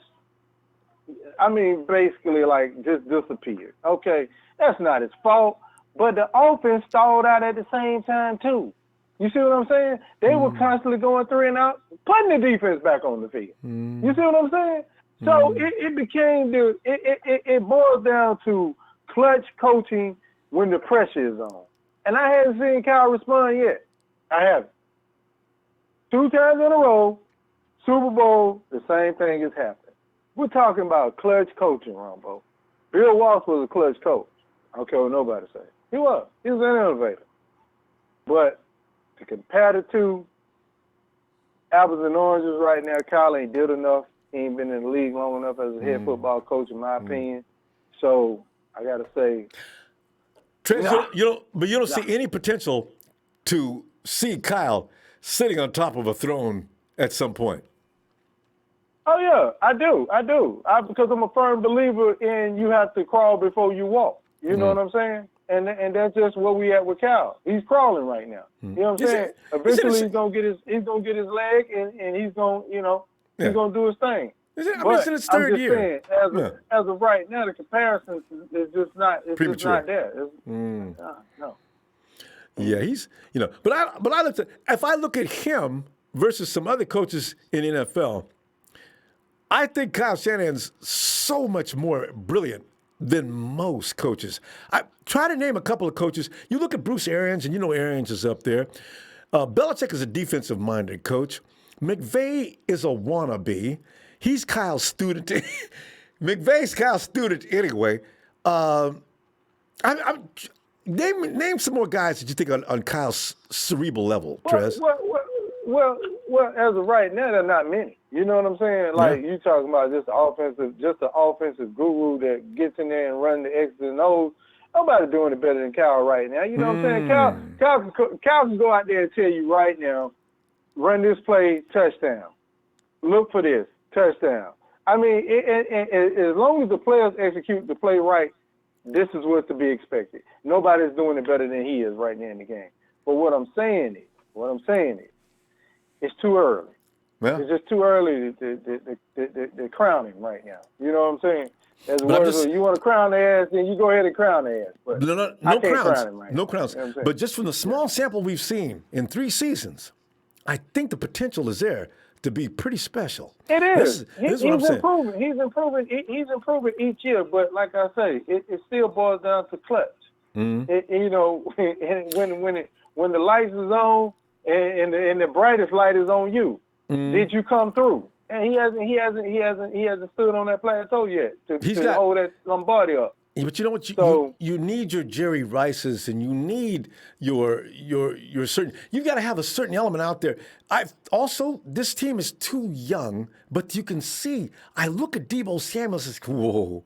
basically just disappeared. Okay, that's not his fault, but the offense stalled out at the same time too. You see what I'm saying? They were constantly going 3 and out, putting the defense back on the field. You see what I'm saying? So it became it boils down to clutch coaching when the pressure is on. And I haven't seen Kyle respond yet. I haven't. 2 times in a row, Super Bowl, the same thing has happened. We're talking about clutch coaching, Ronbo. Bill Walsh was a clutch coach. I don't care what nobody say. He was. He was an innovator. But to compare the two, apples and oranges right now, Kyle ain't did enough. He ain't been in the league long enough as a head football coach, in my opinion. So I got to say, Trez, you don't see any potential to see Kyle sitting on top of a throne at some point. Oh yeah, I do. Because I'm a firm believer in you have to crawl before you walk. You know what I'm saying? And that's just where we at with Cal. He's crawling right now. You know what I'm saying? Eventually he's gonna get his leg and he's gonna he's gonna do his thing. But in his I'm third just year. saying, as of right now, the comparison is just not just not there. No. Yeah, he's but I look at, if I look at him versus some other coaches in the NFL, I think Kyle Shanahan's so much more brilliant than most coaches. I try to name a couple of coaches. You look at Bruce Arians, and Arians is up there. Belichick is a defensive-minded coach. McVay is a wannabe. He's Kyle's student. McVay's Kyle's student anyway. Name some more guys that you think on Kyle's cerebral level, Trez. Well, as of right now, there are not many. You know what I'm saying? Like you talking about just the offensive guru that gets in there and run the X's and O's. Nobody doing it better than Cal right now. You know what I'm saying? Cal can go out there and tell you right now, run this play, touchdown. Look for this, touchdown. I mean, as long as the players execute the play right, this is what's to be expected. Nobody's doing it better than he is right now in the game. But what I'm saying is, it's too early. Yeah. It's just too early to crown him right now. You know what I'm saying? You want to crown the ass, then you go ahead and crown the ass. But no crowns. Crown him right no crowns. You know but just from the small sample we've seen in 3 seasons, I think the potential is there to be pretty special. It is. He's improving. He's improving each year. But like I say, it still boils down to clutch. Mm-hmm. When the lights is on and the brightest light is on you, did you come through? And he hasn't stood on that plateau yet to hold that Lombardi up. But you know what? You need your Jerry Rices, and you need your certain. You got to have a certain element out there. This team is too young, but you can see. I look at Deebo Samuel and say, "Whoa,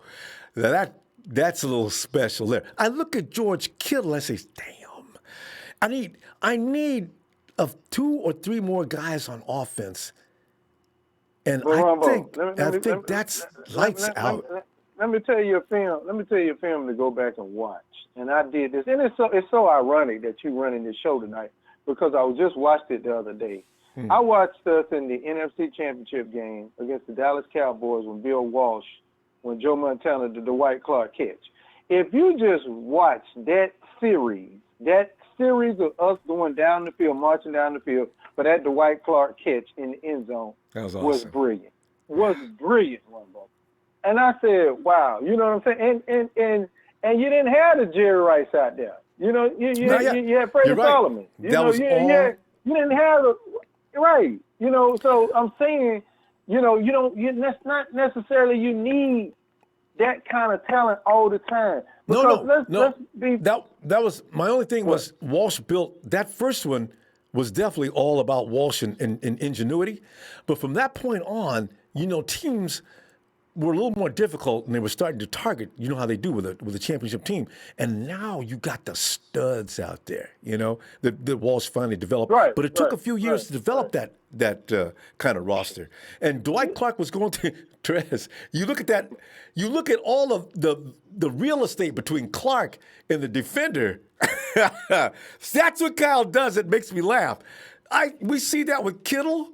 that's a little special there." I look at George Kittle and I say, "Damn, I need of 2 or 3 more guys on offense." And I think that's lights out. Let me tell you a film to go back and watch. And I did this, and it's so ironic that you running this show tonight because I just watched it the other day. I watched us in the NFC Championship game against the Dallas Cowboys when Joe Montana did the Dwight Clark catch. If you just watch that series of us going down the field, marching down the field, but that Dwight Clark catch in the end zone was brilliant. Was brilliant, Ronbo. And I said, wow, you know what I'm saying? And you didn't have the Jerry Rice out there. You know, you had Freddie Solomon. You didn't have right. You know, so I'm saying, that's not necessarily you need that kind of talent all the time. Let's be that was my only thing was Walsh built that first one was definitely all about Walsh and ingenuity. But from that point on, teams were a little more difficult, and they were starting to target. You know how they do with a championship team. And now you got the studs out there, that Walsh finally developed. Right, but it took a few years to develop that kind of roster. And Dwight Clark was going to Trez. You look at that. You look at all of the real estate between Clark and the defender. That's what Kyle does. It makes me laugh. We see that with Kittle.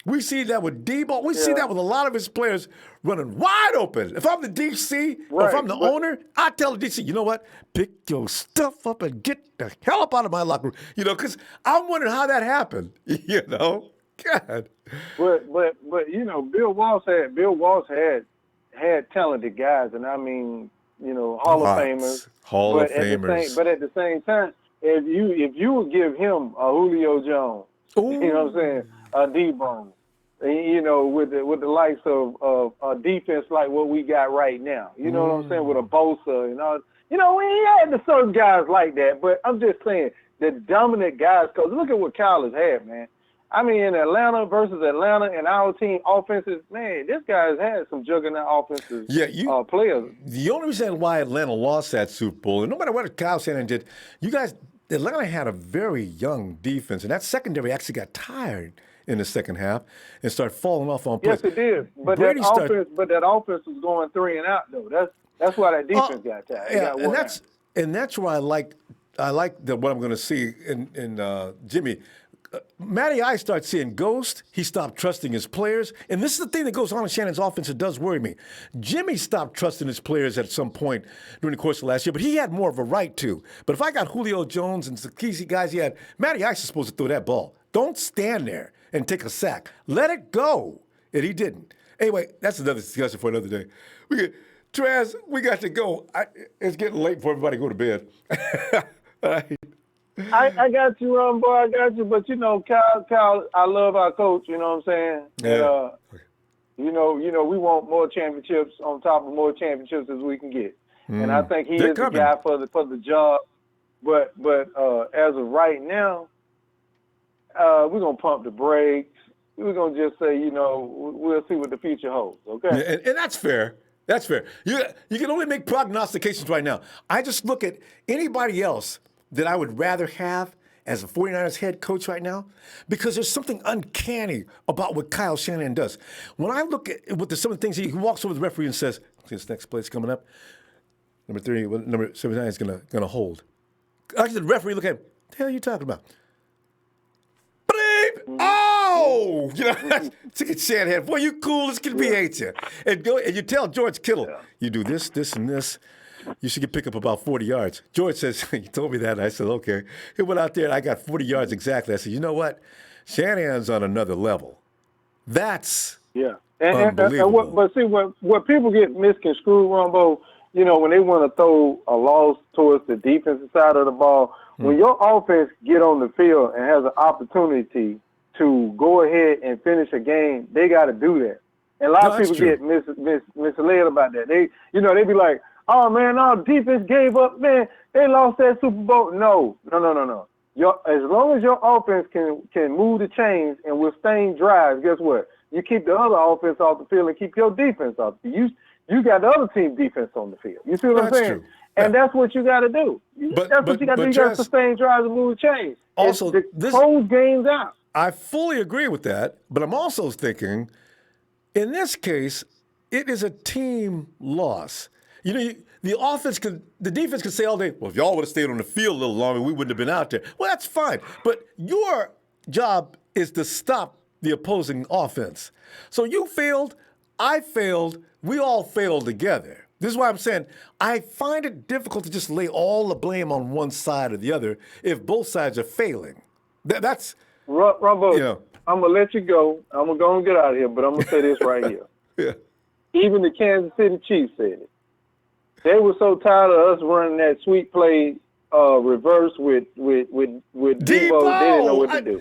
We see that with Deebo. We see that with a lot of his players running wide open. If I'm the DC, or if I'm the owner, I tell the DC, you know what? Pick your stuff up and get the hell up out of my locker room. Because I'm wondering how that happened. God. But Bill Walsh had talented guys, and I mean, Hall of Famers. Hall of Famers. But at the same time, if you would give him a Julio Jones, you know what I'm saying, a Debo, with the likes of a defense like what we got right now. You know what I'm saying? With a Bosa and all. We had the certain guys like that, but I'm just saying the dominant guys, because look at what Kyle has had, man. I mean, in Atlanta versus Atlanta and our team offenses, man, this guy has had some juggernaut offenses players. The only reason why Atlanta lost that Super Bowl, and no matter what Kyle Shanahan did, Atlanta had a very young defense, and that secondary actually got tired in the second half and start falling off on Yes, plays. it did. But Brady that offense was going 3 and out though. That's why that defense got tired. Yeah, and that's why I like what I'm going to see in Jimmy. Matty Ice starts seeing ghosts. He stopped trusting his players. And this is the thing that goes on in Shannon's offense that does worry me. Jimmy stopped trusting his players at some point during the course of last year, but he had more of a right to. But if I got Julio Jones and the key guys he had, Matty Ice is supposed to throw that ball. Don't stand there and take a sack. Let it go. And he didn't. Anyway, that's another discussion for another day. Traz, we got to go. It's getting late for everybody to go to bed. All right. I got you, Ronbo. I got you. But Kyle, I love our coach. You know what I'm saying? Yeah. And, we want more championships on top of more championships as we can get. And I think he is the guy for the job. But as of right now, we're gonna pump the brakes. We're gonna just say, we'll see what the future holds. Okay. Yeah, and that's fair. That's fair. You can only make prognostications right now. I just look at anybody else that I would rather have as a 49ers head coach right now, because there's something uncanny about what Kyle Shanahan does. When I look at some of the things, he walks over the referee and says, this next play's coming up, number 79 is gonna hold. Actually, the referee look at him, what the hell are you talking about? Oh! Look Shanahan, boy, you cool as can be, ain't you? And you tell George Kittle, you do this, and this. You should pick up about 40 yards. George says, he told me that. And I said, okay. He went out there, and I got 40 yards exactly. I said, you know what? Shanahan's on another level. That's unbelievable. But see, what people get misconstrued, Ronbo, when they want to throw a loss towards the defensive side of the ball, when your offense get on the field and has an opportunity to go ahead and finish a game, they got to do that. And a lot of people get misled about that. They be like, oh, man, our defense gave up. Man, they lost that Super Bowl. No. As long as your offense can move the chains and withstand drives, guess what? You keep the other offense off the field and keep your defense off the field. You got the other team defense on the field. You see what I'm saying? True. And that's what you got to do. That's what you got to do. You got to sustain drives and move the chains. Also, close games out. I fully agree with that, but I'm also thinking, in this case, it is a team loss. The defense could say all day, well, if y'all would have stayed on the field a little longer, we wouldn't have been out there. Well, that's fine. But your job is to stop the opposing offense. So you failed, I failed, we all failed together. This is why I'm saying I find it difficult to just lay all the blame on one side or the other if both sides are failing. That's Ronbo, I'm going to let you go. I'm going to go and get out of here, but I'm going to say this right here. Yeah. Even the Kansas City Chiefs said it. They were so tired of us running that sweet play reverse with Debo, they didn't know what to do.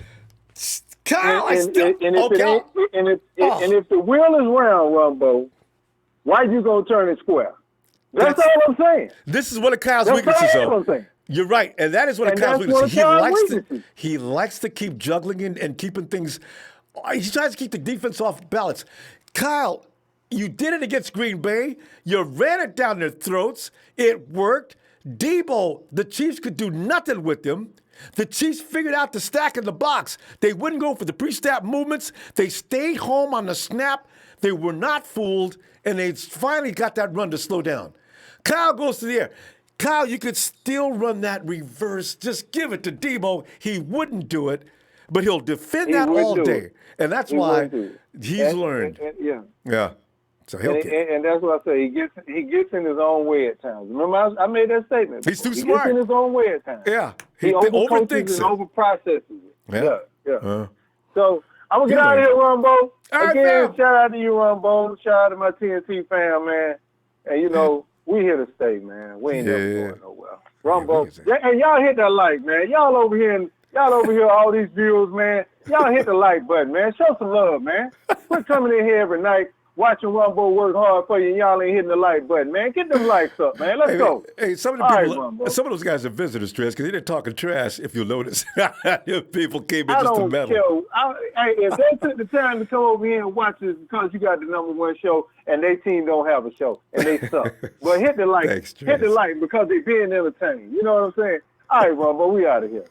Kyle, and if the wheel is round, Ronbo, why you gonna turn it square? That's all I'm saying. This is one of Kyle's weaknesses, though. You're right, and that is one of Kyle's weaknesses. He likes to keep juggling and keeping things. He tries to keep the defense off balance. Kyle, you did it against Green Bay. You ran it down their throats. It worked. Debo, the Chiefs could do nothing with them. The Chiefs figured out the stack in the box. They wouldn't go for the pre-snap movements. They stayed home on the snap. They were not fooled, and they finally got that run to slow down. Kyle goes to the air. Kyle, you could still run that reverse. Just give it to Debo. He wouldn't do it, but he'll defend that all day. And that's why he's learned. Yeah. So and that's what I say. He gets in his own way at times. Remember, I made that statement. He's too smart. He gets in his own way at times. Yeah. He overthinks and overprocesses it. Yeah. So I'm gonna get out of here, Ronbo. Again, shout out to you, Ronbo. Shout out to my TNT fam, man. And we here to stay, man. We ain't never going nowhere. Ronbo, and y'all hit that like, man. Y'all over here, all these views, man. Y'all hit the like button, man. Show some love, man. Quit coming in here every night, watching Ronbo work hard for you, and y'all ain't hitting the like button, man. Get them likes up, man. Let's go. Hey, some of those guys are visitors, Trez, because they're talking trash, if you'll notice. People came in just to meddle. If they took the time to come over here and watch this because you got the #1 show and their team don't have a show and they suck. But hit the like. Hit the like because they being entertained. You know what I'm saying? All right, Ronbo, we out of here.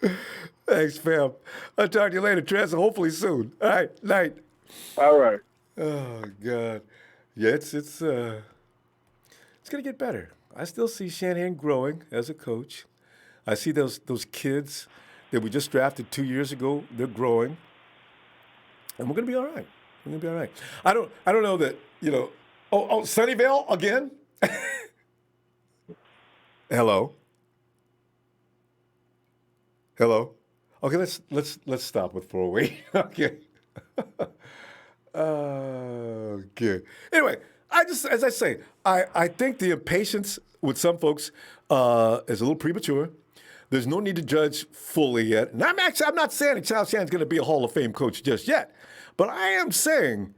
Thanks, fam. I'll talk to you later, Trez, hopefully soon. All right, night. All right. Oh God, yeah, it's gonna get better. I still see Shanahan growing as a coach. I see those kids that we just drafted 2 years ago. They're growing, and we're gonna be all right. We're gonna be all right. I don't know that Oh, Sunnyvale again. Hello. Okay, let's stop with 408. Okay. Okay. Anyway, as I say, I think the impatience with some folks is a little premature. There's no need to judge fully yet. And I'm not saying that Charles Shannon's going to be a Hall of Fame coach just yet, but I am saying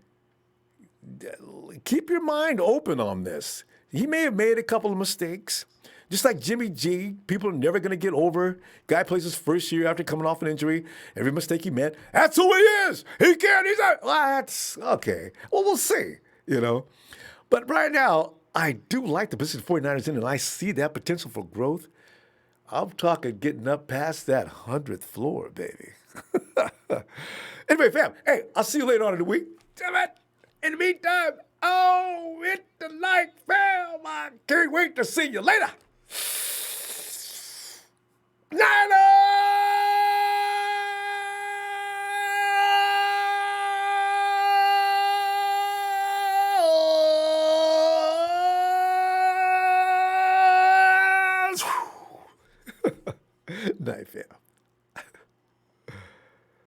keep your mind open on this. He may have made a couple of mistakes. Just like Jimmy G, people are never going to get over. Guy plays his first year after coming off an injury. Every mistake he made, that's who he is. He's out. Well, that's okay. Well, we'll see, But right now, I do like the position 49ers in, and I see that potential for growth. I'm talking getting up past that 100th floor, baby. Anyway, fam, hey, I'll see you later on in the week. Damn it. In the meantime, hit the like, fam. I can't wait to see you later. Night, fam.